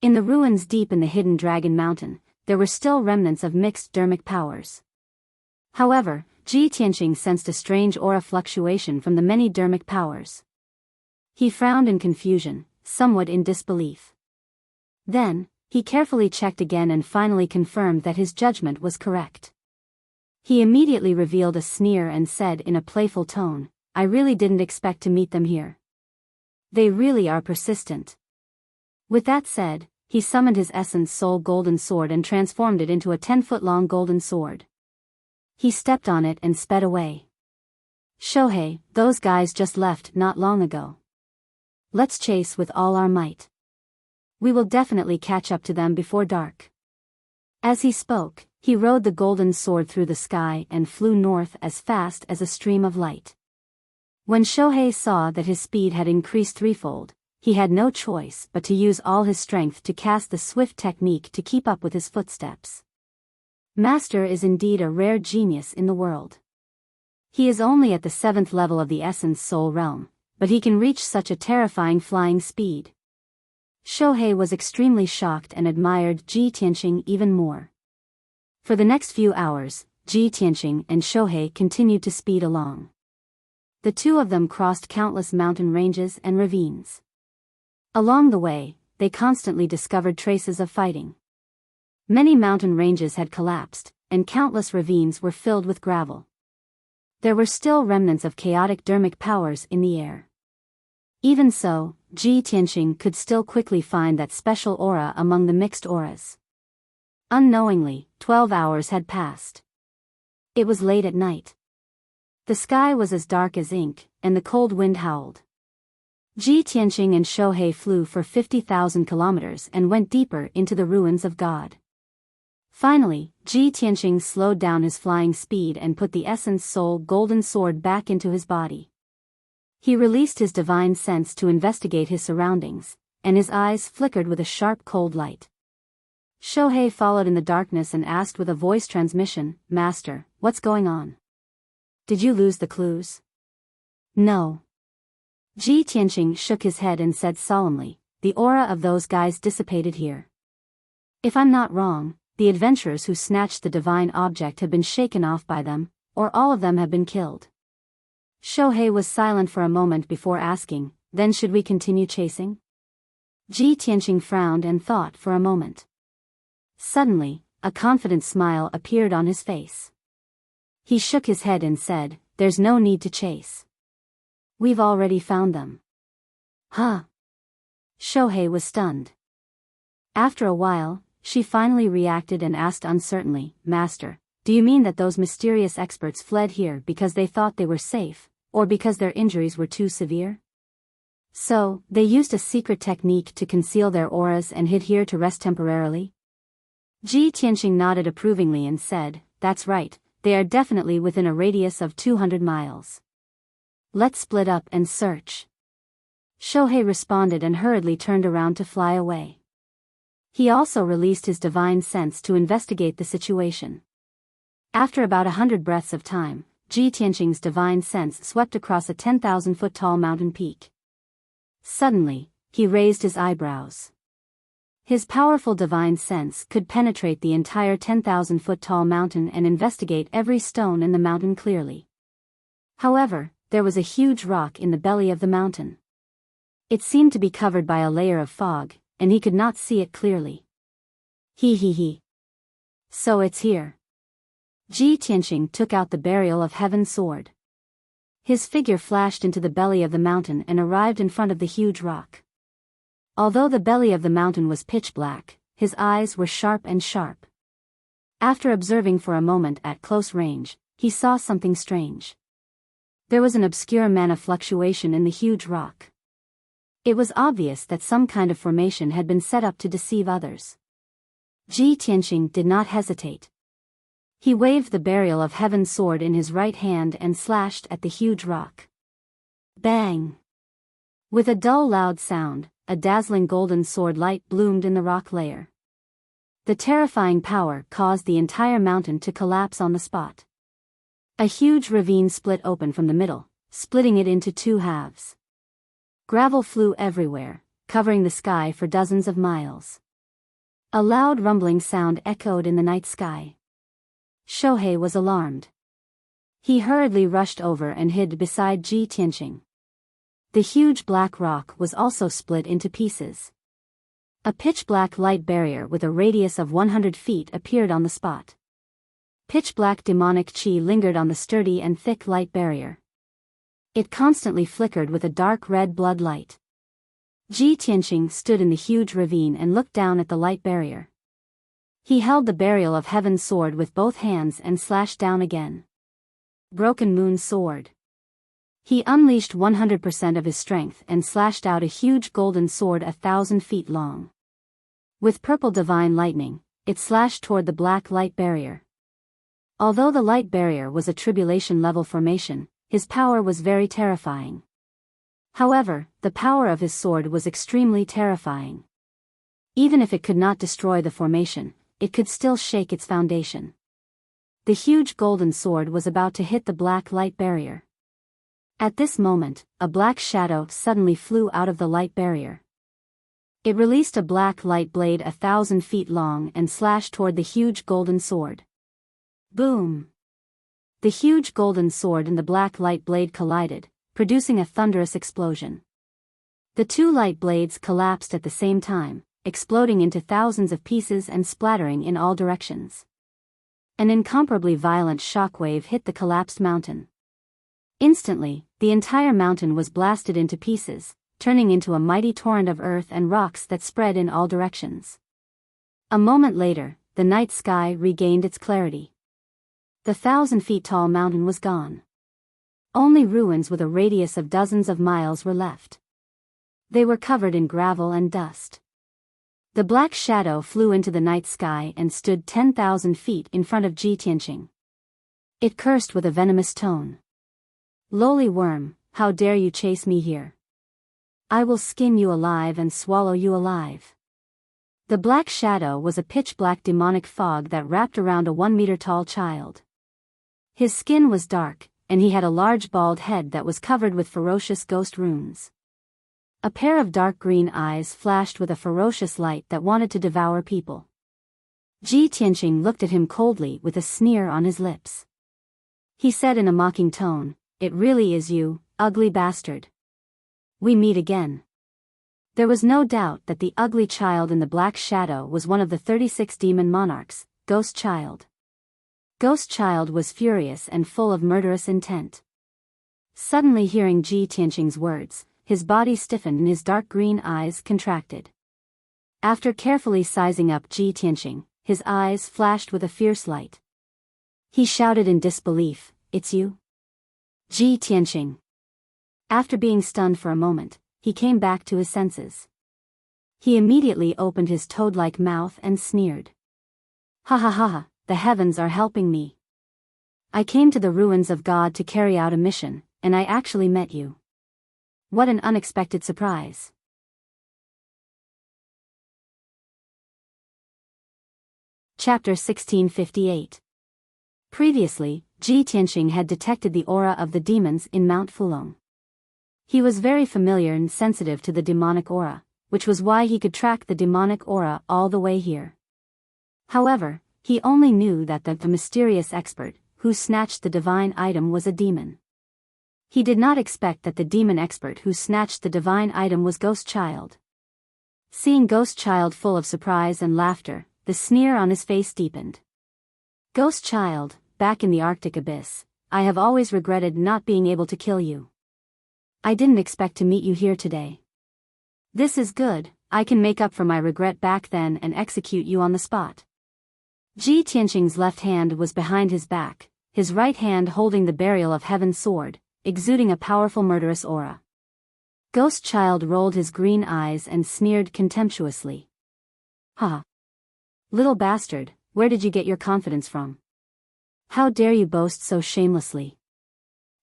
Speaker 1: In the ruins deep in the hidden Dragon Mountain, there were still remnants of mixed dermic powers. However, Ji Tianqing sensed a strange aura fluctuation from the many dermic powers. He frowned in confusion, somewhat in disbelief. Then, he carefully checked again and finally confirmed that his judgment was correct. He immediately revealed a sneer and said in a playful tone, I really didn't expect to meet them here. They really are persistent. With that said, he summoned his essence soul golden sword and transformed it into a 10-foot-long golden sword. He stepped on it and sped away. Shohei, those guys just left not long ago. Let's chase with all our might. We will definitely catch up to them before dark. As he spoke, he rode the golden sword through the sky and flew north as fast as a stream of light. When Shohei saw that his speed had increased threefold, he had no choice but to use all his strength to cast the swift technique to keep up with his footsteps. Master is indeed a rare genius in the world. He is only at the 7th level of the Essence Soul Realm, but he can reach such a terrifying flying speed. Shohei was extremely shocked and admired Ji Tianqing even more. For the next few hours, Ji Tianqing and Shohei continued to speed along. The two of them crossed countless mountain ranges and ravines. Along the way, they constantly discovered traces of fighting. Many mountain ranges had collapsed, and countless ravines were filled with gravel. There were still remnants of chaotic dermic powers in the air. Even so, Ji Tianqing could still quickly find that special aura among the mixed auras. Unknowingly, 12 hours had passed. It was late at night. The sky was as dark as ink, and the cold wind howled. Ji Tianqing and Shohei flew for 50,000 kilometers and went deeper into the ruins of God. Finally, Ji Tianqing slowed down his flying speed and put the Essence Soul Golden Sword back into his body. He released his divine sense to investigate his surroundings, and his eyes flickered with a sharp cold light. Shohei followed in the darkness and asked with a voice transmission, "Master, what's going on? Did you lose the clues?" "No." Ji Tianqing shook his head and said solemnly, "The aura of those guys dissipated here. If I'm not wrong, the adventurers who snatched the divine object have been shaken off by them, or all of them have been killed." Shohei was silent for a moment before asking, "Then should we continue chasing?" Ji Tianqing frowned and thought for a moment. Suddenly, a confident smile appeared on his face. He shook his head and said, "There's no need to chase. We've already found them." "Huh?" Shohei was stunned. After a while, she finally reacted and asked uncertainly, "Master, do you mean that those mysterious experts fled here because they thought they were safe, or because their injuries were too severe? So, they used a secret technique to conceal their auras and hid here to rest temporarily?" Ji Tianqing nodded approvingly and said, "That's right, they are definitely within a radius of 200 miles. Let's split up and search." Shohei responded and hurriedly turned around to fly away. He also released his divine sense to investigate the situation. After about 100 breaths of time, Ji Tianqing's divine sense swept across a 10,000-foot tall mountain peak. Suddenly, he raised his eyebrows. His powerful divine sense could penetrate the entire 10,000-foot tall mountain and investigate every stone in the mountain clearly. However, there was a huge rock in the belly of the mountain. It seemed to be covered by a layer of fog, and he could not see it clearly. He. So it's here. Ji Tianqing took out the Burial of Heaven sword. His figure flashed into the belly of the mountain and arrived in front of the huge rock. Although the belly of the mountain was pitch black, his eyes were sharp. After observing for a moment at close range, he saw something strange. There was an obscure mana fluctuation in the huge rock. It was obvious that some kind of formation had been set up to deceive others. Ji Tianqing did not hesitate. He waved the Burial of Heaven sword in his right hand and slashed at the huge rock. Bang! With a dull loud sound, a dazzling golden sword light bloomed in the rock layer. The terrifying power caused the entire mountain to collapse on the spot. A huge ravine split open from the middle, splitting it into two halves. Gravel flew everywhere, covering the sky for dozens of miles. A loud rumbling sound echoed in the night sky. Shohei was alarmed. He hurriedly rushed over and hid beside Ji Tianqing. The huge black rock was also split into pieces. A pitch-black light barrier with a radius of 100 feet appeared on the spot. Pitch-black demonic chi lingered on the sturdy and thick light barrier. It constantly flickered with a dark red blood light. Ji Tianqing stood in the huge ravine and looked down at the light barrier. He held the Burial of Heaven sword with both hands and slashed down again. Broken Moon sword. He unleashed 100% of his strength and slashed out a huge golden sword 1,000 feet long. With purple divine lightning, it slashed toward the black light barrier. Although the light barrier was a tribulation-level formation, his power was very terrifying. However, the power of his sword was extremely terrifying. Even if it could not destroy the formation, it could still shake its foundation. The huge golden sword was about to hit the black light barrier. At this moment, a black shadow suddenly flew out of the light barrier. It released a black light blade 1,000 feet long and slashed toward the huge golden sword. Boom! The huge golden sword and the black light blade collided, producing a thunderous explosion. The two light blades collapsed at the same time, exploding into thousands of pieces and splattering in all directions. An incomparably violent shockwave hit the collapsed mountain. Instantly, the entire mountain was blasted into pieces, turning into a mighty torrent of earth and rocks that spread in all directions. A moment later, the night sky regained its clarity. The 1,000-feet-tall mountain was gone. Only ruins with a radius of dozens of miles were left. They were covered in gravel and dust. The black shadow flew into the night sky and stood 10,000 feet in front of Ji Tianqing. It cursed with a venomous tone. "Lowly worm, how dare you chase me here? I will skin you alive and swallow you alive." The black shadow was a pitch-black demonic fog that wrapped around a 1-meter-tall child. His skin was dark, and he had a large bald head that was covered with ferocious ghost runes. A pair of dark green eyes flashed with a ferocious light that wanted to devour people. Ji Tianqing looked at him coldly with a sneer on his lips. He said in a mocking tone, "It really is you, ugly bastard. We meet again." There was no doubt that the ugly child in the black shadow was one of the 36 demon monarchs, Ghost Child. Ghost Child was furious and full of murderous intent. Suddenly hearing Ji Tianqing's words, his body stiffened and his dark green eyes contracted. After carefully sizing up Ji Tianqing, his eyes flashed with a fierce light. He shouted in disbelief, "It's you? Ji Tianqing." After being stunned for a moment, he came back to his senses. He immediately opened his toad-like mouth and sneered. "Ha ha ha ha, the heavens are helping me. I came to the ruins of God to carry out a mission, and I actually met you. What an unexpected surprise." Chapter 1658. Previously, Ji Tianqing had detected the aura of the demons in Mount Fulong. He was very familiar and sensitive to the demonic aura, which was why he could track the demonic aura all the way here. However, he only knew that the mysterious expert who snatched the divine item was a demon. He did not expect that the demon expert who snatched the divine item was Ghost Child. Seeing Ghost Child full of surprise and laughter, the sneer on his face deepened. "Ghost Child, back in the Arctic abyss, I have always regretted not being able to kill you. I didn't expect to meet you here today. This is good, I can make up for my regret back then and execute you on the spot." Ji Tianqing's left hand was behind his back, his right hand holding the Burial of Heaven sword, exuding a powerful murderous aura. Ghost Child rolled his green eyes and sneered contemptuously. "Ha! Little bastard, where did you get your confidence from? How dare you boast so shamelessly?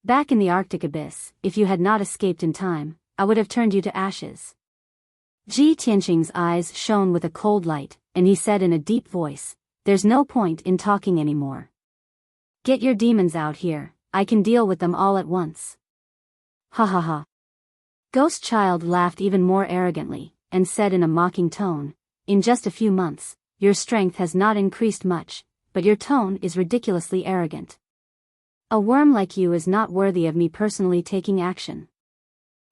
Speaker 1: Back in the Arctic abyss, if you had not escaped in time, I would have turned you to ashes." Ji Tianqing's eyes shone with a cold light, and he said in a deep voice, "There's no point in talking anymore. Get your demons out here, I can deal with them all at once." "Ha ha ha." Ghost Child laughed even more arrogantly, and said in a mocking tone, "In just a few months, your strength has not increased much, but your tone is ridiculously arrogant. A worm like you is not worthy of me personally taking action.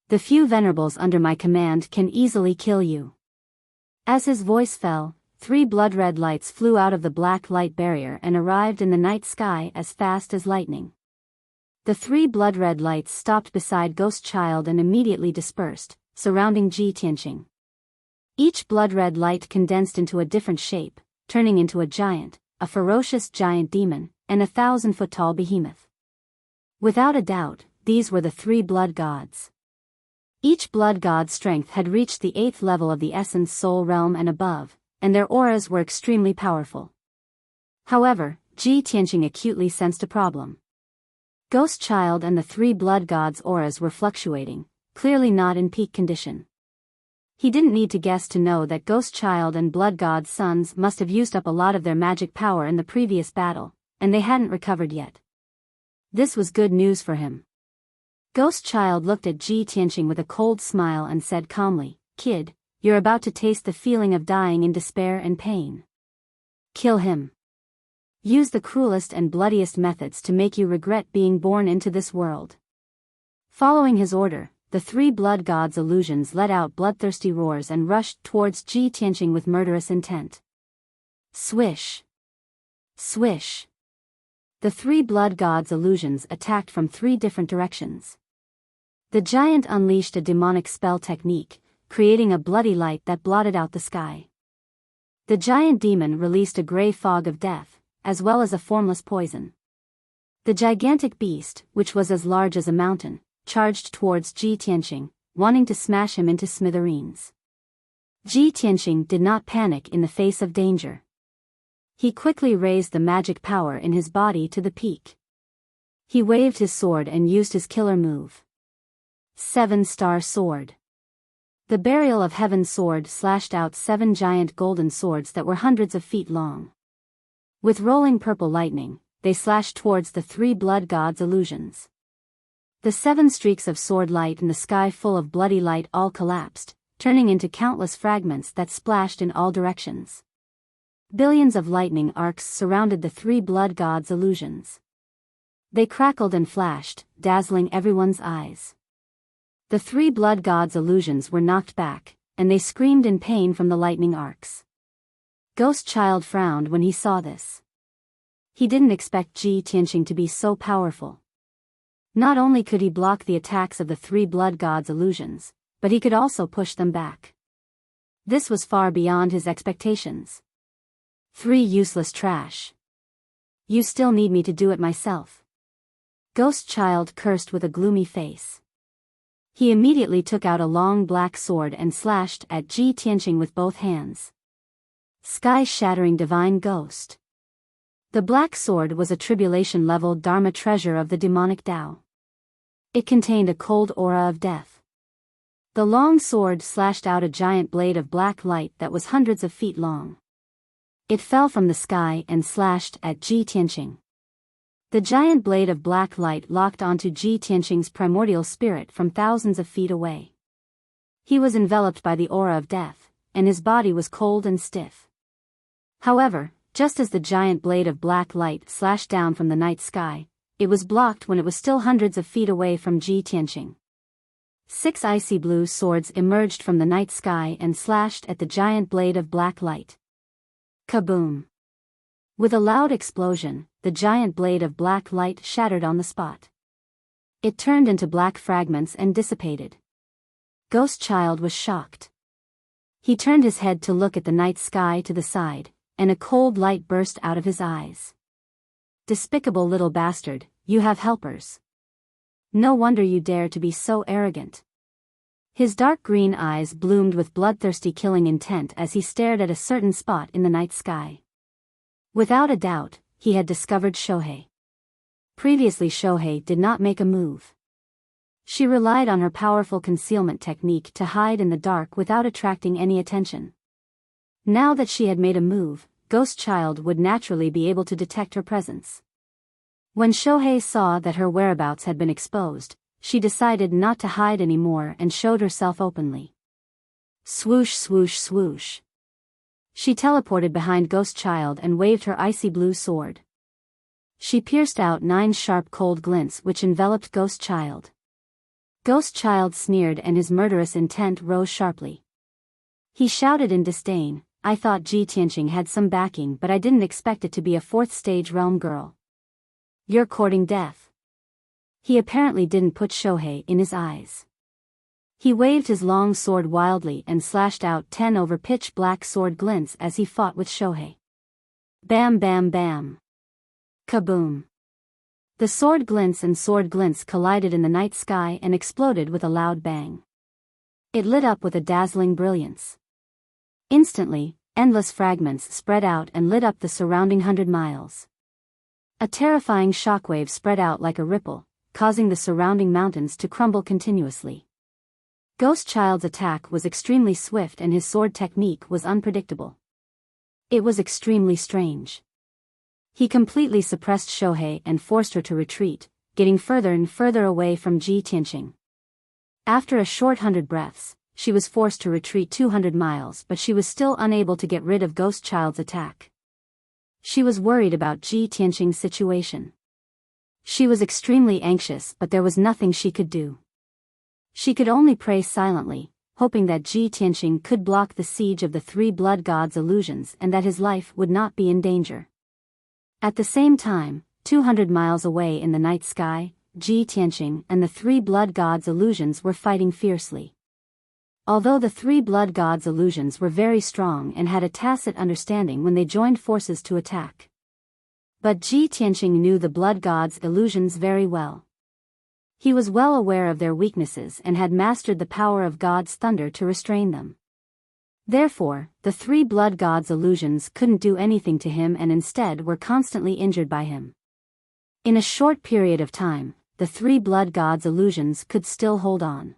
Speaker 1: The few venerables under my command can easily kill you." As his voice fell, 3 blood-red lights flew out of the black light barrier and arrived in the night sky as fast as lightning. The 3 blood-red lights stopped beside Ghost Child and immediately dispersed, surrounding Ji Tianqing. Each blood-red light condensed into a different shape, turning into a giant, a ferocious giant demon, and a 1,000-foot-tall behemoth. Without a doubt, these were the 3 blood gods. Each blood god's strength had reached the 8th level of the essence soul realm and above, and their auras were extremely powerful. However, Ji Tianqing acutely sensed a problem. Ghost Child and the 3 blood gods' auras were fluctuating, clearly not in peak condition. He didn't need to guess to know that Ghost Child and Blood God's sons must have used up a lot of their magic power in the previous battle, and they hadn't recovered yet. This was good news for him. Ghost Child looked at Ji Tianqing with a cold smile and said calmly, "Kid, you're about to taste the feeling of dying in despair and pain. Kill him. Use the cruelest and bloodiest methods to make you regret being born into this world." Following his order, the 3 blood gods' illusions let out bloodthirsty roars and rushed towards Ji Tianqing with murderous intent. Swish! Swish! The three blood gods' illusions attacked from three different directions. The giant unleashed a demonic spell technique, creating a bloody light that blotted out the sky. The giant demon released a gray fog of death, as well as a formless poison. The gigantic beast, which was as large as a mountain, charged towards Ji Tianqing, wanting to smash him into smithereens. Ji Tianqing did not panic in the face of danger. He quickly raised the magic power in his body to the peak. He waved his sword and used his killer move. 7-star sword. The Burial of Heaven sword slashed out 7 giant golden swords that were hundreds of feet long. With rolling purple lightning, they slashed towards the three blood gods' illusions. The 7 streaks of sword light in the sky full of bloody light all collapsed, turning into countless fragments that splashed in all directions. Billions of lightning arcs surrounded the three blood gods' illusions. They crackled and flashed, dazzling everyone's eyes. The three blood gods' illusions were knocked back, and they screamed in pain from the lightning arcs. Ghost Child frowned when he saw this. He didn't expect Ji Tianqing to be so powerful. Not only could he block the attacks of the three blood gods' illusions, but he could also push them back. This was far beyond his expectations. 3 useless trash. You still need me to do it myself. Ghost Child cursed with a gloomy face. He immediately took out a long black sword and slashed at Ji Tianqing with both hands. Sky-shattering divine ghost. The black sword was a tribulation-level Dharma treasure of the demonic Tao. It contained a cold aura of death. The long sword slashed out a giant blade of black light that was hundreds of feet long. It fell from the sky and slashed at Ji Tianqing. The giant blade of black light locked onto Ji Tianqing's primordial spirit from thousands of feet away. He was enveloped by the aura of death, and his body was cold and stiff. However, just as the giant blade of black light slashed down from the night sky, it was blocked when it was still hundreds of feet away from Ji Tianqing. 6 icy blue swords emerged from the night sky and slashed at the giant blade of black light. Kaboom! With a loud explosion, the giant blade of black light shattered on the spot. It turned into black fragments and dissipated. Ghost Child was shocked. He turned his head to look at the night sky to the side, and a cold light burst out of his eyes. Despicable little bastard, you have helpers. No wonder you dare to be so arrogant. His dark green eyes bloomed with bloodthirsty killing intent as he stared at a certain spot in the night sky. Without a doubt, he had discovered Shohei. Previously Shohei did not make a move. She relied on her powerful concealment technique to hide in the dark without attracting any attention. Now that she had made a move, Ghost Child would naturally be able to detect her presence. When Shohei saw that her whereabouts had been exposed, she decided not to hide anymore and showed herself openly. Swoosh swoosh swoosh. She teleported behind Ghost Child and waved her icy blue sword. She pierced out 9 sharp cold glints which enveloped Ghost Child. Ghost Child sneered and his murderous intent rose sharply. He shouted in disdain, I thought Ji Tianqing had some backing, but I didn't expect it to be a 4th stage realm girl. You're courting death. He apparently didn't put Shohei in his eyes. He waved his long sword wildly and slashed out 10 over pitch black sword glints as he fought with Shohei. Bam bam bam. Kaboom. The sword glints and sword glints collided in the night sky and exploded with a loud bang. It lit up with a dazzling brilliance. Instantly, endless fragments spread out and lit up the surrounding 100 miles. A terrifying shockwave spread out like a ripple, causing the surrounding mountains to crumble continuously. Ghost Child's attack was extremely swift and his sword technique was unpredictable. It was extremely strange. He completely suppressed Shohei and forced her to retreat, getting further and further away from Ji Tianqing. After a short 100 breaths, she was forced to retreat 200 miles, but she was still unable to get rid of Ghost Child's attack. She was worried about Ji Tianqing's situation. She was extremely anxious, but there was nothing she could do. She could only pray silently, hoping that Ji Tianqing could block the siege of the 3 blood gods' illusions and that his life would not be in danger. At the same time, 200 miles away in the night sky, Ji Tianqing and the three blood gods' illusions were fighting fiercely. Although the three blood gods' illusions were very strong and had a tacit understanding when they joined forces to attack. But Ji Tianqing knew the blood gods' illusions very well. He was well aware of their weaknesses and had mastered the power of God's thunder to restrain them. Therefore, the three blood gods' illusions couldn't do anything to him and instead were constantly injured by him. In a short period of time, the three blood gods' illusions could still hold on.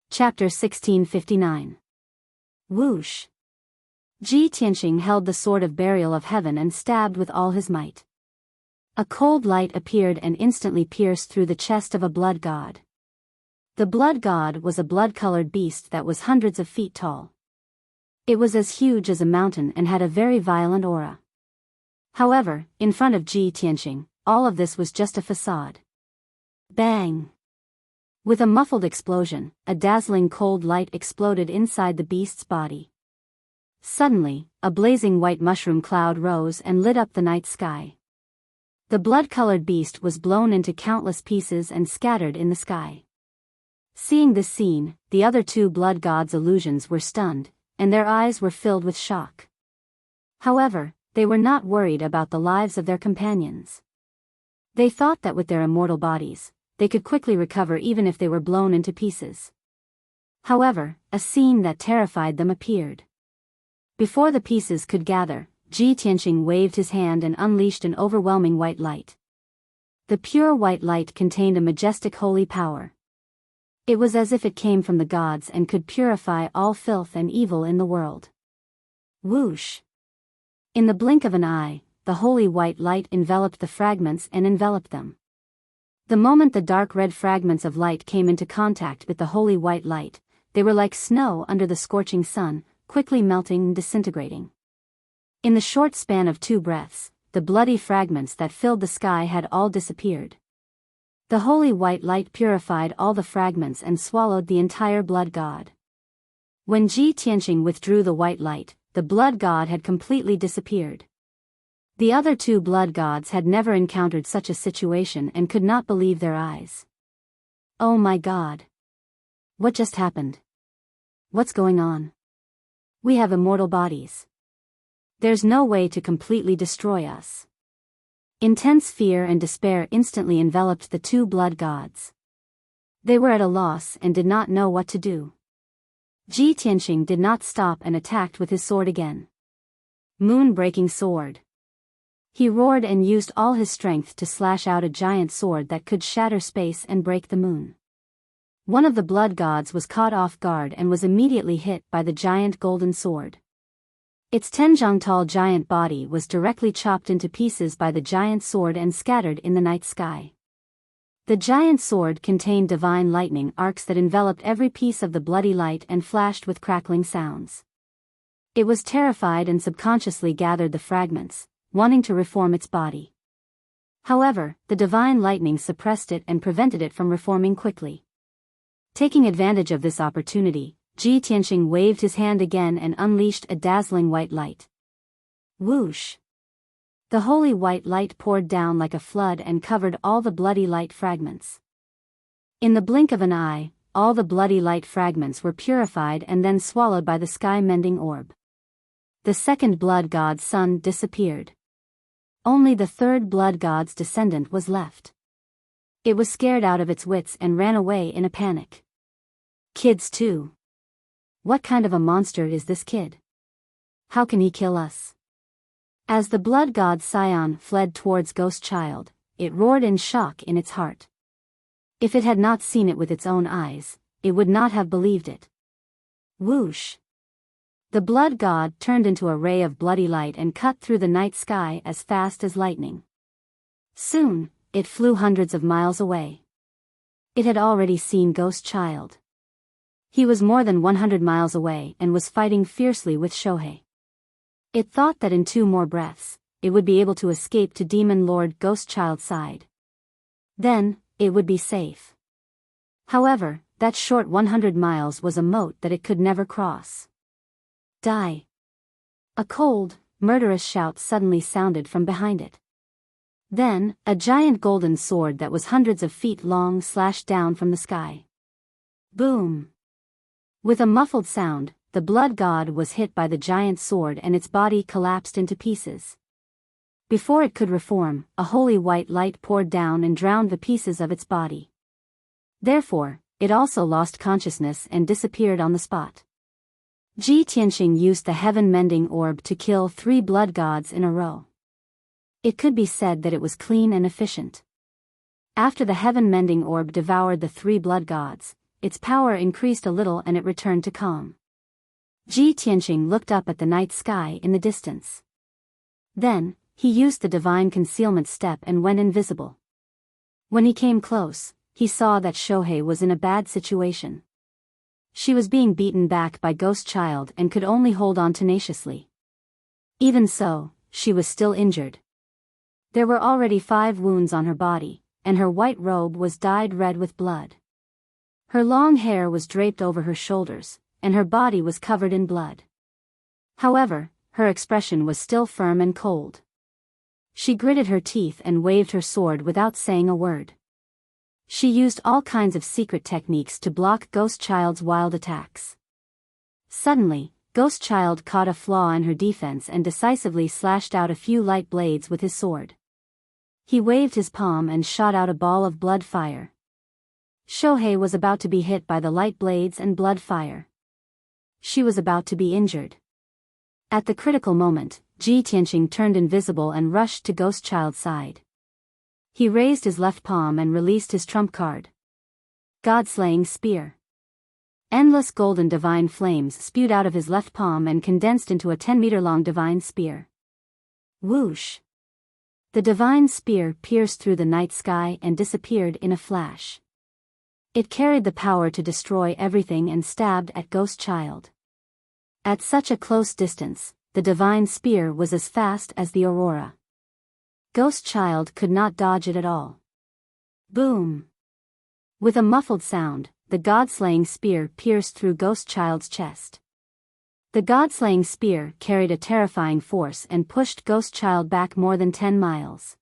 Speaker 1: Chapter 1659. Whoosh! Ji Tianqing held the sword of burial of heaven and stabbed with all his might. A cold light appeared and instantly pierced through the chest of a blood god. The blood god was a blood-colored beast that was hundreds of feet tall. It was as huge as a mountain and had a very violent aura. However, in front of Ji Tianqing, all of this was just a facade. Bang! With a muffled explosion, a dazzling cold light exploded inside the beast's body. Suddenly, a blazing white mushroom cloud rose and lit up the night sky. The blood-colored beast was blown into countless pieces and scattered in the sky. Seeing this scene, the other two blood gods' illusions were stunned, and their eyes were filled with shock. However, they were not worried about the lives of their companions. They thought that with their immortal bodies, they could quickly recover even if they were blown into pieces. However, a scene that terrified them appeared. Before the pieces could gather, Ji Tianqing waved his hand and unleashed an overwhelming white light. The pure white light contained a majestic holy power. It was as if it came from the gods and could purify all filth and evil in the world. Whoosh! In the blink of an eye, the holy white light enveloped the fragments and enveloped them. The moment the dark red fragments of light came into contact with the holy white light, they were like snow under the scorching sun, quickly melting and disintegrating. In the short span of 2 breaths, the bloody fragments that filled the sky had all disappeared. The holy white light purified all the fragments and swallowed the entire blood god. When Ji Tianqing withdrew the white light, the blood god had completely disappeared. The other two blood gods had never encountered such a situation and could not believe their eyes. Oh my God! What just happened? What's going on? We have immortal bodies. There's no way to completely destroy us. Intense fear and despair instantly enveloped the two blood gods. They were at a loss and did not know what to do. Ji Tianqing did not stop and attacked with his sword again. Moon-breaking sword. He roared and used all his strength to slash out a giant sword that could shatter space and break the moon. One of the blood gods was caught off guard and was immediately hit by the giant golden sword. Its 10-zhang-tall giant body was directly chopped into pieces by the giant sword and scattered in the night sky. The giant sword contained divine lightning arcs that enveloped every piece of the bloody light and flashed with crackling sounds. It was terrified and subconsciously gathered the fragments, wanting to reform its body. However, the divine lightning suppressed it and prevented it from reforming quickly. Taking advantage of this opportunity, Ji Tianqing waved his hand again and unleashed a dazzling white light. Whoosh! The holy white light poured down like a flood and covered all the bloody light fragments. In the blink of an eye, all the bloody light fragments were purified and then swallowed by the sky-mending orb. The second blood god's son disappeared. Only the third blood god's descendant was left. It was scared out of its wits and ran away in a panic. Kids too. What kind of a monster is this kid? How can he kill us? As the blood god Sion fled towards Ghost Child, it roared in shock in its heart. If it had not seen it with its own eyes, it would not have believed it. Whoosh! The blood god turned into a ray of bloody light and cut through the night sky as fast as lightning. Soon, it flew hundreds of miles away. It had already seen Ghost Child. He was more than 100 miles away and was fighting fiercely with Shohei. It thought that in 2 more breaths, it would be able to escape to Demon Lord Ghost Child's side. Then, it would be safe. However, that short 100 miles was a moat that it could never cross. Die. A cold, murderous shout suddenly sounded from behind it. Then, a giant golden sword that was hundreds of feet long slashed down from the sky. Boom! With a muffled sound, the blood god was hit by the giant sword and its body collapsed into pieces. Before it could reform, a holy white light poured down and drowned the pieces of its body. Therefore, it also lost consciousness and disappeared on the spot. Ji Tianxing used the heaven-mending orb to kill 3 blood gods in a row. It could be said that it was clean and efficient. After the heaven-mending orb devoured the 3 blood gods, its power increased a little and it returned to calm. Ji Tianxing looked up at the night sky in the distance. Then, he used the divine concealment step and went invisible. When he came close, he saw that Shohei was in a bad situation. She was being beaten back by Ghost Child and could only hold on tenaciously. Even so, she was still injured. There were already 5 wounds on her body, and her white robe was dyed red with blood. Her long hair was draped over her shoulders, and her body was covered in blood. However, her expression was still firm and cold. She gritted her teeth and waved her sword without saying a word. She used all kinds of secret techniques to block Ghost Child's wild attacks. Suddenly, Ghost Child caught a flaw in her defense and decisively slashed out a few light blades with his sword. He waved his palm and shot out a ball of blood fire. Shohei was about to be hit by the light blades and blood fire. She was about to be injured. At the critical moment, Ji Tianxing turned invisible and rushed to Ghost Child's side. He raised his left palm and released his trump card. God-slaying spear. Endless golden divine flames spewed out of his left palm and condensed into a 10-meter-long divine spear. Whoosh! The divine spear pierced through the night sky and disappeared in a flash. It carried the power to destroy everything and stabbed at Ghost Child. At such a close distance, the divine spear was as fast as the aurora. Ghost Child could not dodge it at all. Boom! With a muffled sound, the god-slaying spear pierced through Ghost Child's chest. The god-slaying spear carried a terrifying force and pushed Ghost Child back more than 10 miles.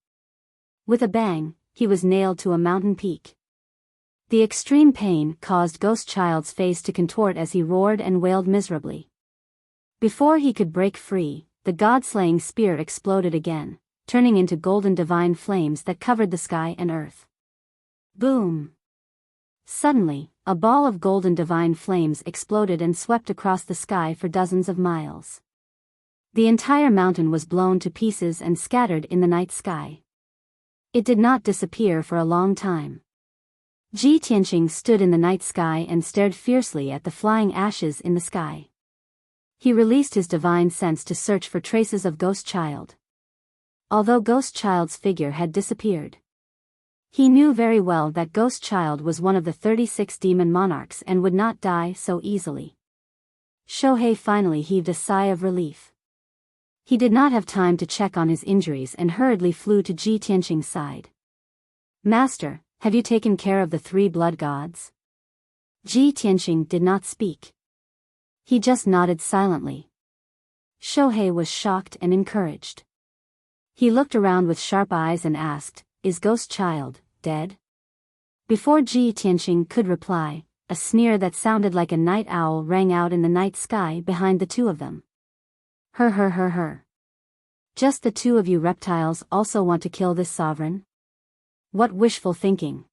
Speaker 1: With a bang, he was nailed to a mountain peak. The extreme pain caused Ghost Child's face to contort as he roared and wailed miserably. Before he could break free, the god-slaying spear exploded again, turning into golden divine flames that covered the sky and earth. Boom! Suddenly, a ball of golden divine flames exploded and swept across the sky for dozens of miles. The entire mountain was blown to pieces and scattered in the night sky. It did not disappear for a long time. Ji Tianxing stood in the night sky and stared fiercely at the flying ashes in the sky. He released his divine sense to search for traces of Ghost Child. Although Ghost Child's figure had disappeared, he knew very well that Ghost Child was one of the 36 demon monarchs and would not die so easily. Shohei finally heaved a sigh of relief. He did not have time to check on his injuries and hurriedly flew to Ji Tianxing's side. "Master, have you taken care of the 3 blood gods?" Ji Tianxing did not speak. He just nodded silently. Shohei was shocked and encouraged. He looked around with sharp eyes and asked, "Is Ghost Child dead?" Before Ji Tianxing could reply, a sneer that sounded like a night owl rang out in the night sky behind the 2 of them. Her. Just the 2 of you reptiles also want to kill this sovereign? What wishful thinking.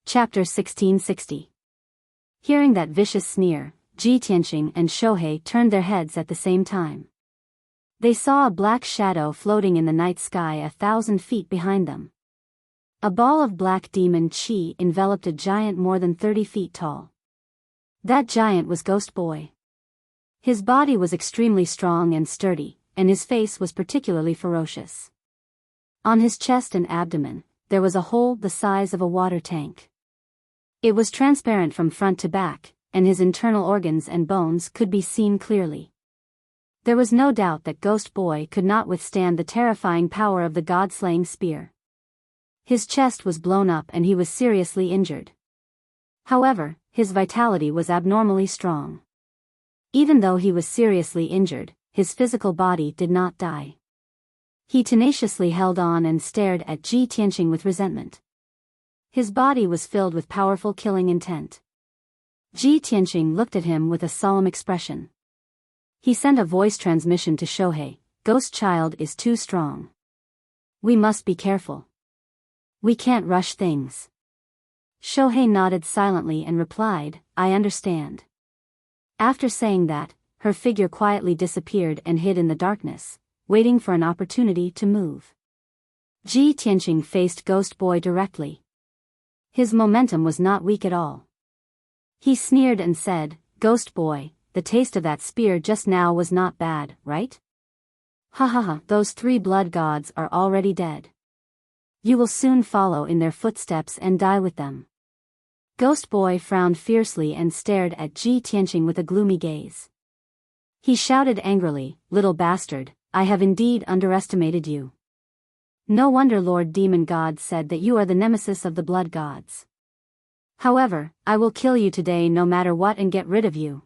Speaker 1: Chapter 1660. Hearing that vicious sneer, Ji Tianxing and Shohei turned their heads at the same time. They saw a black shadow floating in the night sky 1,000 feet behind them. A ball of black demon chi enveloped a giant more than 30 feet tall. That giant was Ghost Boy. His body was extremely strong and sturdy, and his face was particularly ferocious. On his chest and abdomen, there was a hole the size of a water tank. It was transparent from front to back, and his internal organs and bones could be seen clearly. There was no doubt that Ghost Boy could not withstand the terrifying power of the god-slaying spear. His chest was blown up and he was seriously injured. However, his vitality was abnormally strong. Even though he was seriously injured, his physical body did not die. He tenaciously held on and stared at Ji Tianqing with resentment. His body was filled with powerful killing intent. Ji Tianqing looked at him with a solemn expression. He sent a voice transmission to Shohei. Ghost Child is too strong. We must be careful. We can't rush things. Shohei nodded silently and replied, I understand. After saying that, her figure quietly disappeared and hid in the darkness, waiting for an opportunity to move. Ji Tianqing faced Ghost Boy directly. His momentum was not weak at all. He sneered and said, Ghost Boy, the taste of that spear just now was not bad, right? Ha ha ha, those 3 blood gods are already dead. You will soon follow in their footsteps and die with them. Ghost Boy frowned fiercely and stared at Ji Tianqing with a gloomy gaze. He shouted angrily, Little bastard, I have indeed underestimated you. No wonder Lord Demon God said that you are the nemesis of the blood gods. However, I will kill you today no matter what and get rid of you.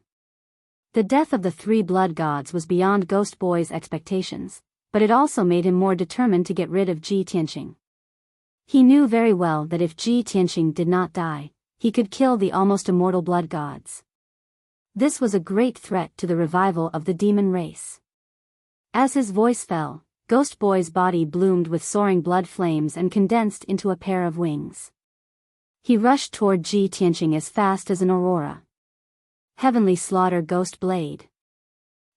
Speaker 1: The death of the 3 blood gods was beyond Ghost Boy's expectations, but it also made him more determined to get rid of Ji Tianqing. He knew very well that if Ji Tianqing did not die, he could kill the almost immortal blood gods. This was a great threat to the revival of the demon race. As his voice fell, Ghost Boy's body bloomed with soaring blood flames and condensed into a pair of wings. He rushed toward Ji Tianqing as fast as an aurora. Heavenly Slaughter Ghost Blade.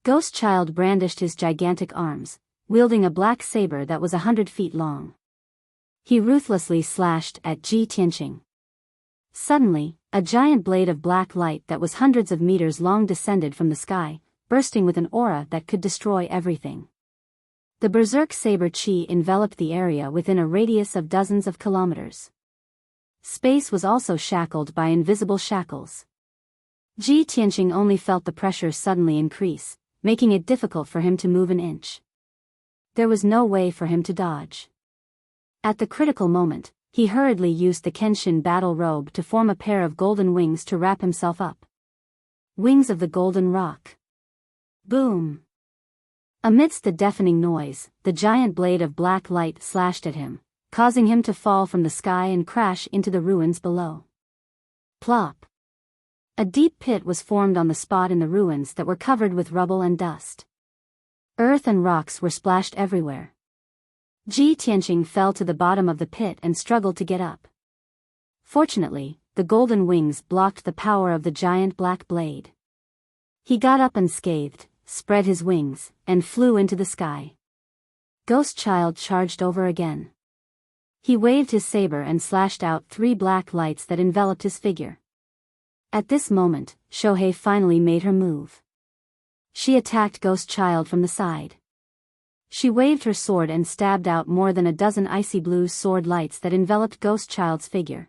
Speaker 1: Ghost Child brandished his gigantic arms, wielding a black saber that was 100 feet long. He ruthlessly slashed at Ji Tianqing. Suddenly, a giant blade of black light that was hundreds of meters long descended from the sky, bursting with an aura that could destroy everything. The berserk saber chi enveloped the area within a radius of dozens of kilometers. Space was also shackled by invisible shackles. Ji Tianqing only felt the pressure suddenly increase, making it difficult for him to move an inch. There was no way for him to dodge. At the critical moment, he hurriedly used the Kenshin battle robe to form a pair of golden wings to wrap himself up. Wings of the Golden Rock. Boom! Amidst the deafening noise, the giant blade of black light slashed at him, causing him to fall from the sky and crash into the ruins below. Plop! A deep pit was formed on the spot in the ruins that were covered with rubble and dust. Earth and rocks were splashed everywhere. Ji Tianqing fell to the bottom of the pit and struggled to get up. Fortunately, the golden wings blocked the power of the giant black blade. He got up unscathed, spread his wings, and flew into the sky. Ghost Child charged over again. He waved his saber and slashed out 3 black lights that enveloped his figure. At this moment, Shohei finally made her move. She attacked Ghost Child from the side. She waved her sword and stabbed out more than a dozen icy blue sword lights that enveloped Ghost Child's figure.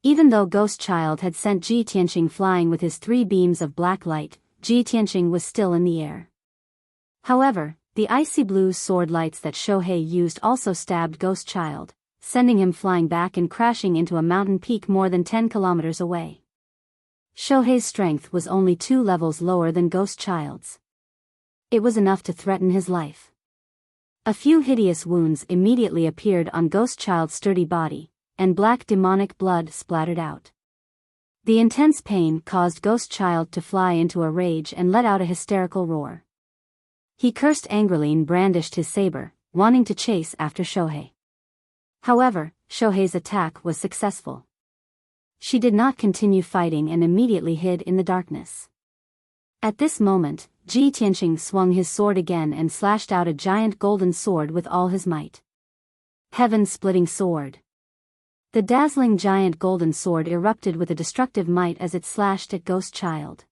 Speaker 1: Even though Ghost Child had sent Ji Tianqing flying with his 3 beams of black light, Ji Tianqing was still in the air. However, the icy blue sword lights that Shohei used also stabbed Ghost Child, sending him flying back and crashing into a mountain peak more than 10 kilometers away. Shohei's strength was only 2 levels lower than Ghost Child's. It was enough to threaten his life. A few hideous wounds immediately appeared on Ghost Child's sturdy body, and black demonic blood splattered out. The intense pain caused Ghost Child to fly into a rage and let out a hysterical roar. He cursed angrily and brandished his saber, wanting to chase after Shohei. However, Shohei's attack was successful. She did not continue fighting and immediately hid in the darkness. At this moment, Ji Tianqing swung his sword again and slashed out a giant golden sword with all his might. Heaven-splitting sword. The dazzling giant golden sword erupted with a destructive might as it slashed at Ghost Child.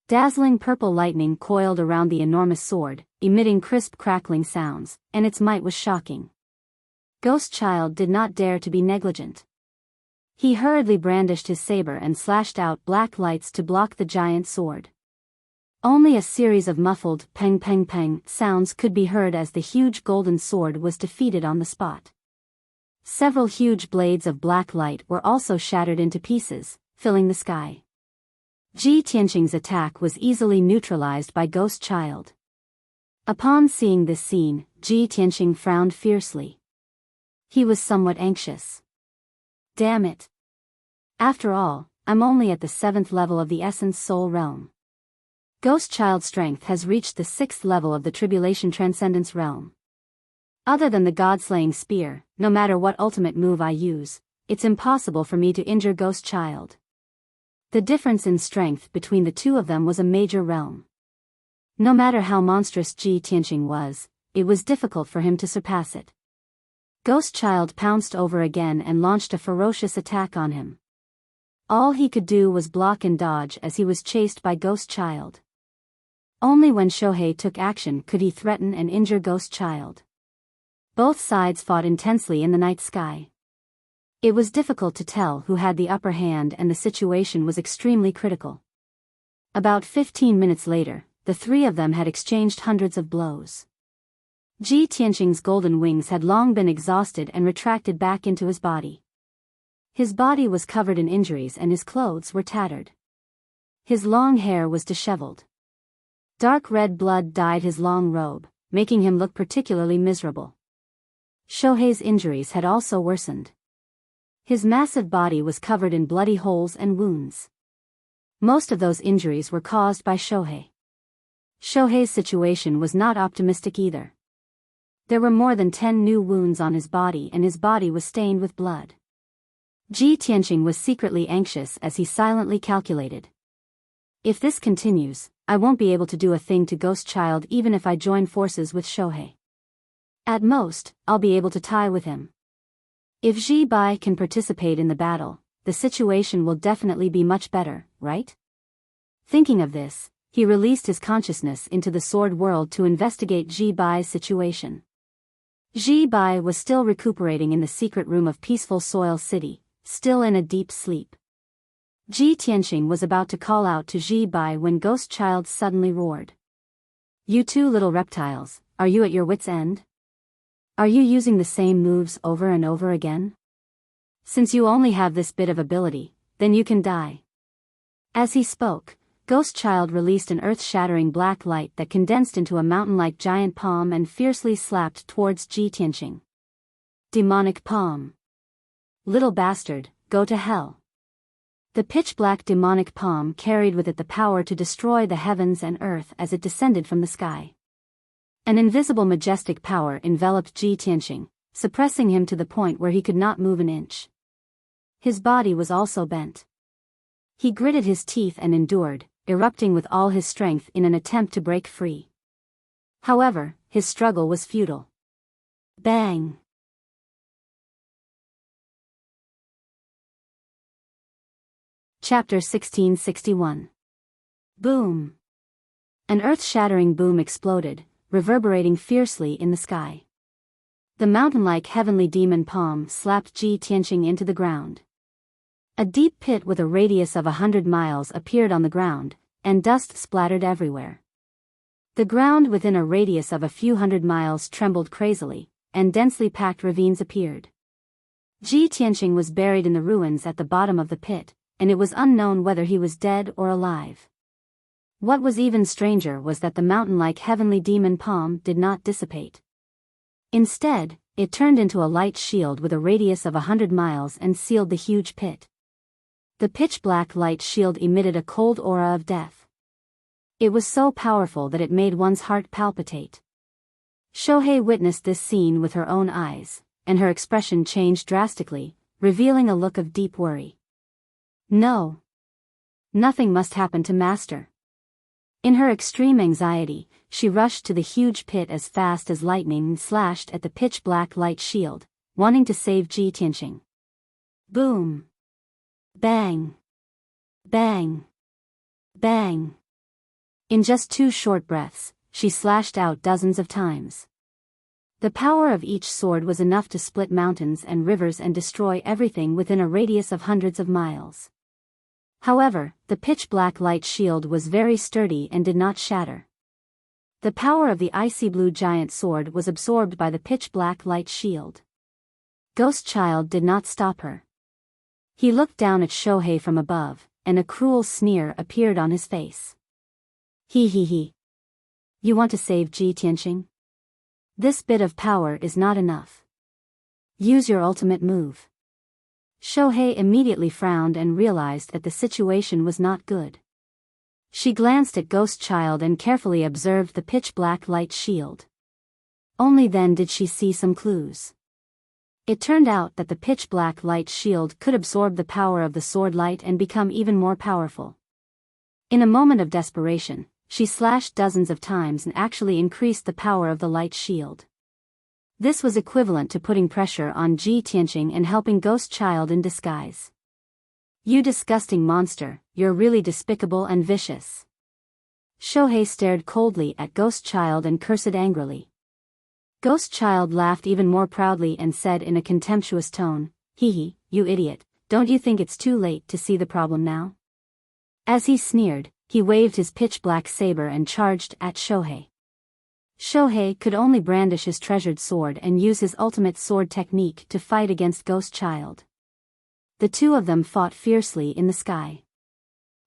Speaker 1: Dazzling purple lightning coiled around the enormous sword, emitting crisp crackling sounds, and its might was shocking. Ghost Child did not dare to be negligent. He hurriedly brandished his saber and slashed out black lights to block the giant sword. Only a series of muffled peng peng peng sounds could be heard as the huge golden sword was defeated on the spot. Several huge blades of black light were also shattered into pieces, filling the sky. Ji Tianqing's attack was easily neutralized by Ghost Child. Upon seeing this scene, Ji Tianqing frowned fiercely. He was somewhat anxious. Damn it. After all, I'm only at the 7th level of the Essence Soul Realm. Ghost Child's strength has reached the 6th level of the Tribulation Transcendence Realm. Other than the God-slaying spear, no matter what ultimate move I use, it's impossible for me to injure Ghost Child. The difference in strength between the two of them was a major realm. No matter how monstrous Ji Tianqing was, it was difficult for him to surpass it. Ghost Child pounced over again and launched a ferocious attack on him. All he could do was block and dodge as he was chased by Ghost Child. Only when Shohei took action could he threaten and injure Ghost Child. Both sides fought intensely in the night sky. It was difficult to tell who had the upper hand, and the situation was extremely critical. About 15 minutes later, the three of them had exchanged hundreds of blows. Ji Tianqing's golden wings had long been exhausted and retracted back into his body. His body was covered in injuries and his clothes were tattered. His long hair was disheveled. Dark red blood dyed his long robe, making him look particularly miserable. Shohei's injuries had also worsened. His massive body was covered in bloody holes and wounds. Most of those injuries were caused by Shohei. Shohei's situation was not optimistic either. There were more than 10 new wounds on his body and his body was stained with blood. Ji Tianqing was secretly anxious as he silently calculated. If this continues, I won't be able to do a thing to Ghost Child even if I join forces with Shohei. At most, I'll be able to tie with him. If Ji Bai can participate in the battle, the situation will definitely be much better, right? Thinking of this, he released his consciousness into the sword world to investigate Ji Bai's situation. Ji Bai was still recuperating in the secret room of Peaceful Soil City, still in a deep sleep. Ji Tianqing was about to call out to Ji Bai when Ghost Child suddenly roared. You two little reptiles, are you at your wits' end? Are you using the same moves over and over again? Since you only have this bit of ability, then you can die. As he spoke, Ghost Child released an earth-shattering black light that condensed into a mountain-like giant palm and fiercely slapped towards Ji Tianqing. Demonic palm. Little bastard, go to hell. The pitch-black demonic palm carried with it the power to destroy the heavens and earth as it descended from the sky. An invisible majestic power enveloped Ji Tianqing, suppressing him to the point where he could not move an inch. His body was also bent. He gritted his teeth and endured, erupting with all his strength in an attempt to break free. However, his struggle was futile. Bang! Chapter 1661. Boom! An earth-shattering boom exploded, reverberating fiercely in the sky. The mountain-like heavenly demon palm slapped Ji Tianqing into the ground. A deep pit with a radius of 100 miles appeared on the ground, and dust splattered everywhere. The ground within a radius of a few hundred miles trembled crazily, and densely packed ravines appeared. Ji Tianqing was buried in the ruins at the bottom of the pit, and it was unknown whether he was dead or alive. What was even stranger was that the mountain-like heavenly demon palm did not dissipate. Instead, it turned into a light shield with a radius of 100 miles and sealed the huge pit. The pitch-black light shield emitted a cold aura of death. It was so powerful that it made one's heart palpitate. Shohei witnessed this scene with her own eyes, and her expression changed drastically, revealing a look of deep worry. No. Nothing must happen to Master. In her extreme anxiety, she rushed to the huge pit as fast as lightning slashed at the pitch-black light shield, wanting to save Ji Tianqing. Boom! Bang! Bang! Bang! In just 2 short breaths, she slashed out dozens of times. The power of each sword was enough to split mountains and rivers and destroy everything within a radius of hundreds of miles. However, the pitch-black light shield was very sturdy and did not shatter. The power of the icy blue giant sword was absorbed by the pitch-black light shield. Ghost Child did not stop her. He looked down at Shohei from above, and a cruel sneer appeared on his face. He. You want to save Ji Tianqing? This bit of power is not enough. Use your ultimate move. Shohei immediately frowned and realized that the situation was not good. She glanced at Ghost Child and carefully observed the pitch-black light shield. Only then did she see some clues. It turned out that the pitch-black light shield could absorb the power of the sword light and become even more powerful. In a moment of desperation, she slashed dozens of times and actually increased the power of the light shield. This was equivalent to putting pressure on Ji Tianqing and helping Ghost Child in disguise. You disgusting monster, you're really despicable and vicious. Shohei stared coldly at Ghost Child and cursed angrily. Ghost Child laughed even more proudly and said in a contemptuous tone, "Hee, you idiot, don't you think it's too late to see the problem now?" As he sneered, he waved his pitch-black saber and charged at Shohei. Shohei could only brandish his treasured sword and use his ultimate sword technique to fight against Ghost Child. The two of them fought fiercely in the sky.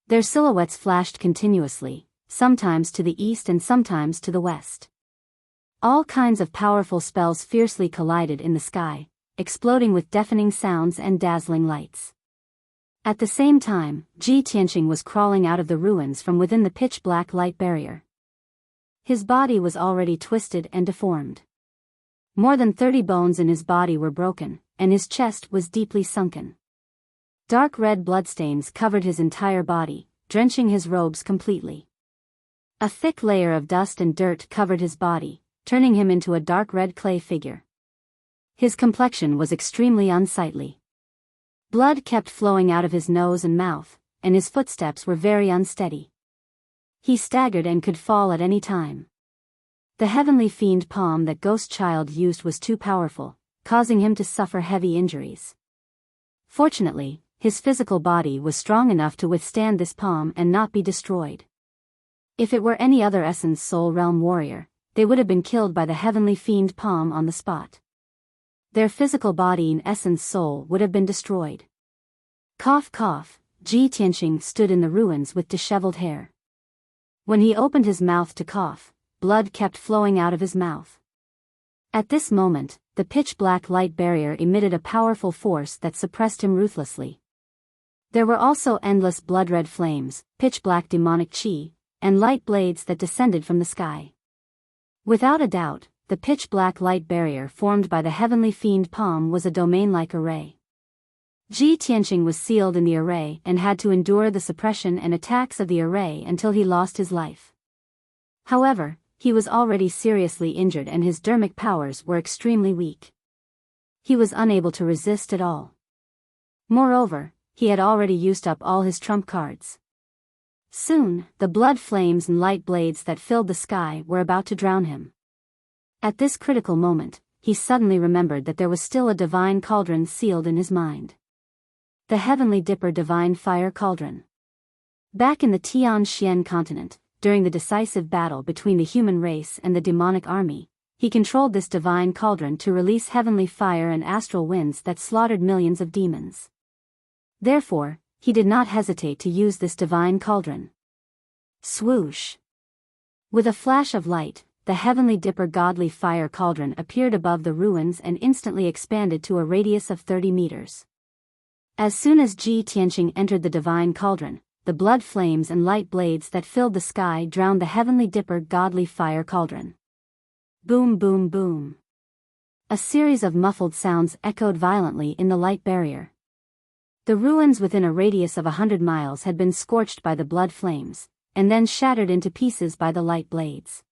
Speaker 1: Their silhouettes flashed continuously, sometimes to the east and sometimes to the west. All kinds of powerful spells fiercely collided in the sky, exploding with deafening sounds and dazzling lights. At the same time, Ji Tianqing was crawling out of the ruins from within the pitch-black light barrier. His body was already twisted and deformed. More than 30 bones in his body were broken, and his chest was deeply sunken. Dark red bloodstains covered his entire body, drenching his robes completely. A thick layer of dust and dirt covered his body, turning him into a dark red clay figure. His complexion was extremely unsightly. Blood kept flowing out of his nose and mouth, and his footsteps were very unsteady. He staggered and could fall at any time. The heavenly fiend palm that Ghost Child used was too powerful, causing him to suffer heavy injuries. Fortunately, his physical body was strong enough to withstand this palm and not be destroyed. If it were any other Essence Soul Realm warrior, they would have been killed by the heavenly fiend palm on the spot. Their physical body and Essence Soul would have been destroyed. Cough cough, Ji Tianqing stood in the ruins with disheveled hair. When he opened his mouth to cough, blood kept flowing out of his mouth. At this moment, the pitch-black light barrier emitted a powerful force that suppressed him ruthlessly. There were also endless blood-red flames, pitch-black demonic chi, and light blades that descended from the sky. Without a doubt, the pitch-black light barrier formed by the heavenly fiend palm was a domain-like array. Ji Tianqing was sealed in the array and had to endure the suppression and attacks of the array until he lost his life. However, he was already seriously injured and his dermic powers were extremely weak. He was unable to resist at all. Moreover, he had already used up all his trump cards. Soon, the blood flames and light blades that filled the sky were about to drown him. At this critical moment, he suddenly remembered that there was still a divine cauldron sealed in his mind. The Heavenly Dipper Divine Fire Cauldron. Back in the Tianxian continent, during the decisive battle between the human race and the demonic army, he controlled this divine cauldron to release heavenly fire and astral winds that slaughtered millions of demons. Therefore, he did not hesitate to use this divine cauldron. Swoosh! With a flash of light, the Heavenly Dipper Godly Fire Cauldron appeared above the ruins and instantly expanded to a radius of 30 meters. As soon as Ji Tianqing entered the divine cauldron, the blood flames and light blades that filled the sky drowned the Heavenly Dipper Godly Fire Cauldron. Boom boom boom. A series of muffled sounds echoed violently in the light barrier. The ruins within a radius of 100 miles had been scorched by the blood flames, and then shattered into pieces by the light blades.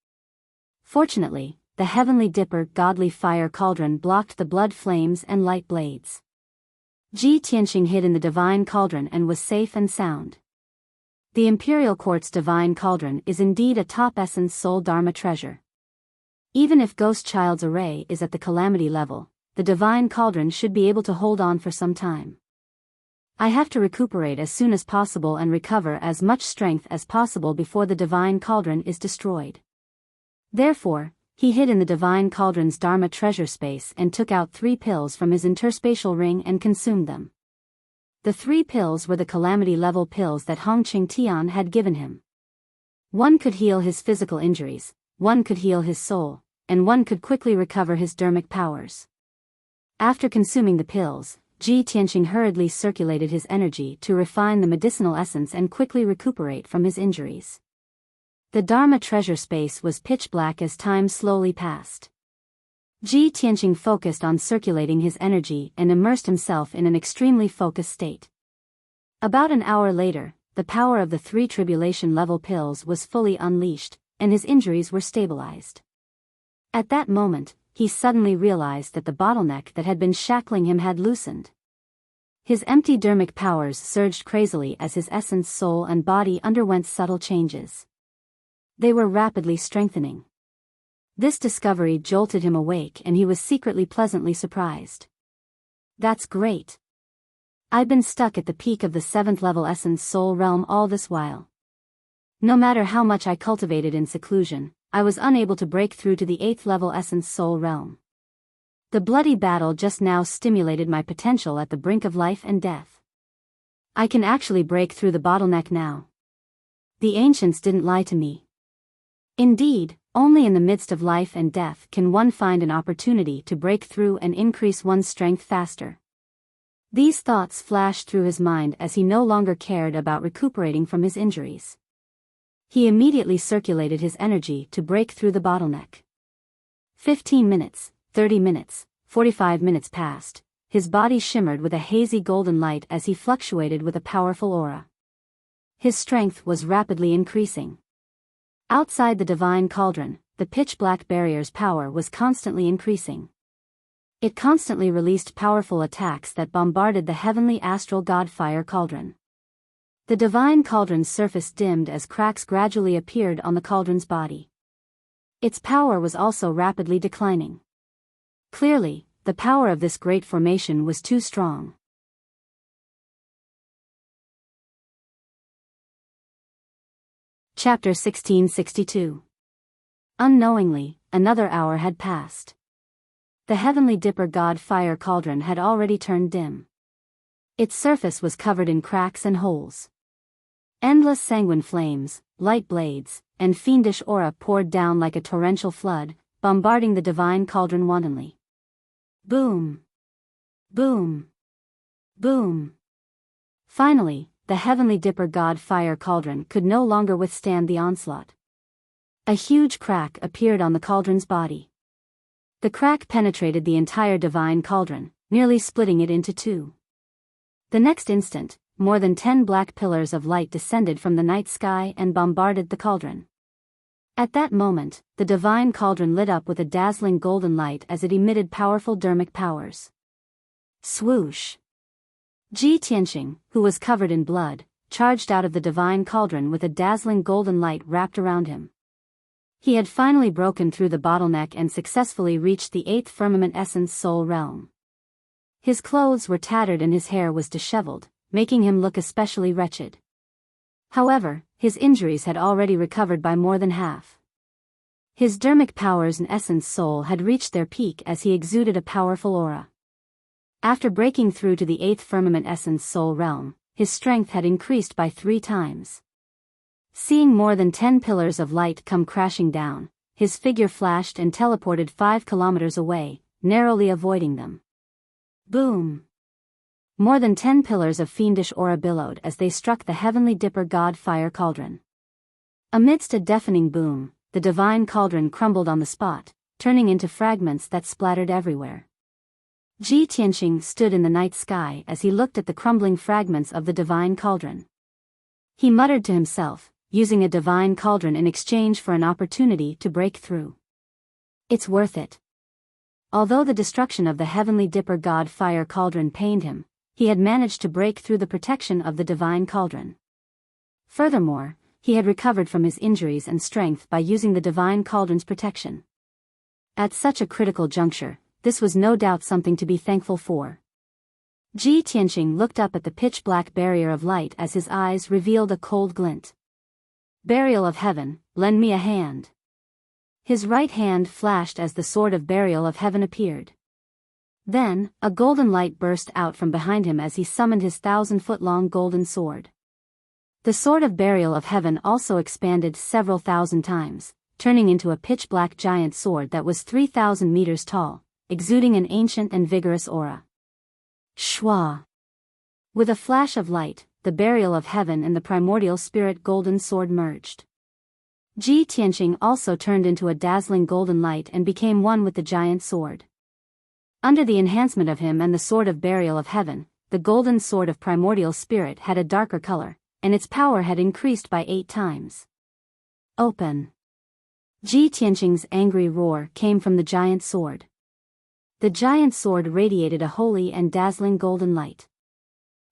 Speaker 1: Fortunately, the Heavenly Dipper Godly Fire Cauldron blocked the blood flames and light blades. Ji Tianqing hid in the divine cauldron and was safe and sound. The Imperial Court's divine cauldron is indeed a top essence soul dharma treasure. Even if Ghost Child's array is at the calamity level, the divine cauldron should be able to hold on for some time. I have to recuperate as soon as possible and recover as much strength as possible before the divine cauldron is destroyed. Therefore, he hid in the divine cauldron's dharma treasure space and took out 3 pills from his interspatial ring and consumed them. The 3 pills were the calamity-level pills that Hong Qing Tian had given him. One could heal his physical injuries, one could heal his soul, and one could quickly recover his dermic powers. After consuming the pills, Ji Tianqing hurriedly circulated his energy to refine the medicinal essence and quickly recuperate from his injuries. The Dharma treasure space was pitch black as time slowly passed. Ji Tianqing focused on circulating his energy and immersed himself in an extremely focused state. About an hour later, the power of the 3 tribulation-level pills was fully unleashed, and his injuries were stabilized. At that moment, he suddenly realized that the bottleneck that had been shackling him had loosened. His empty dermic powers surged crazily as his essence, soul and body underwent subtle changes. They were rapidly strengthening. This discovery jolted him awake and he was secretly pleasantly surprised. That's great. I've been stuck at the peak of the 7th level essence soul realm all this while. No matter how much I cultivated in seclusion, I was unable to break through to the 8th level essence soul realm. The bloody battle just now stimulated my potential at the brink of life and death. I can actually break through the bottleneck now. The ancients didn't lie to me. Indeed, only in the midst of life and death can one find an opportunity to break through and increase one's strength faster. These thoughts flashed through his mind as he no longer cared about recuperating from his injuries. He immediately circulated his energy to break through the bottleneck. 15 minutes, 30 minutes, 45 minutes passed. His body shimmered with a hazy golden light as he fluctuated with a powerful aura. His strength was rapidly increasing. Outside the divine cauldron, the pitch-black barrier's power was constantly increasing. It constantly released powerful attacks that bombarded the heavenly astral god fire cauldron. The divine cauldron's surface dimmed as cracks gradually appeared on the cauldron's body. Its power was also rapidly declining. Clearly, the power of this great formation was too strong. Chapter 1662. Unknowingly, another hour had passed. The heavenly dipper god fire cauldron had already turned dim. Its surface was covered in cracks and holes. Endless sanguine flames, light blades, and fiendish aura poured down like a torrential flood, bombarding the divine cauldron wantonly. Boom! Boom! Boom! Finally, the heavenly dipper god fire cauldron could no longer withstand the onslaught. A huge crack appeared on the cauldron's body. The crack penetrated the entire divine cauldron, nearly splitting it into 2. The next instant, more than 10 black pillars of light descended from the night sky and bombarded the cauldron. At that moment, the divine cauldron lit up with a dazzling golden light as it emitted powerful dermic powers. Swoosh! Ji Tianqing, who was covered in blood, charged out of the divine cauldron with a dazzling golden light wrapped around him. He had finally broken through the bottleneck and successfully reached the 8th firmament essence soul realm. His clothes were tattered and his hair was disheveled, making him look especially wretched. However, his injuries had already recovered by more than half. His dermic powers and essence soul had reached their peak as he exuded a powerful aura. After breaking through to the 8th firmament essence soul realm, his strength had increased by 3 times. Seeing more than 10 pillars of light come crashing down, his figure flashed and teleported 5 kilometers away, narrowly avoiding them. Boom! More than 10 pillars of fiendish aura billowed as they struck the heavenly dipper god fire cauldron. Amidst a deafening boom, the divine cauldron crumbled on the spot, turning into fragments that splattered everywhere. Ji Tianqing stood in the night sky as he looked at the crumbling fragments of the divine cauldron. He muttered to himself, using a divine cauldron in exchange for an opportunity to break through. It's worth it. Although the destruction of the heavenly dipper god fire cauldron pained him, he had managed to break through the protection of the divine cauldron. Furthermore, he had recovered from his injuries and strength by using the divine cauldron's protection. At such a critical juncture, this was no doubt something to be thankful for. Ji Tianqing looked up at the pitch-black barrier of light as his eyes revealed a cold glint. Burial of heaven, lend me a hand. His right hand flashed as the sword of burial of heaven appeared. Then, a golden light burst out from behind him as he summoned his 1,000-foot-long golden sword. The sword of burial of heaven also expanded several thousand times, turning into a pitch-black giant sword that was 3,000 meters tall, exuding an ancient and vigorous aura. Shwa! With a flash of light, the burial of heaven and the primordial spirit golden sword merged. Ji Tianqing also turned into a dazzling golden light and became one with the giant sword. Under the enhancement of him and the sword of burial of heaven, the golden sword of primordial spirit had a darker color, and its power had increased by 8 times. Open! Ji Tianqing's angry roar came from the giant sword. The giant sword radiated a holy and dazzling golden light.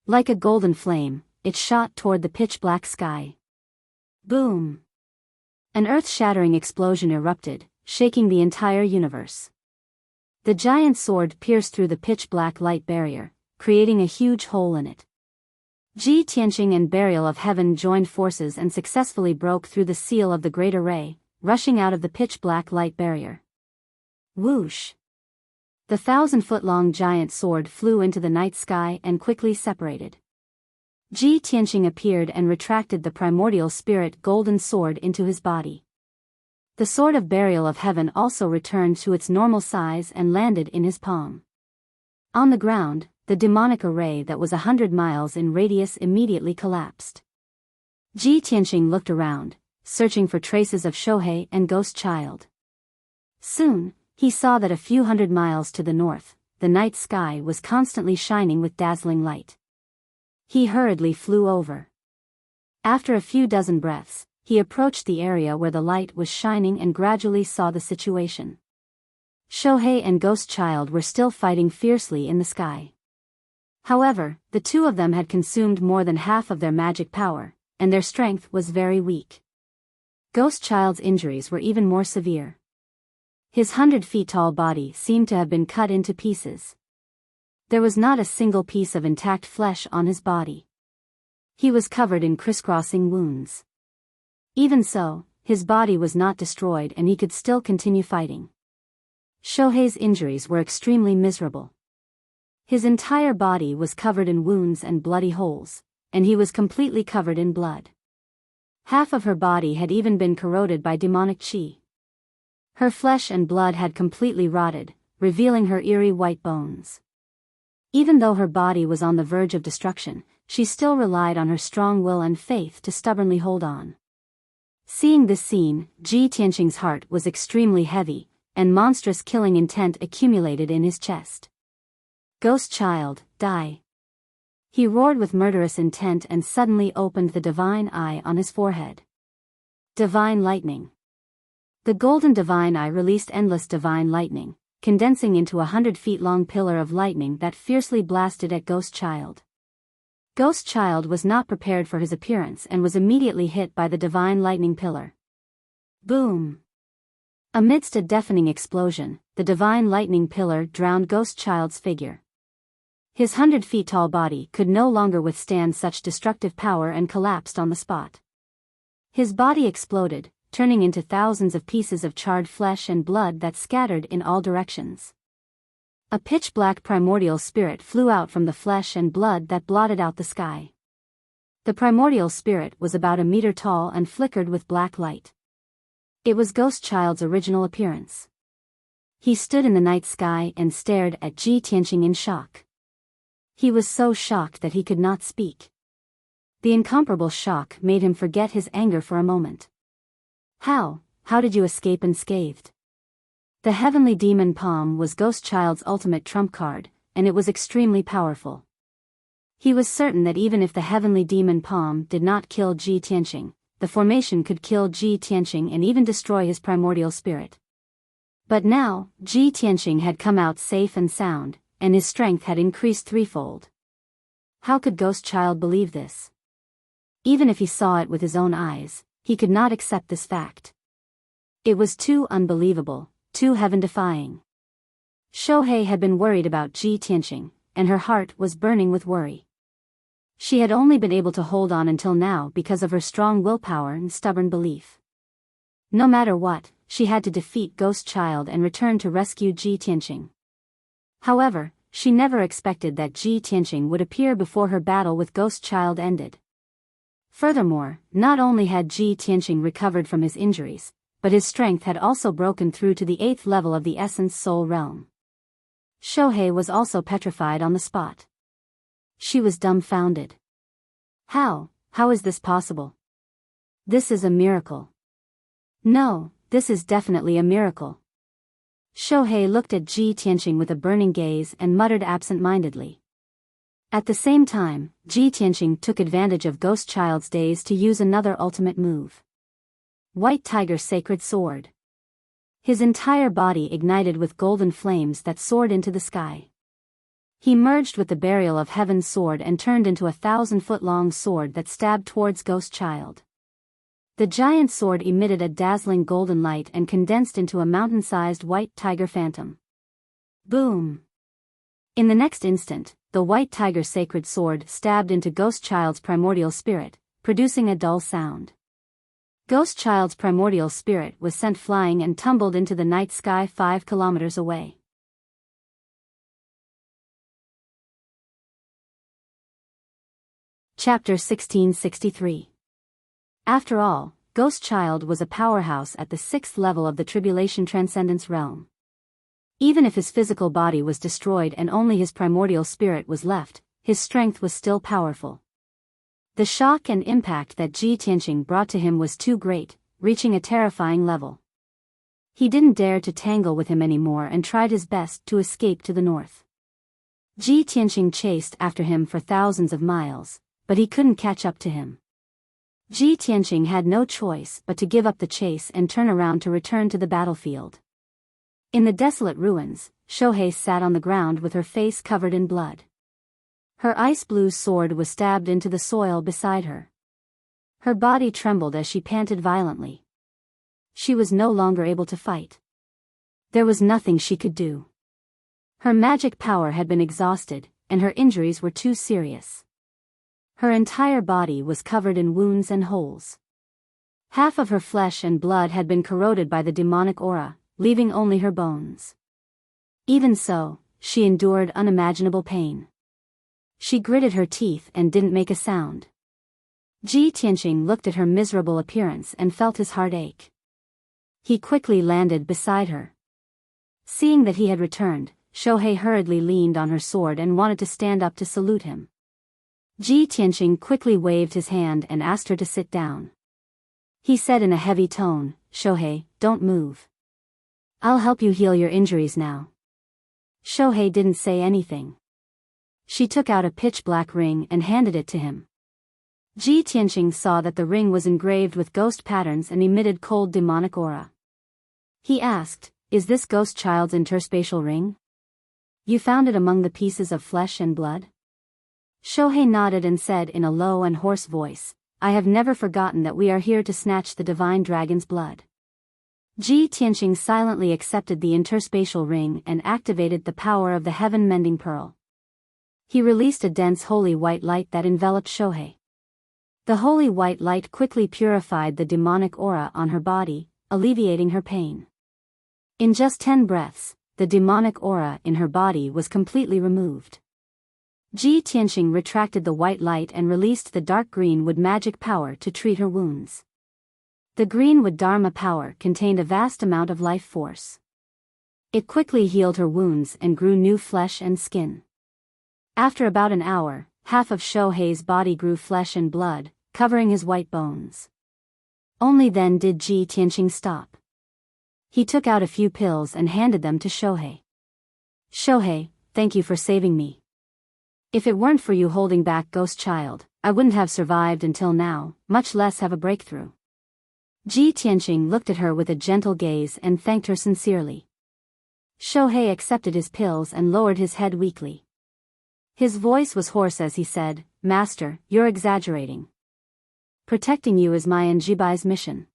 Speaker 1: Like a golden flame, it shot toward the pitch-black sky. Boom! An earth-shattering explosion erupted, shaking the entire universe. The giant sword pierced through the pitch-black light barrier, creating a huge hole in it. Ji Tianqing and Burial of Heaven joined forces and successfully broke through the seal of the Great Array, rushing out of the pitch-black light barrier. Whoosh! The 1,000-foot-long giant sword flew into the night sky and quickly separated. Ji Tianqing appeared and retracted the primordial spirit golden sword into his body. The sword of burial of heaven also returned to its normal size and landed in his palm. On the ground, the demonic array that was 100 miles in radius immediately collapsed. Ji Tianqing looked around, searching for traces of Shohei and Ghost Child. Soon, he saw that a few hundred miles to the north, the night sky was constantly shining with dazzling light. He hurriedly flew over. After a few dozen breaths, he approached the area where the light was shining and gradually saw the situation. Shohei and Ghost Child were still fighting fiercely in the sky. However, the two of them had consumed more than half of their magic power, and their strength was very weak. Ghost Child's injuries were even more severe. His 100-feet-tall body seemed to have been cut into pieces. There was not a single piece of intact flesh on his body. He was covered in crisscrossing wounds. Even so, his body was not destroyed and he could still continue fighting. Shohei's injuries were extremely miserable. His entire body was covered in wounds and bloody holes, and he was completely covered in blood. Half of her body had even been corroded by demonic qi. Her flesh and blood had completely rotted, revealing her eerie white bones. Even though her body was on the verge of destruction, she still relied on her strong will and faith to stubbornly hold on. Seeing this scene, Ji Tianqing's heart was extremely heavy, and monstrous killing intent accumulated in his chest. Ghost Child, die! He roared with murderous intent and suddenly opened the divine eye on his forehead. Divine lightning. The golden divine eye released endless divine lightning, condensing into a 100-feet-long pillar of lightning that fiercely blasted at Ghost Child. Ghost Child was not prepared for his appearance and was immediately hit by the divine lightning pillar. Boom! Amidst a deafening explosion, the divine lightning pillar drowned Ghost Child's figure. His 100-feet-tall body could no longer withstand such destructive power and collapsed on the spot. His body exploded, turning into thousands of pieces of charred flesh and blood that scattered in all directions. A pitch-black primordial spirit flew out from the flesh and blood that blotted out the sky. The primordial spirit was about 1 meter tall and flickered with black light. It was Ghost Child's original appearance. He stood in the night sky and stared at Ji Tianqing in shock. He was so shocked that he could not speak. The incomparable shock made him forget his anger for a moment. How did you escape unscathed? The heavenly demon palm was Ghost Child's ultimate trump card, and it was extremely powerful. He was certain that even if the heavenly demon palm did not kill Ji Tianqing, the formation could kill Ji Tianqing and even destroy his primordial spirit. But now, Ji Tianqing had come out safe and sound, and his strength had increased threefold. How could Ghost Child believe this? Even if he saw it with his own eyes, he could not accept this fact. It was too unbelievable, too heaven-defying. Shohei had been worried about Ji Tianqing, and her heart was burning with worry. She had only been able to hold on until now because of her strong willpower and stubborn belief. No matter what, she had to defeat Ghost Child and return to rescue Ji Tianqing. However, she never expected that Ji Tianqing would appear before her battle with Ghost Child ended. Furthermore, not only had Ji Tianqing recovered from his injuries, but his strength had also broken through to the 8th level of the Essence Soul Realm. Shohei was also petrified on the spot. She was dumbfounded. How is this possible? This is a miracle. No, this is definitely a miracle. Shohei looked at Ji Tianqing with a burning gaze and muttered absent-mindedly. At the same time, Ji Tianqing took advantage of Ghost Child's daze to use another ultimate move. White Tiger Sacred Sword. His entire body ignited with golden flames that soared into the sky. He merged with the Burial of Heaven's sword and turned into a 1,000-foot-long sword that stabbed towards Ghost Child. The giant sword emitted a dazzling golden light and condensed into a mountain-sized white tiger phantom. Boom! In the next instant, the White Tiger Sacred Sword stabbed into Ghost Child's primordial spirit, producing a dull sound. Ghost Child's primordial spirit was sent flying and tumbled into the night sky 5 kilometers away. Chapter 1663. After all, Ghost Child was a powerhouse at the 6th level of the Tribulation Transcendence realm. Even if his physical body was destroyed and only his primordial spirit was left, his strength was still powerful. The shock and impact that Ji Tianqing brought to him was too great, reaching a terrifying level. He didn't dare to tangle with him anymore and tried his best to escape to the north. Ji Tianqing chased after him for thousands of miles, but he couldn't catch up to him. Ji Tianqing had no choice but to give up the chase and turn around to return to the battlefield. In the desolate ruins, Shohei sat on the ground with her face covered in blood. Her ice-blue sword was stabbed into the soil beside her. Her body trembled as she panted violently. She was no longer able to fight. There was nothing she could do. Her magic power had been exhausted, and her injuries were too serious. Her entire body was covered in wounds and holes. Half of her flesh and blood had been corroded by the demonic aura, leaving only her bones. Even so, she endured unimaginable pain. She gritted her teeth and didn't make a sound. Ji Tianqing looked at her miserable appearance and felt his heart ache. He quickly landed beside her. Seeing that he had returned, Shohei hurriedly leaned on her sword and wanted to stand up to salute him. Ji Tianqing quickly waved his hand and asked her to sit down. He said in a heavy tone, "Shohei, don't move. I'll help you heal your injuries now." Shohei didn't say anything. She took out a pitch-black ring and handed it to him. Ji Tianqing saw that the ring was engraved with ghost patterns and emitted cold demonic aura. He asked, "Is this Ghost Child's interspatial ring? You found it among the pieces of flesh and blood?" Shohei nodded and said in a low and hoarse voice, "I have never forgotten that we are here to snatch the divine dragon's blood." Ji Tianqing silently accepted the interspatial ring and activated the power of the heaven-mending pearl. He released a dense holy white light that enveloped Shohei. The holy white light quickly purified the demonic aura on her body, alleviating her pain. In just 10 breaths, the demonic aura in her body was completely removed. Ji Tianqing retracted the white light and released the dark green wood magic power to treat her wounds. The green wood dharma power contained a vast amount of life force. It quickly healed her wounds and grew new flesh and skin. After about an hour, half of Shohei's body grew flesh and blood, covering his white bones. Only then did Ji Tianqing stop. He took out a few pills and handed them to Shohei. "Shohei, thank you for saving me. If it weren't for you holding back Ghost Child, I wouldn't have survived until now, much less have a breakthrough." Ji Tianqing looked at her with a gentle gaze and thanked her sincerely. Shohei accepted his pills and lowered his head weakly. His voice was hoarse as he said, "Master, you're exaggerating. Protecting you is my and Jibai's mission.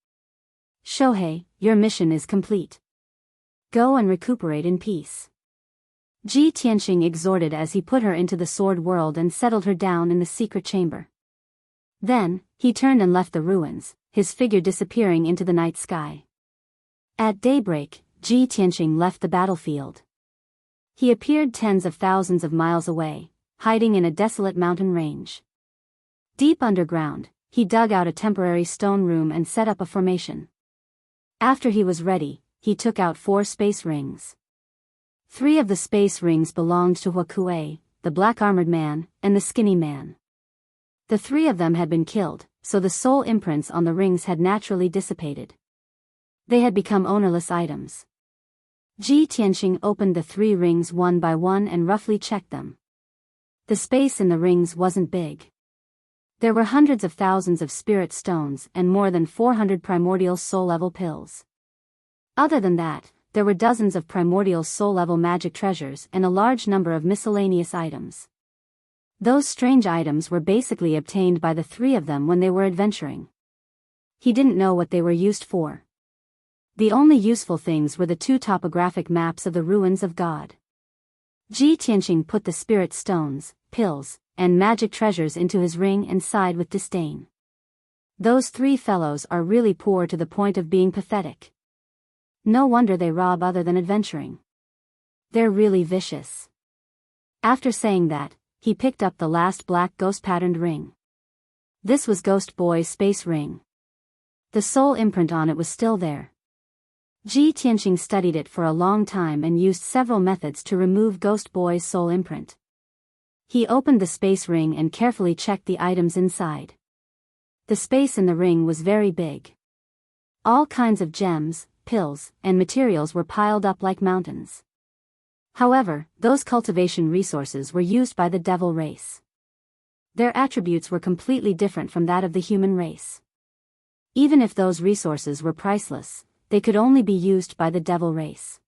Speaker 1: Shohei, your mission is complete. Go and recuperate in peace." Ji Tianqing exhorted as he put her into the sword world and settled her down in the secret chamber. Then, he turned and left the ruins, his figure disappearing into the night sky. At daybreak, Ji Tianqing left the battlefield. He appeared tens of thousands of miles away, hiding in a desolate mountain range. Deep underground, he dug out a temporary stone room and set up a formation. After he was ready, he took out 4 space rings. 3 of the space rings belonged to Wuxia, the black-armored man, and the skinny man. The 3 of them had been killed, so the soul imprints on the rings had naturally dissipated. They had become ownerless items. Ji Tianxing opened the 3 rings one by one and roughly checked them. The space in the rings wasn't big. There were hundreds of thousands of spirit stones and more than 400 primordial soul-level pills. Other than that, there were dozens of primordial soul-level magic treasures and a large number of miscellaneous items. Those strange items were basically obtained by the 3 of them when they were adventuring. He didn't know what they were used for. The only useful things were the 2 topographic maps of the ruins of God. Ji Tianxing put the spirit stones, pills, and magic treasures into his ring and sighed with disdain. Those 3 fellows are really poor to the point of being pathetic. No wonder they rob other than adventuring. They're really vicious. After saying that, he picked up the last black ghost-patterned ring. This was Ghost Boy's space ring. The soul imprint on it was still there. Ji Tianxing studied it for a long time and used several methods to remove Ghost Boy's soul imprint. He opened the space ring and carefully checked the items inside. The space in the ring was very big. All kinds of gems, pills, and materials were piled up like mountains. However, those cultivation resources were used by the devil race. Their attributes were completely different from that of the human race. Even if those resources were priceless, they could only be used by the devil race.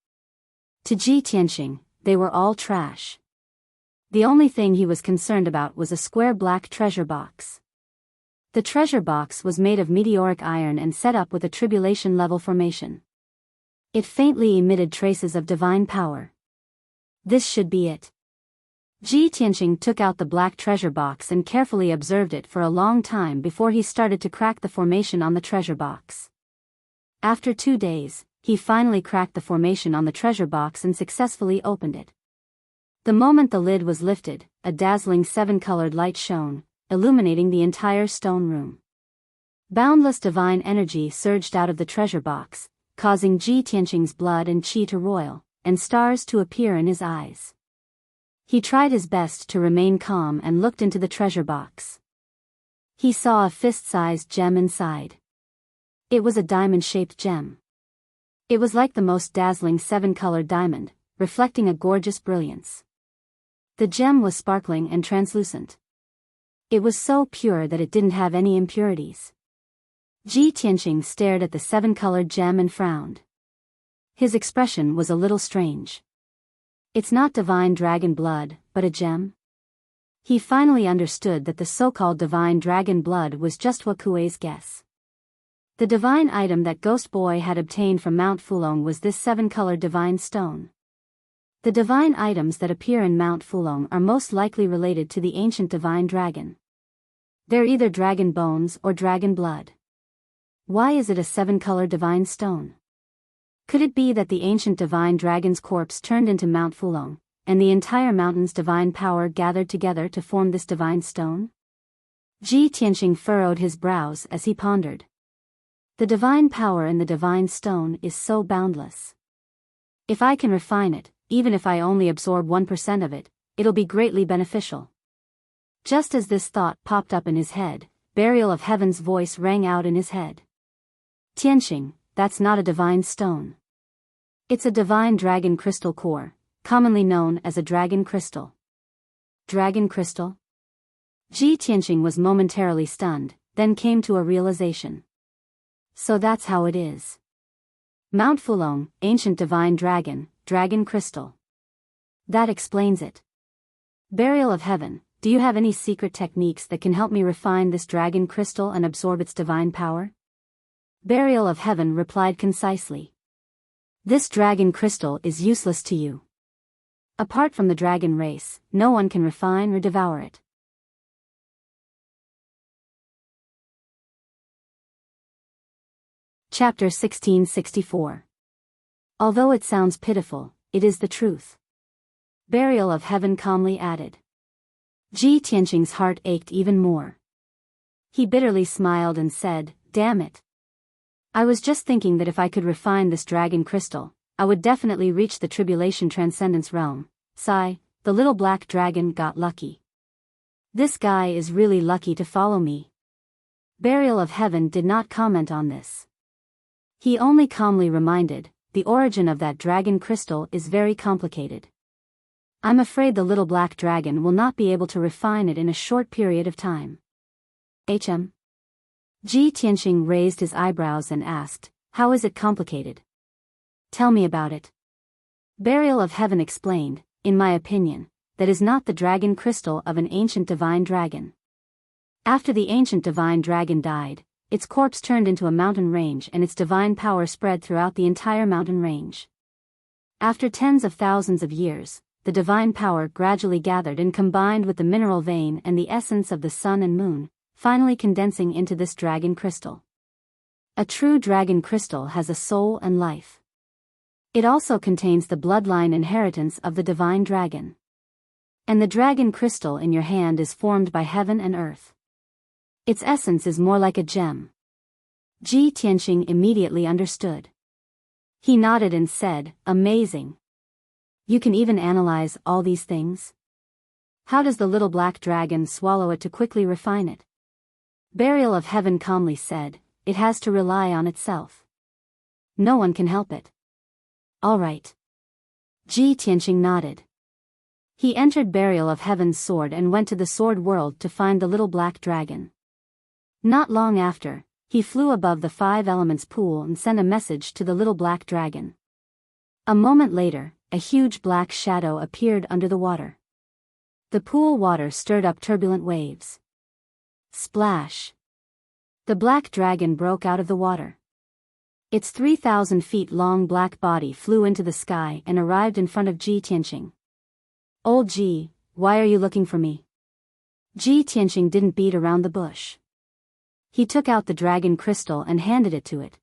Speaker 1: To Ji Tianxing, they were all trash. The only thing he was concerned about was a square black treasure box. The treasure box was made of meteoric iron and set up with a tribulation-level formation. It faintly emitted traces of divine power. This should be it. Ji Tianxing took out the black treasure box and carefully observed it for a long time before he started to crack the formation on the treasure box. After 2 days, he finally cracked the formation on the treasure box and successfully opened it. The moment the lid was lifted, a dazzling 7-colored light shone, illuminating the entire stone room. Boundless divine energy surged out of the treasure box, causing Ji Tianxing's blood and qi to roil, and stars to appear in his eyes. He tried his best to remain calm and looked into the treasure box. He saw a fist-sized gem inside. It was a diamond-shaped gem. It was like the most dazzling 7-colored diamond, reflecting a gorgeous brilliance. The gem was sparkling and translucent. It was so pure that it didn't have any impurities. Ji Tianxing stared at the 7-colored gem and frowned. His expression was a little strange. It's not divine dragon blood, but a gem? He finally understood that the so-called divine dragon blood was just Wuxia's guess. The divine item that Ghost Boy had obtained from Mount Fulong was this 7-colored divine stone. The divine items that appear in Mount Fulong are most likely related to the ancient divine dragon. They're either dragon bones or dragon blood. Why is it a 7-colored divine stone? Could it be that the ancient divine dragon's corpse turned into Mount Fulong, and the entire mountain's divine power gathered together to form this divine stone? Ji Tianxing furrowed his brows as he pondered. The divine power in the divine stone is so boundless. If I can refine it, even if I only absorb 1% of it, it'll be greatly beneficial. Just as this thought popped up in his head, Burial of Heaven's voice rang out in his head. Tianxing, that's not a divine stone. It's a divine dragon crystal core, commonly known as a dragon crystal. Dragon crystal? Ji Tianxing was momentarily stunned, then came to a realization. So that's how it is. Mount Fulong, ancient divine dragon, dragon crystal. That explains it. Burial of Heaven, do you have any secret techniques that can help me refine this dragon crystal and absorb its divine power? Burial of Heaven replied concisely. This dragon crystal is useless to you. Apart from the dragon race, no one can refine or devour it. Chapter 1664. Although it sounds pitiful, it is the truth. Burial of Heaven calmly added. Ji Tianqing's heart ached even more. He bitterly smiled and said, "Damn it. I was just thinking that if I could refine this dragon crystal, I would definitely reach the tribulation transcendence realm." Sigh, the little black dragon got lucky. This guy is really lucky to follow me. Burial of Heaven did not comment on this. He only calmly reminded, the origin of that dragon crystal is very complicated. I'm afraid the little black dragon will not be able to refine it in a short period of time. Ji Tianqing raised his eyebrows and asked, "How is it complicated? Tell me about it." Burial of Heaven explained, "In my opinion, that is not the dragon crystal of an ancient divine dragon. After the ancient divine dragon died, its corpse turned into a mountain range and its divine power spread throughout the entire mountain range. After tens of thousands of years, the divine power gradually gathered and combined with the mineral vein and the essence of the sun and moon, finally condensing into this dragon crystal. A true dragon crystal has a soul and life. It also contains the bloodline inheritance of the divine dragon. And the dragon crystal in your hand is formed by heaven and earth. Its essence is more like a gem." Ji Tianqing immediately understood. He nodded and said, "Amazing. You can even analyze all these things? How does the little black dragon swallow it to quickly refine it?" Burial of Heaven calmly said, "It has to rely on itself. No one can help it." "All right." Ji Tianqing nodded. He entered Burial of Heaven's sword and went to the sword world to find the little black dragon. Not long after, he flew above the 5 elements pool and sent a message to the little black dragon. A moment later, a huge black shadow appeared under the water. The pool water stirred up turbulent waves. Splash! The black dragon broke out of the water. Its 3,000 feet long black body flew into the sky and arrived in front of Ji Tianqing. "Old Ji, why are you looking for me?" Ji Tianqing didn't beat around the bush. He took out the dragon crystal and handed it to it.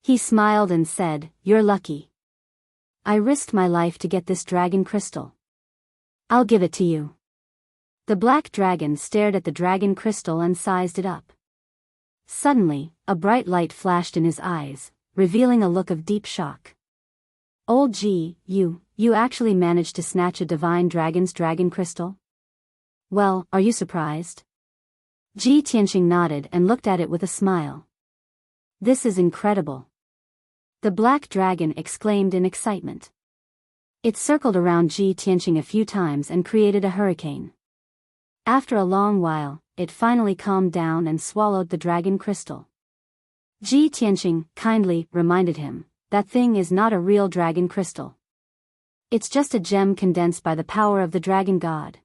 Speaker 1: He smiled and said, "You're lucky. I risked my life to get this dragon crystal. I'll give it to you." The black dragon stared at the dragon crystal and sized it up. Suddenly, a bright light flashed in his eyes, revealing a look of deep shock. "Old Ji, you actually managed to snatch a divine dragon's dragon crystal? Well, are you surprised?" Ji Tianqing nodded and looked at it with a smile. "This is incredible." The black dragon exclaimed in excitement. It circled around Ji Tianqing a few times and created a hurricane. After a long while, it finally calmed down and swallowed the dragon crystal. Ji Tianqing kindly reminded him, "That thing is not a real dragon crystal. It's just a gem condensed by the power of the dragon god.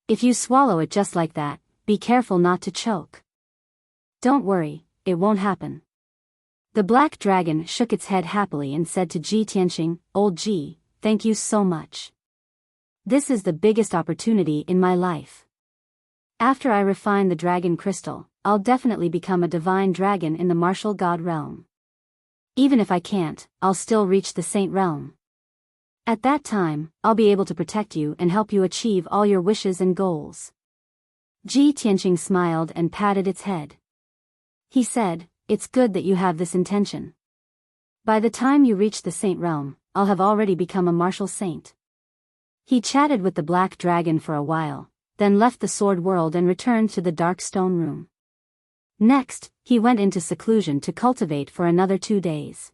Speaker 1: If you swallow it just like that, be careful not to choke." "Don't worry, it won't happen." The black dragon shook its head happily and said to Ji Tianqing, "Old Ji, thank you so much. This is the biggest opportunity in my life. After I refine the dragon crystal, I'll definitely become a divine dragon in the martial god realm. Even if I can't, I'll still reach the saint realm. At that time, I'll be able to protect you and help you achieve all your wishes and goals." Ji Tianqing smiled and patted its head. He said, "It's good that you have this intention. By the time you reach the saint realm, I'll have already become a martial saint." He chatted with the black dragon for a while, then left the sword world and returned to the dark stone room. Next, he went into seclusion to cultivate for another 2 days.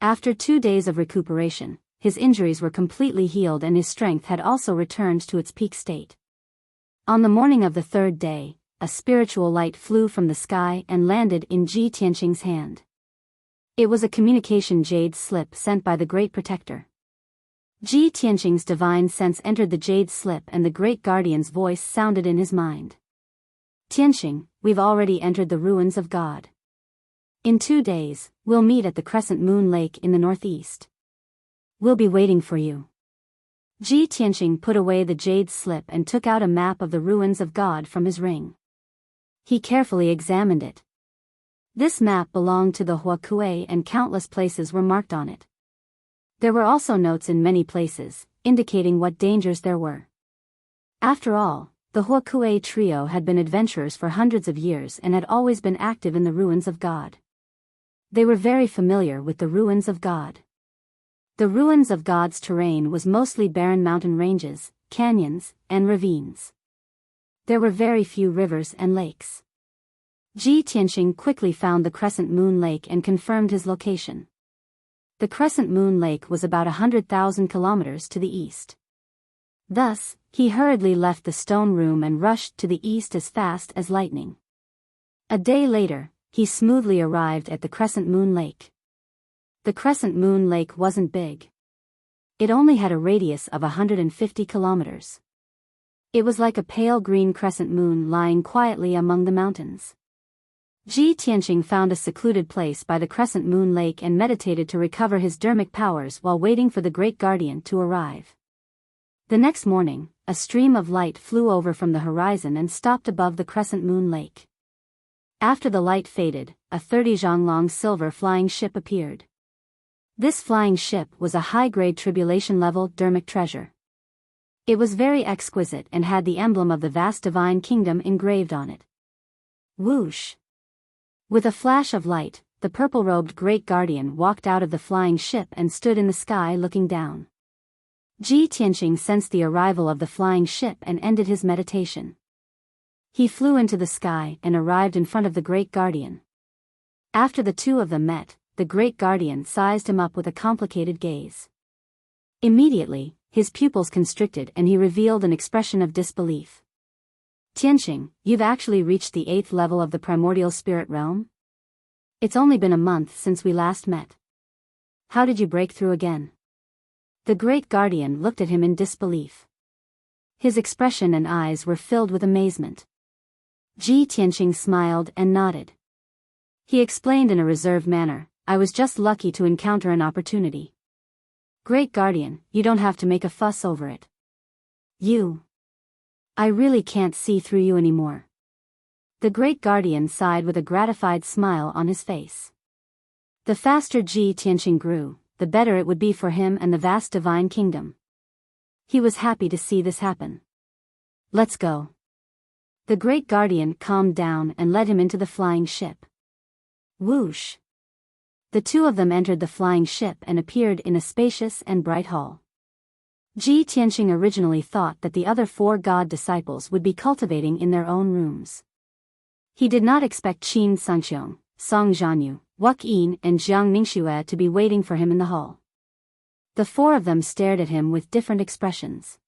Speaker 1: After 2 days of recuperation, his injuries were completely healed and his strength had also returned to its peak state. On the morning of the 3rd day, a spiritual light flew from the sky and landed in Ji Tianqing's hand. It was a communication jade slip sent by the Great Protector. Ji Tianqing's divine sense entered the jade slip and the Great Guardian's voice sounded in his mind. "Tianqing, we've already entered the ruins of God. In 2 days, we'll meet at the Crescent Moon Lake in the northeast. We'll be waiting for you." Ji Tianqing put away the jade slip and took out a map of the ruins of God from his ring. He carefully examined it. This map belonged to the Huakue and countless places were marked on it. There were also notes in many places, indicating what dangers there were. After all, the Huokue trio had been adventurers for hundreds of years and had always been active in the ruins of God. They were very familiar with the ruins of God. The ruins of God's terrain was mostly barren mountain ranges, canyons, and ravines. There were very few rivers and lakes. Ji Tianxing quickly found the Crescent Moon Lake and confirmed his location. The Crescent Moon Lake was about 100,000 kilometers to the east. Thus, he hurriedly left the stone room and rushed to the east as fast as lightning. A day later, he smoothly arrived at the Crescent Moon Lake. The Crescent Moon Lake wasn't big. It only had a radius of 150 kilometers. It was like a pale green crescent moon lying quietly among the mountains. Ji Tianxing found a secluded place by the Crescent Moon Lake and meditated to recover his dermic powers while waiting for the Great Guardian to arrive. The next morning, a stream of light flew over from the horizon and stopped above the Crescent Moon Lake. After the light faded, a 30-zhang-long silver flying ship appeared. This flying ship was a high-grade tribulation-level dermic treasure. It was very exquisite and had the emblem of the vast divine kingdom engraved on it. Whoosh! With a flash of light, the purple-robed Great Guardian walked out of the flying ship and stood in the sky looking down. Ji Tianxing sensed the arrival of the flying ship and ended his meditation. He flew into the sky and arrived in front of the Great Guardian. After the two of them met, the Great Guardian sized him up with a complicated gaze. Immediately, his pupils constricted and he revealed an expression of disbelief. Tianxing, you've actually reached the 8th level of the primordial spirit realm? It's only been a month since we last met. How did you break through again? The Great Guardian looked at him in disbelief. His expression and eyes were filled with amazement. Ji Tianxing smiled and nodded. He explained in a reserved manner, I was just lucky to encounter an opportunity. Great Guardian, you don't have to make a fuss over it. I really can't see through you anymore. The Great Guardian sighed with a gratified smile on his face. The faster Ji Tianxing grew, the better it would be for him and the vast divine kingdom. He was happy to see this happen. Let's go. The Great Guardian calmed down and led him into the flying ship. Whoosh! The two of them entered the flying ship and appeared in a spacious and bright hall. Ji Tianxing originally thought that the other 4 god disciples would be cultivating in their own rooms. He did not expect Qin Sangxiong, Song Zhanyu, Wuk Yin and Jiang Ningxue to be waiting for him in the hall. The 4 of them stared at him with different expressions.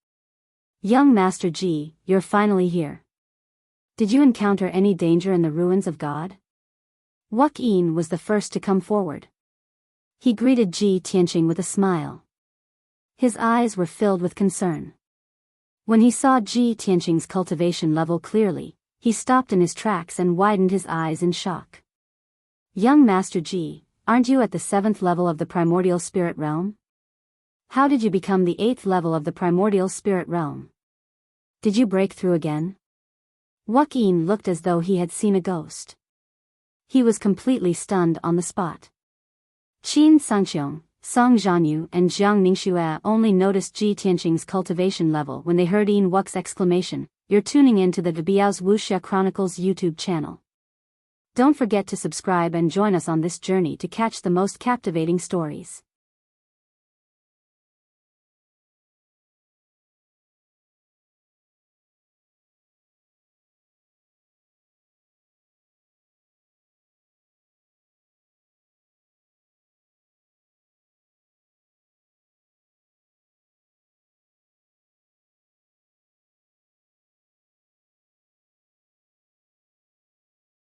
Speaker 1: Young Master Ji, you're finally here. Did you encounter any danger in the ruins of God? Wuk Yin was the first to come forward. He greeted Ji Tianxing with a smile. His eyes were filled with concern. When he saw Ji Tianxing's cultivation level clearly, he stopped in his tracks and widened his eyes in shock. Young Master Ji, aren't you at the 7th level of the primordial spirit realm? How did you become the 8th level of the primordial spirit realm? Did you break through again? Wuk Yin looked as though he had seen a ghost. He was completely stunned on the spot. Qin Sangxiong, Song Zhanyu and Jiang Ningxue only noticed Ji Tianxing's cultivation level when they heard Yin Wuk's exclamation, "You're tuning in to the Biyao's Wuxia Chronicles YouTube channel. Don't forget to subscribe and join us on this journey to catch the most captivating stories."